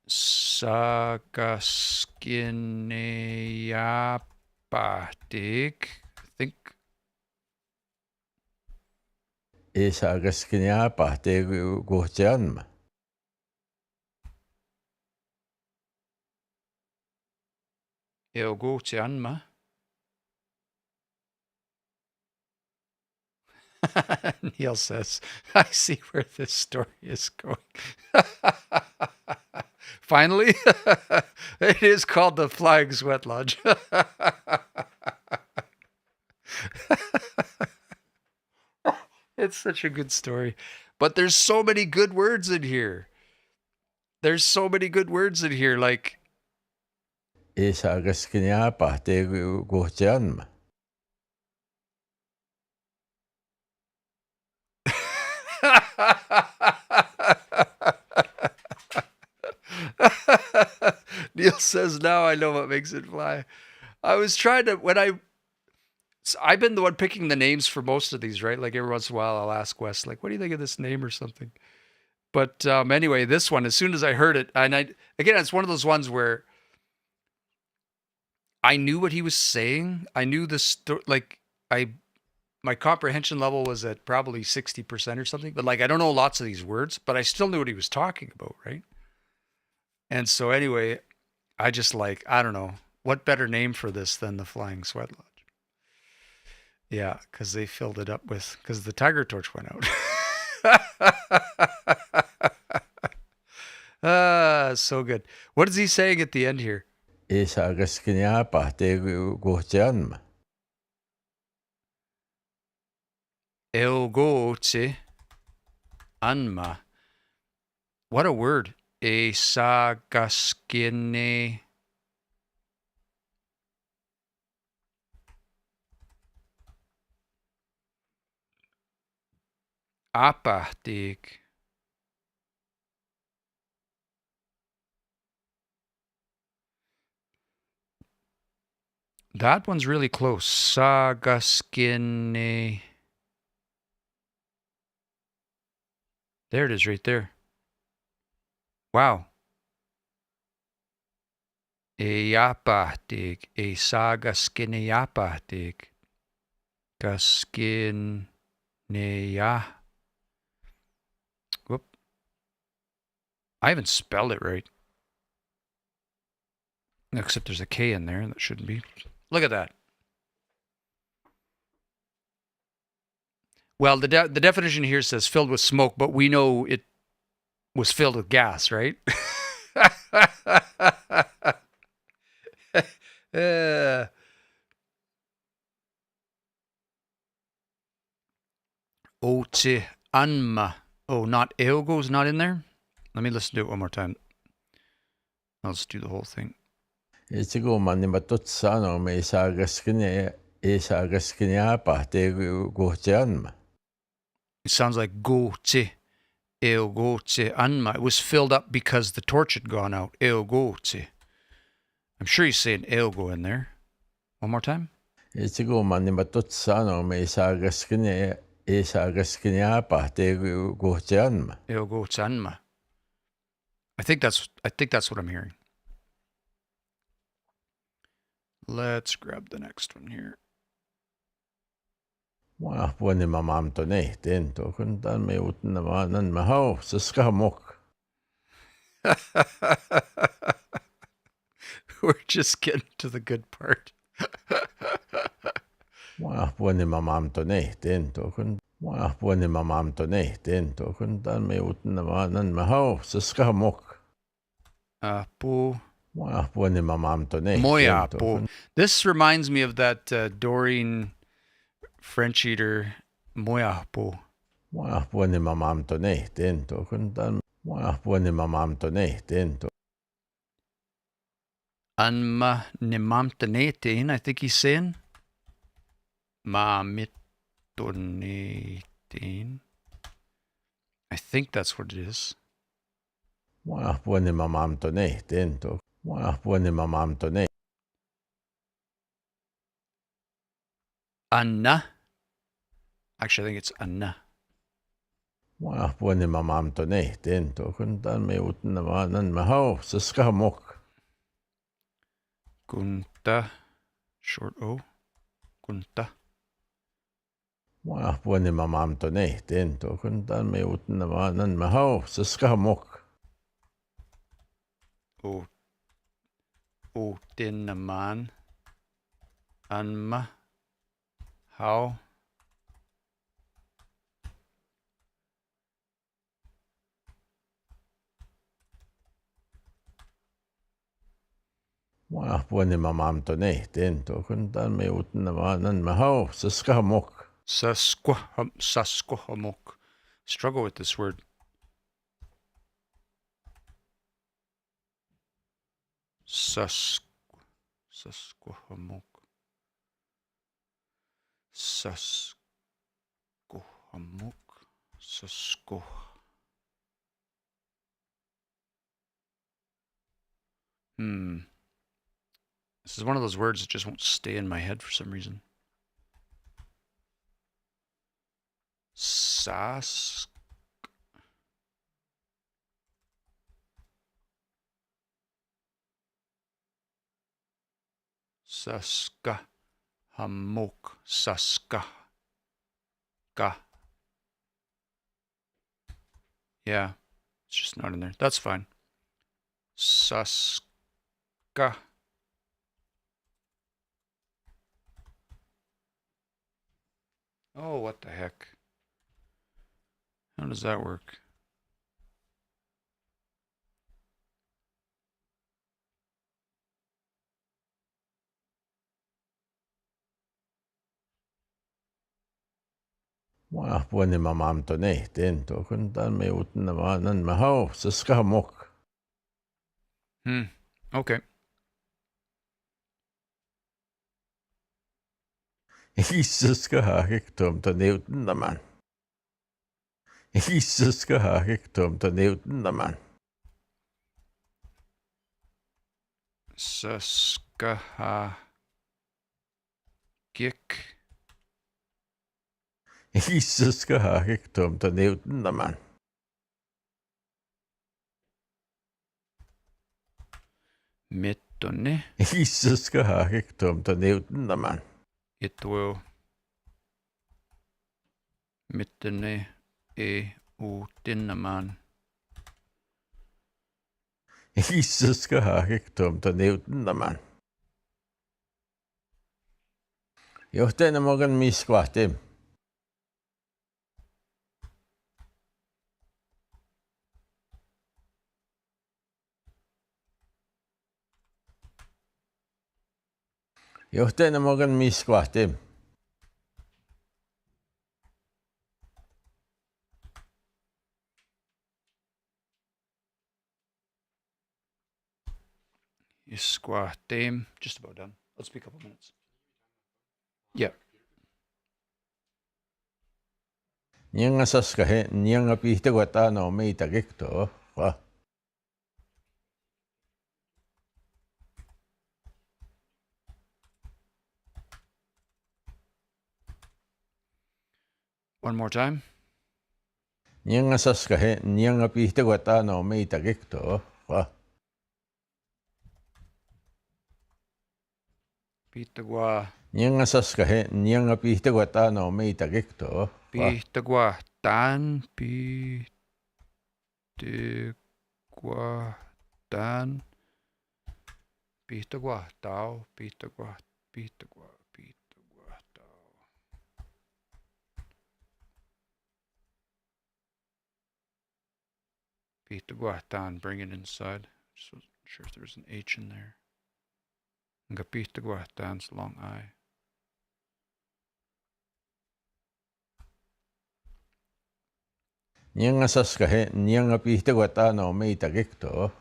Sagaskineapatik. I think. Sagaskineapa te gohtianma. Eogotianma. Neil says, I see where this story is going. Finally, it is called the Flying Sweatlodge. It's such a good story. But there's so many good words in here. There's so many good words in here. Like, Sagaskineapa te gohtianma. Neil says, now I know what makes it fly. I was trying to, I've been the one picking the names for most of these, right? Like every once in a while I'll ask Wes, like, what do you think of this name or something? But anyway, this one, as soon as I heard it, and again, it's one of those ones where I knew what he was saying. I knew my comprehension level was at probably 60% or something, but like, I don't know lots of these words, but I still knew what he was talking about, right? And so anyway, I just I don't know, what better name for this than the Flying Sweat Lodge? Yeah, because they filled it up because the Tiger Torch went out. So good. What is he saying at the end here? Sagaskineapa te gohtianma. Elgoche anma. What a word. Esagaskine. Apahtig. That one's really close. Sagaskine. There it is right there. Wow. Eyapahtig. Esagaskineapahtig. Gaskineya. Whoop. I haven't spelled it right. Except there's a K in there, and that shouldn't be. Look at that. Well, the definition here says filled with smoke, but we know it was filled with gas, right? Oche anma. Oh, not eogo's not in there? Let me listen to it one more time. I'll just do the whole thing. Ichigo manimatotsa me sagaskineapa te gohtianma. It sounds like goche. Eogoche anma. It was filled up because the torch had gone out. Eogoche. I'm sure he's saying eogo in there. One more time. Ichigo manimatotsa me sagaskineapa te gohtianma. Eogoche anma. I think that's what I'm hearing. Let's grab the next one here. Mua puani mamam to ne tento kun tan me utna nan ma ho saska mok. We're just getting to the good part. Mua puani mamam to ne tento kun mua puani mamam to ne tento kun tan me utna nan ma ho saska mok. Apu. Mua puani mamam to ne tento Moyapo. kun This reminds me of that Doreen French eater, Moyapo. mua puani mamam to ne tento kun tan mua puani mamam to ne tento. Anma nimamtanetin, I think he's saying. Ma mitonetin. I think that's what it is. Mua puani mamam to ne tento. Mua puani mamam to ne. Anna. Actually, I think it's Anna. Mua puani mamam to ne tento kun tan me utna nan ma ho saska mok. Gunta. Short O. Gunta. Mua puani mamam to ne tento kun tan me utna nan ma ho saska mok. O. O. Dinaman. Anma. How. Mua puani mamam to ne tento kun tan me utna nan ma ho saska mok. Sasquahamok. Struggle with this word. Sasquahamok. Sasquahamok. Sasquah. This is one of those words that just won't stay in my head for some reason. Sas. Saska. Hamok. Saska. Ga. Yeah, it's just not in there. That's fine. Saska. Oh, what the heck? How does that work? Mua puani mamam to ne tento kun tan me utna nan ma ho saska mok. Okay. Isaska hakik tom to ne utna man. Isaska hakik tom to ne utna man. Saskaha. Gik. Isaska hakik tom to ne utna man. Mittone. Isaska hakik tom to ne utna man. Itwo. Mittone. Utinaman. Isaska hakik tom to ne utna man. Johtena mogan miskvahtim. Johtena mogan miskvahtim. Isquahtim. Just about done. Let's be a couple minutes. Yeah. Nyanga saska he nyanga pihte wata no meita gekto. One more time. Nyanga saska he nyanga pihte wata no meita gekto. Pitagua. Niangasas kahe nianga pihtaguatano meita gekto. Pihtaguahtan, pihtaguahtan, pihtaguahtao, pihtaguahtao. Pihtaguahtan, bring it inside. Just wasn't sure if there was an H in there. Nga pihtaguahtan's long I. Niangasas kahe nianga pihtaguatano meita gekto.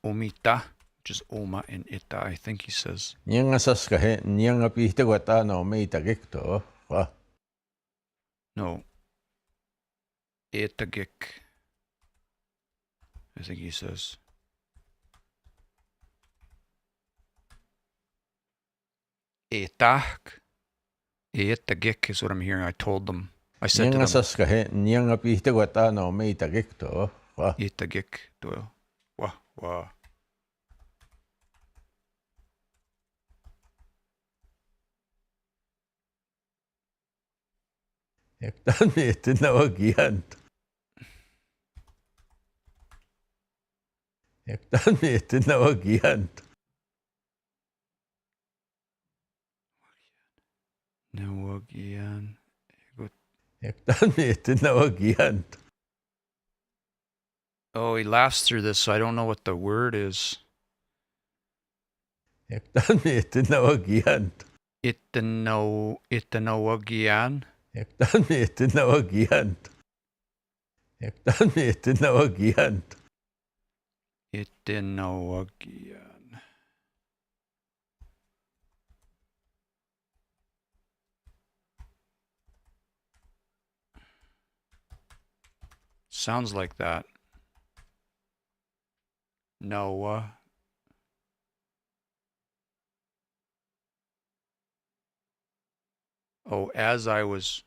Omita, which is Oma and Ita, I think he says. Niangasas kahe nianga pihtaguatano meita gekto. No. Etagik, I think he says. Etag. Etagik is what I'm hearing. I told them. I said to them. Niangasas kahe nianga pihtaguatano meita gekto. Etagik. Wah, wah. Ektan mieti nawagian. Ektan mieti nawagian. Nawagian. Ektan mieti nawagian. Oh, he laughs through this, so I don't know what the word is. Ektan mieti nawagian. Itanawagian. Ektan mieti nawagian. Ektan mieti nawagian. Itanawagian. Sounds like that. Noah. Oh, as I was.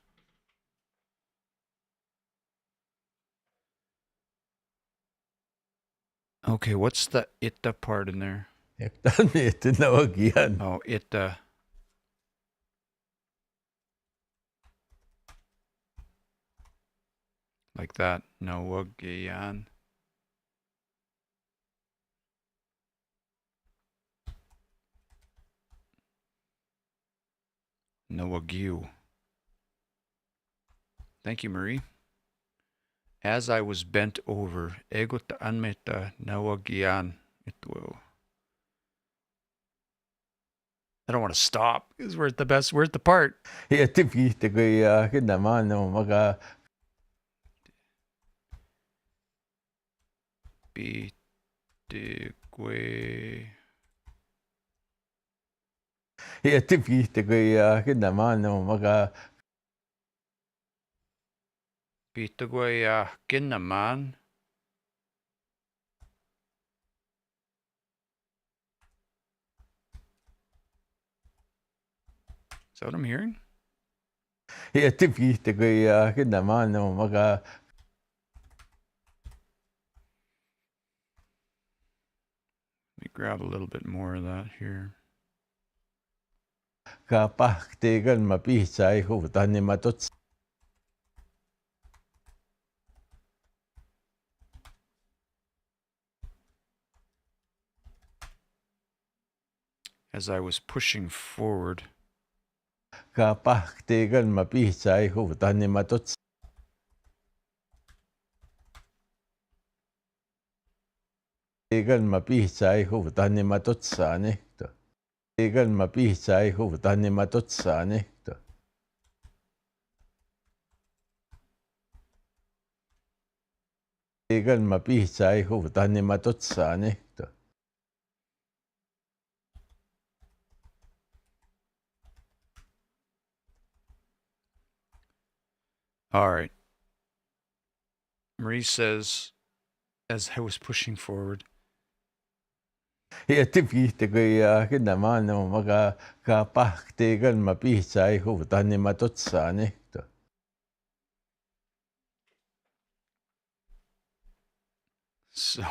Okay, what's the itta part in there? Ektan mieti nawagian. Oh, itta. Like that. Nawagian. Nawagyu. Thank you, Marie. As I was bent over, ego ta anmeta nawagian. I don't want to stop because we're at the best. We're at the part. Iati pihtaguya kinamano maga. Bitigwe. Iati pihtaguya kinamano maga. Bitigwe kinaman. Is that what I'm hearing? Iati pihtaguya kinamano maga. Let me grab a little bit more of that here. Kapahtigan mapisay hutan ni matuts. As I was pushing forward. Kapahtigan mapisay hutan ni matuts. Tigan mapisay hutan ni matutsani. Tigan mapisay hutan ni matutsani. Tigan mapisay hutan ni matutsani. All right. Marie says, as I was pushing forward. Iati pihtaguya kinamano maga kapahtigan mapisay hutan ni matutsani. So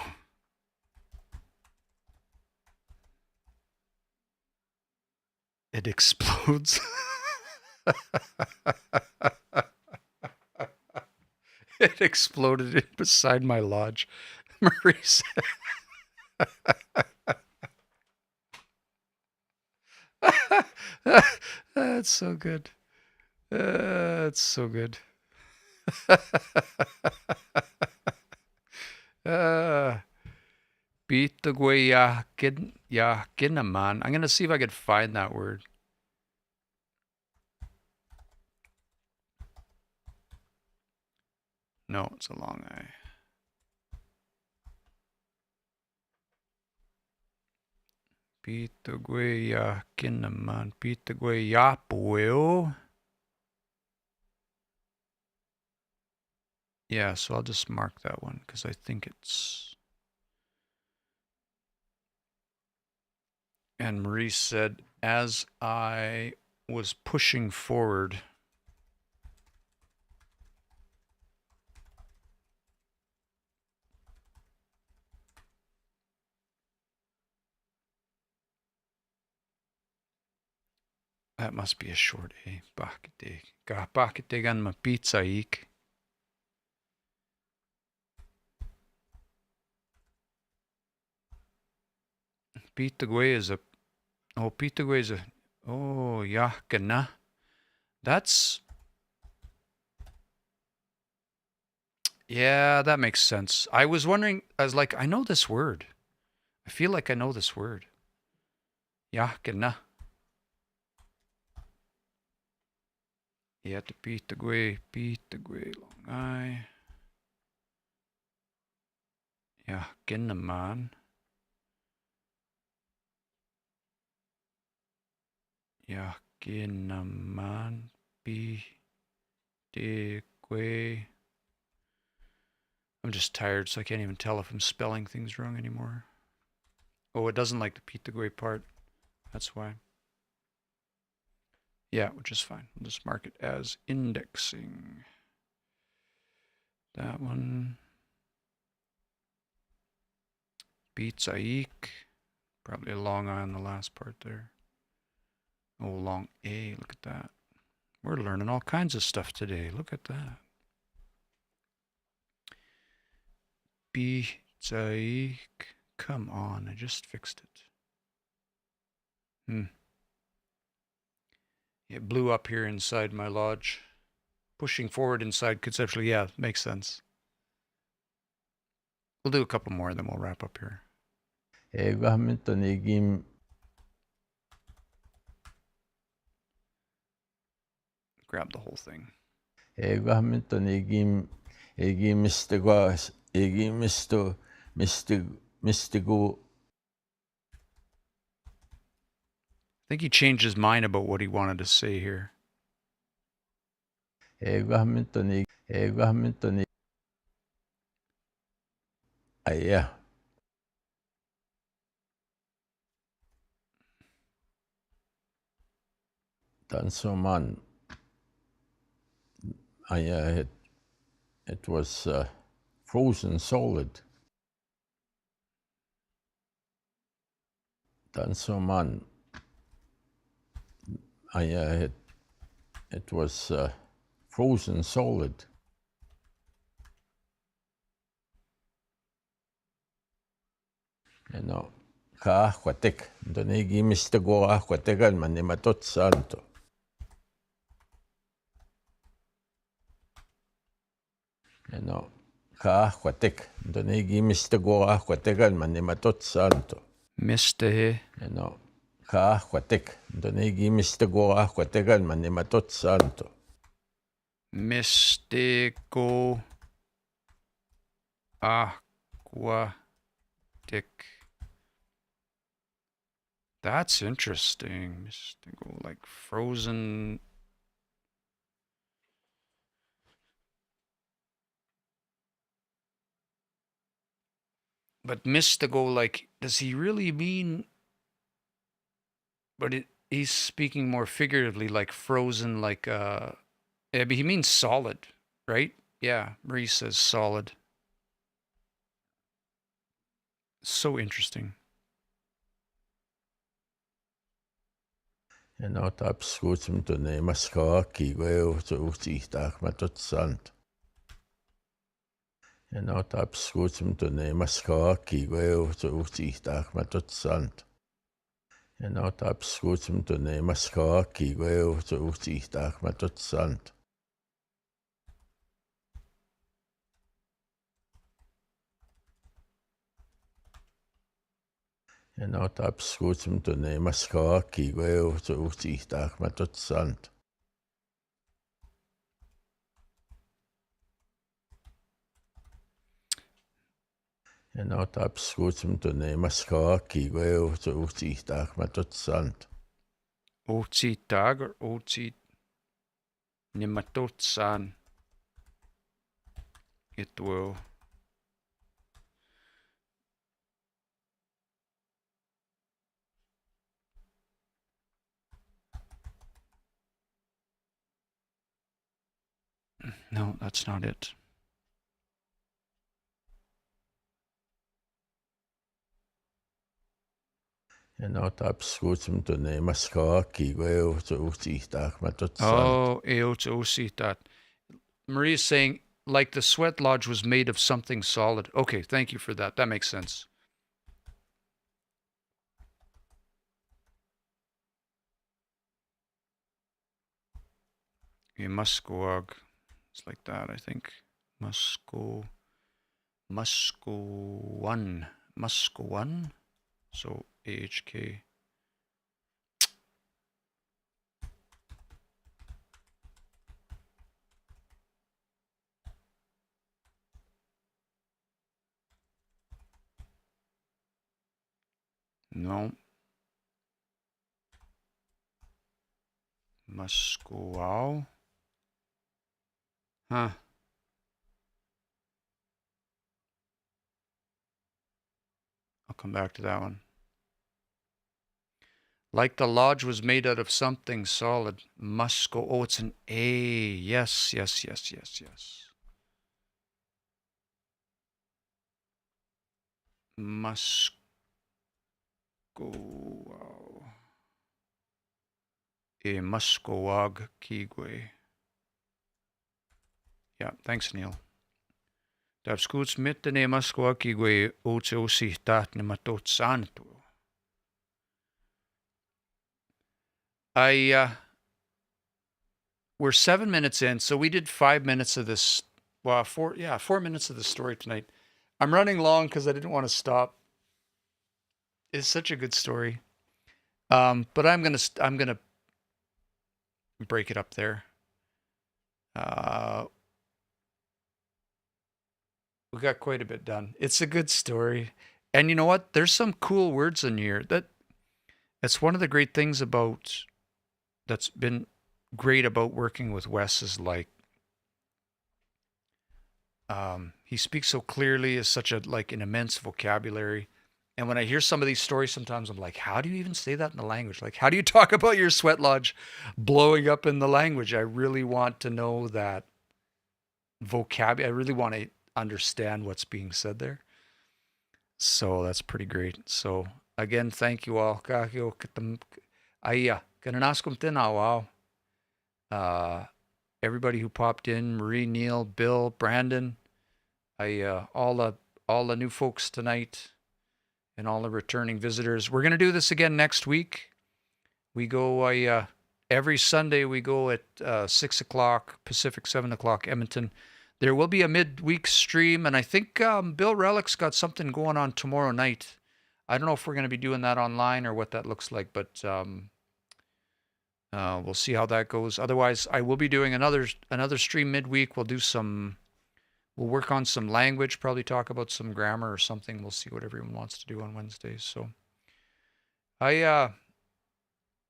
It explodes. It exploded in beside my lodge. Marie said. That's so good. That's so good. Beat the way man. I'm gonna see if I could find that word. No, it's a long I. Beat the way man. Beat the way boil. Yeah, so I'll just mark that one because I think it's. And Marie said, as I was pushing forward. That must be a short A. Bakite. Bakite gan ma pizza ik. Pitagwe is a. Oh, Pitagwe is a. Oh, yeah, gana. That's. Yeah, that makes sense. I was wondering, I was like, I know this word. I feel like I know this word. Yeah, gana. Yeah, to Pitagwe, long I. Yeah, gana man. Yeah, gana man. Pitagwe. I'm just tired, so I can't even tell if I'm spelling things wrong anymore. Oh, it doesn't like the Pitagwe part. That's why. Yeah, which is fine. We'll just mark it as indexing. That one. Bitsaik. Probably a long I on the last part there. Oh, long A. Look at that. We're learning all kinds of stuff today. Look at that. Bitsaik. Come on, I just fixed it. It blew up here inside my lodge. Pushing forward inside conceptually, yeah, makes sense. We'll do a couple more, then we'll wrap up here. Grab the whole thing. I think he changed his mind about what he wanted to say here. Yeah. Tansoman. It was frozen solid. Tansoman. It was frozen solid. You know, kaahquatek. Donegi mistago ahquategal manimatot santo. You know, kaahquatek. Donegi mistago ahquategal manimatot santo. Miste. You know, kaahquatek. Donegi mistago ahquategal manimatot santo. Mystical aquatic. That's interesting. Mystical, like frozen. But mystical, like, does he really mean? But he's speaking more figuratively, like frozen, like yeah, but he means solid, right? Yeah, Marie says solid. So interesting. En otab skutsum to ne maskaki gweo to utitach matotsant. En otab skutsum to ne maskaki gweo to utitach matotsant. En otab skutsum to ne maskaki gweo to utitach matotsant. En otab skutsum to ne maskaki gweo to utitach matotsant. En otab skutsum to ne maskaki gweo to utitach matotsant. Otitag or otit nimatotsan. It will. No, that's not it. En otab skutsum to ne maskaki gweo to utitach matotsant. Oh, eotsitat. Maria's saying, like the Sweatlodge was made of something solid. Okay, thank you for that. That makes sense. Muskowag. It's like that, I think. Muskowan. So AHK. No. Muskow. Huh. I'll come back to that one. Like the lodge was made out of something solid. Musko. Oh, it's an A. Yes. Musko. A Muskowag Kigwe. Yeah, thanks, Neil. Daar skuts mitten i Muskowag Kigwe ootse osihtat ne matot santo. We're 7 minutes in, so we did 5 minutes of this. Well, 4 minutes of the story tonight. I'm running long because I didn't want to stop. It's such a good story. But I'm gonna break it up there. We got quite a bit done. It's a good story, and you know what? There's some cool words in here. That's one of the great things that's been great about working with Wes is like he speaks so clearly, is such an immense vocabulary. And when I hear some of these stories, sometimes I'm like, how do you even say that in the language? Like, how do you talk about your Sweatlodge blowing up in the language? I really want to know that vocabulary. I really want to understand what's being said there. So that's pretty great. So again, thank you all. Everybody who popped in, Marie, Neil, Bill, Brandon, all the new folks tonight, and all the returning visitors. We're gonna do this again next week. We go every Sunday. We go at 6 o'clock Pacific, 7 o'clock Edmonton. There will be a midweek stream, and I think Bill Relic's got something going on tomorrow night. I don't know if we're going to be doing that online or what that looks like, but we'll see how that goes. Otherwise, I will be doing another stream midweek. We'll work on some language, probably talk about some grammar or something. We'll see what everyone wants to do on Wednesdays. So, Mr.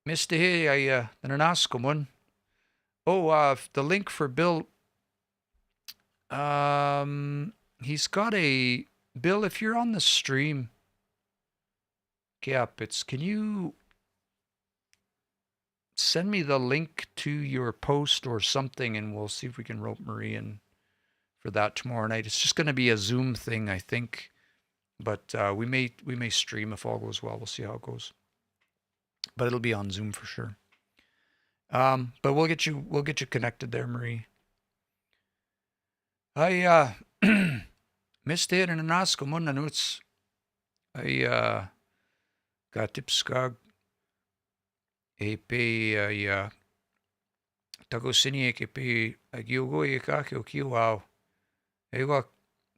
Hey, nananaskomon. Oh, the link for Bill. He's got a Bill. If you're on the stream, can you send me the link to your post or something, and we'll see if we can rope Marie in for that tomorrow night. It's just going to be a Zoom thing, I think, but we may stream if all goes well. We'll see how it goes, but it'll be on Zoom for sure. But we'll get you connected there, Marie. I missed it in Anasko Munanuts. I got tipskag e pe tago sini ke pe agiogo e ka ke o ki wow. E wa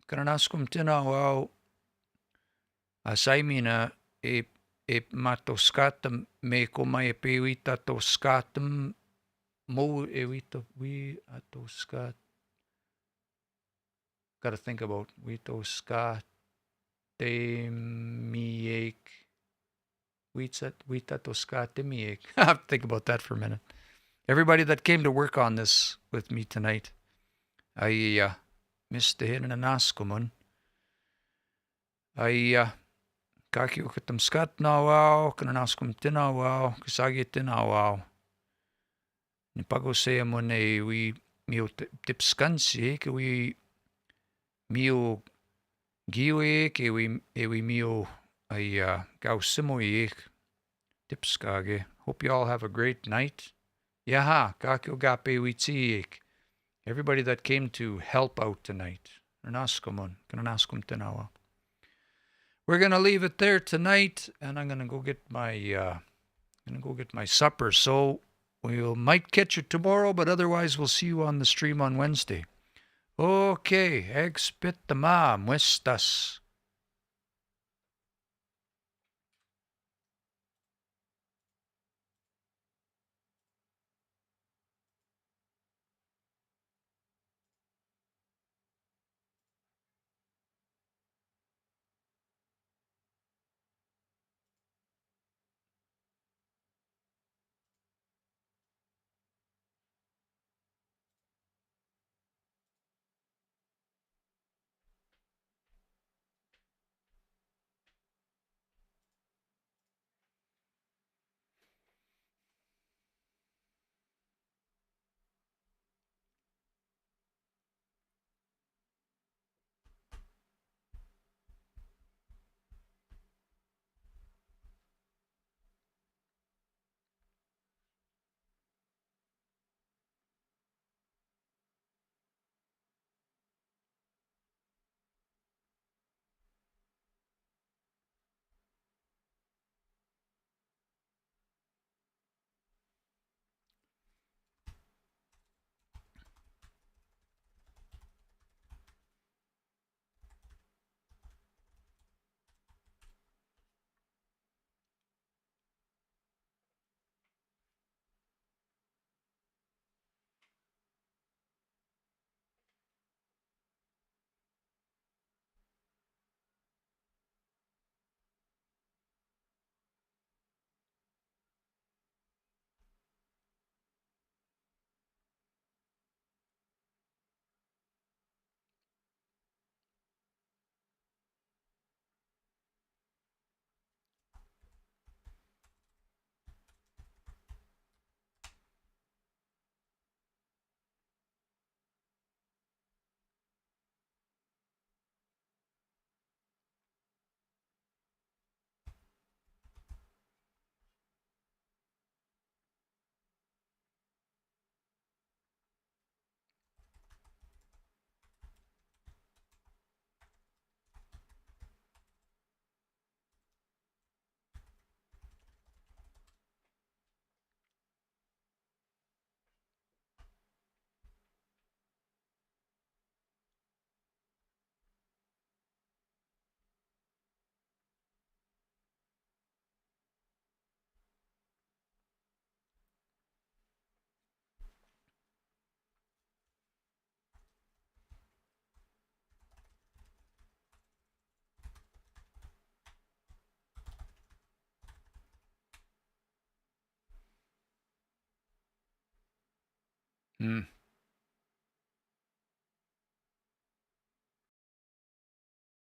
kananaskum tina wow. Asaimina e matoskatam me koma e pe wita toskatam mo e wita we atoskat. Got to think about wito skat miek. Wita toskat miek. I have to think about that for a minute. Everybody that came to work on this with me tonight, I missed the hit and an askumun. I kaki ukatam skat na wow, kananaskum tina wow, kasagi tina wow. Ni pago saya mo na we mio tipskansi ke we mio giwe ke we mio ay gausimo ik tipskage. Hope you all have a great night. Yaha, kakio gape witiik. Everybody that came to help out tonight. Kananaskum tinawa. We're gonna leave it there tonight, and I'm gonna go get my supper. So we might catch you tomorrow, but otherwise we'll see you on the stream on Wednesday. Okay, expit the ma muestas. Hmm.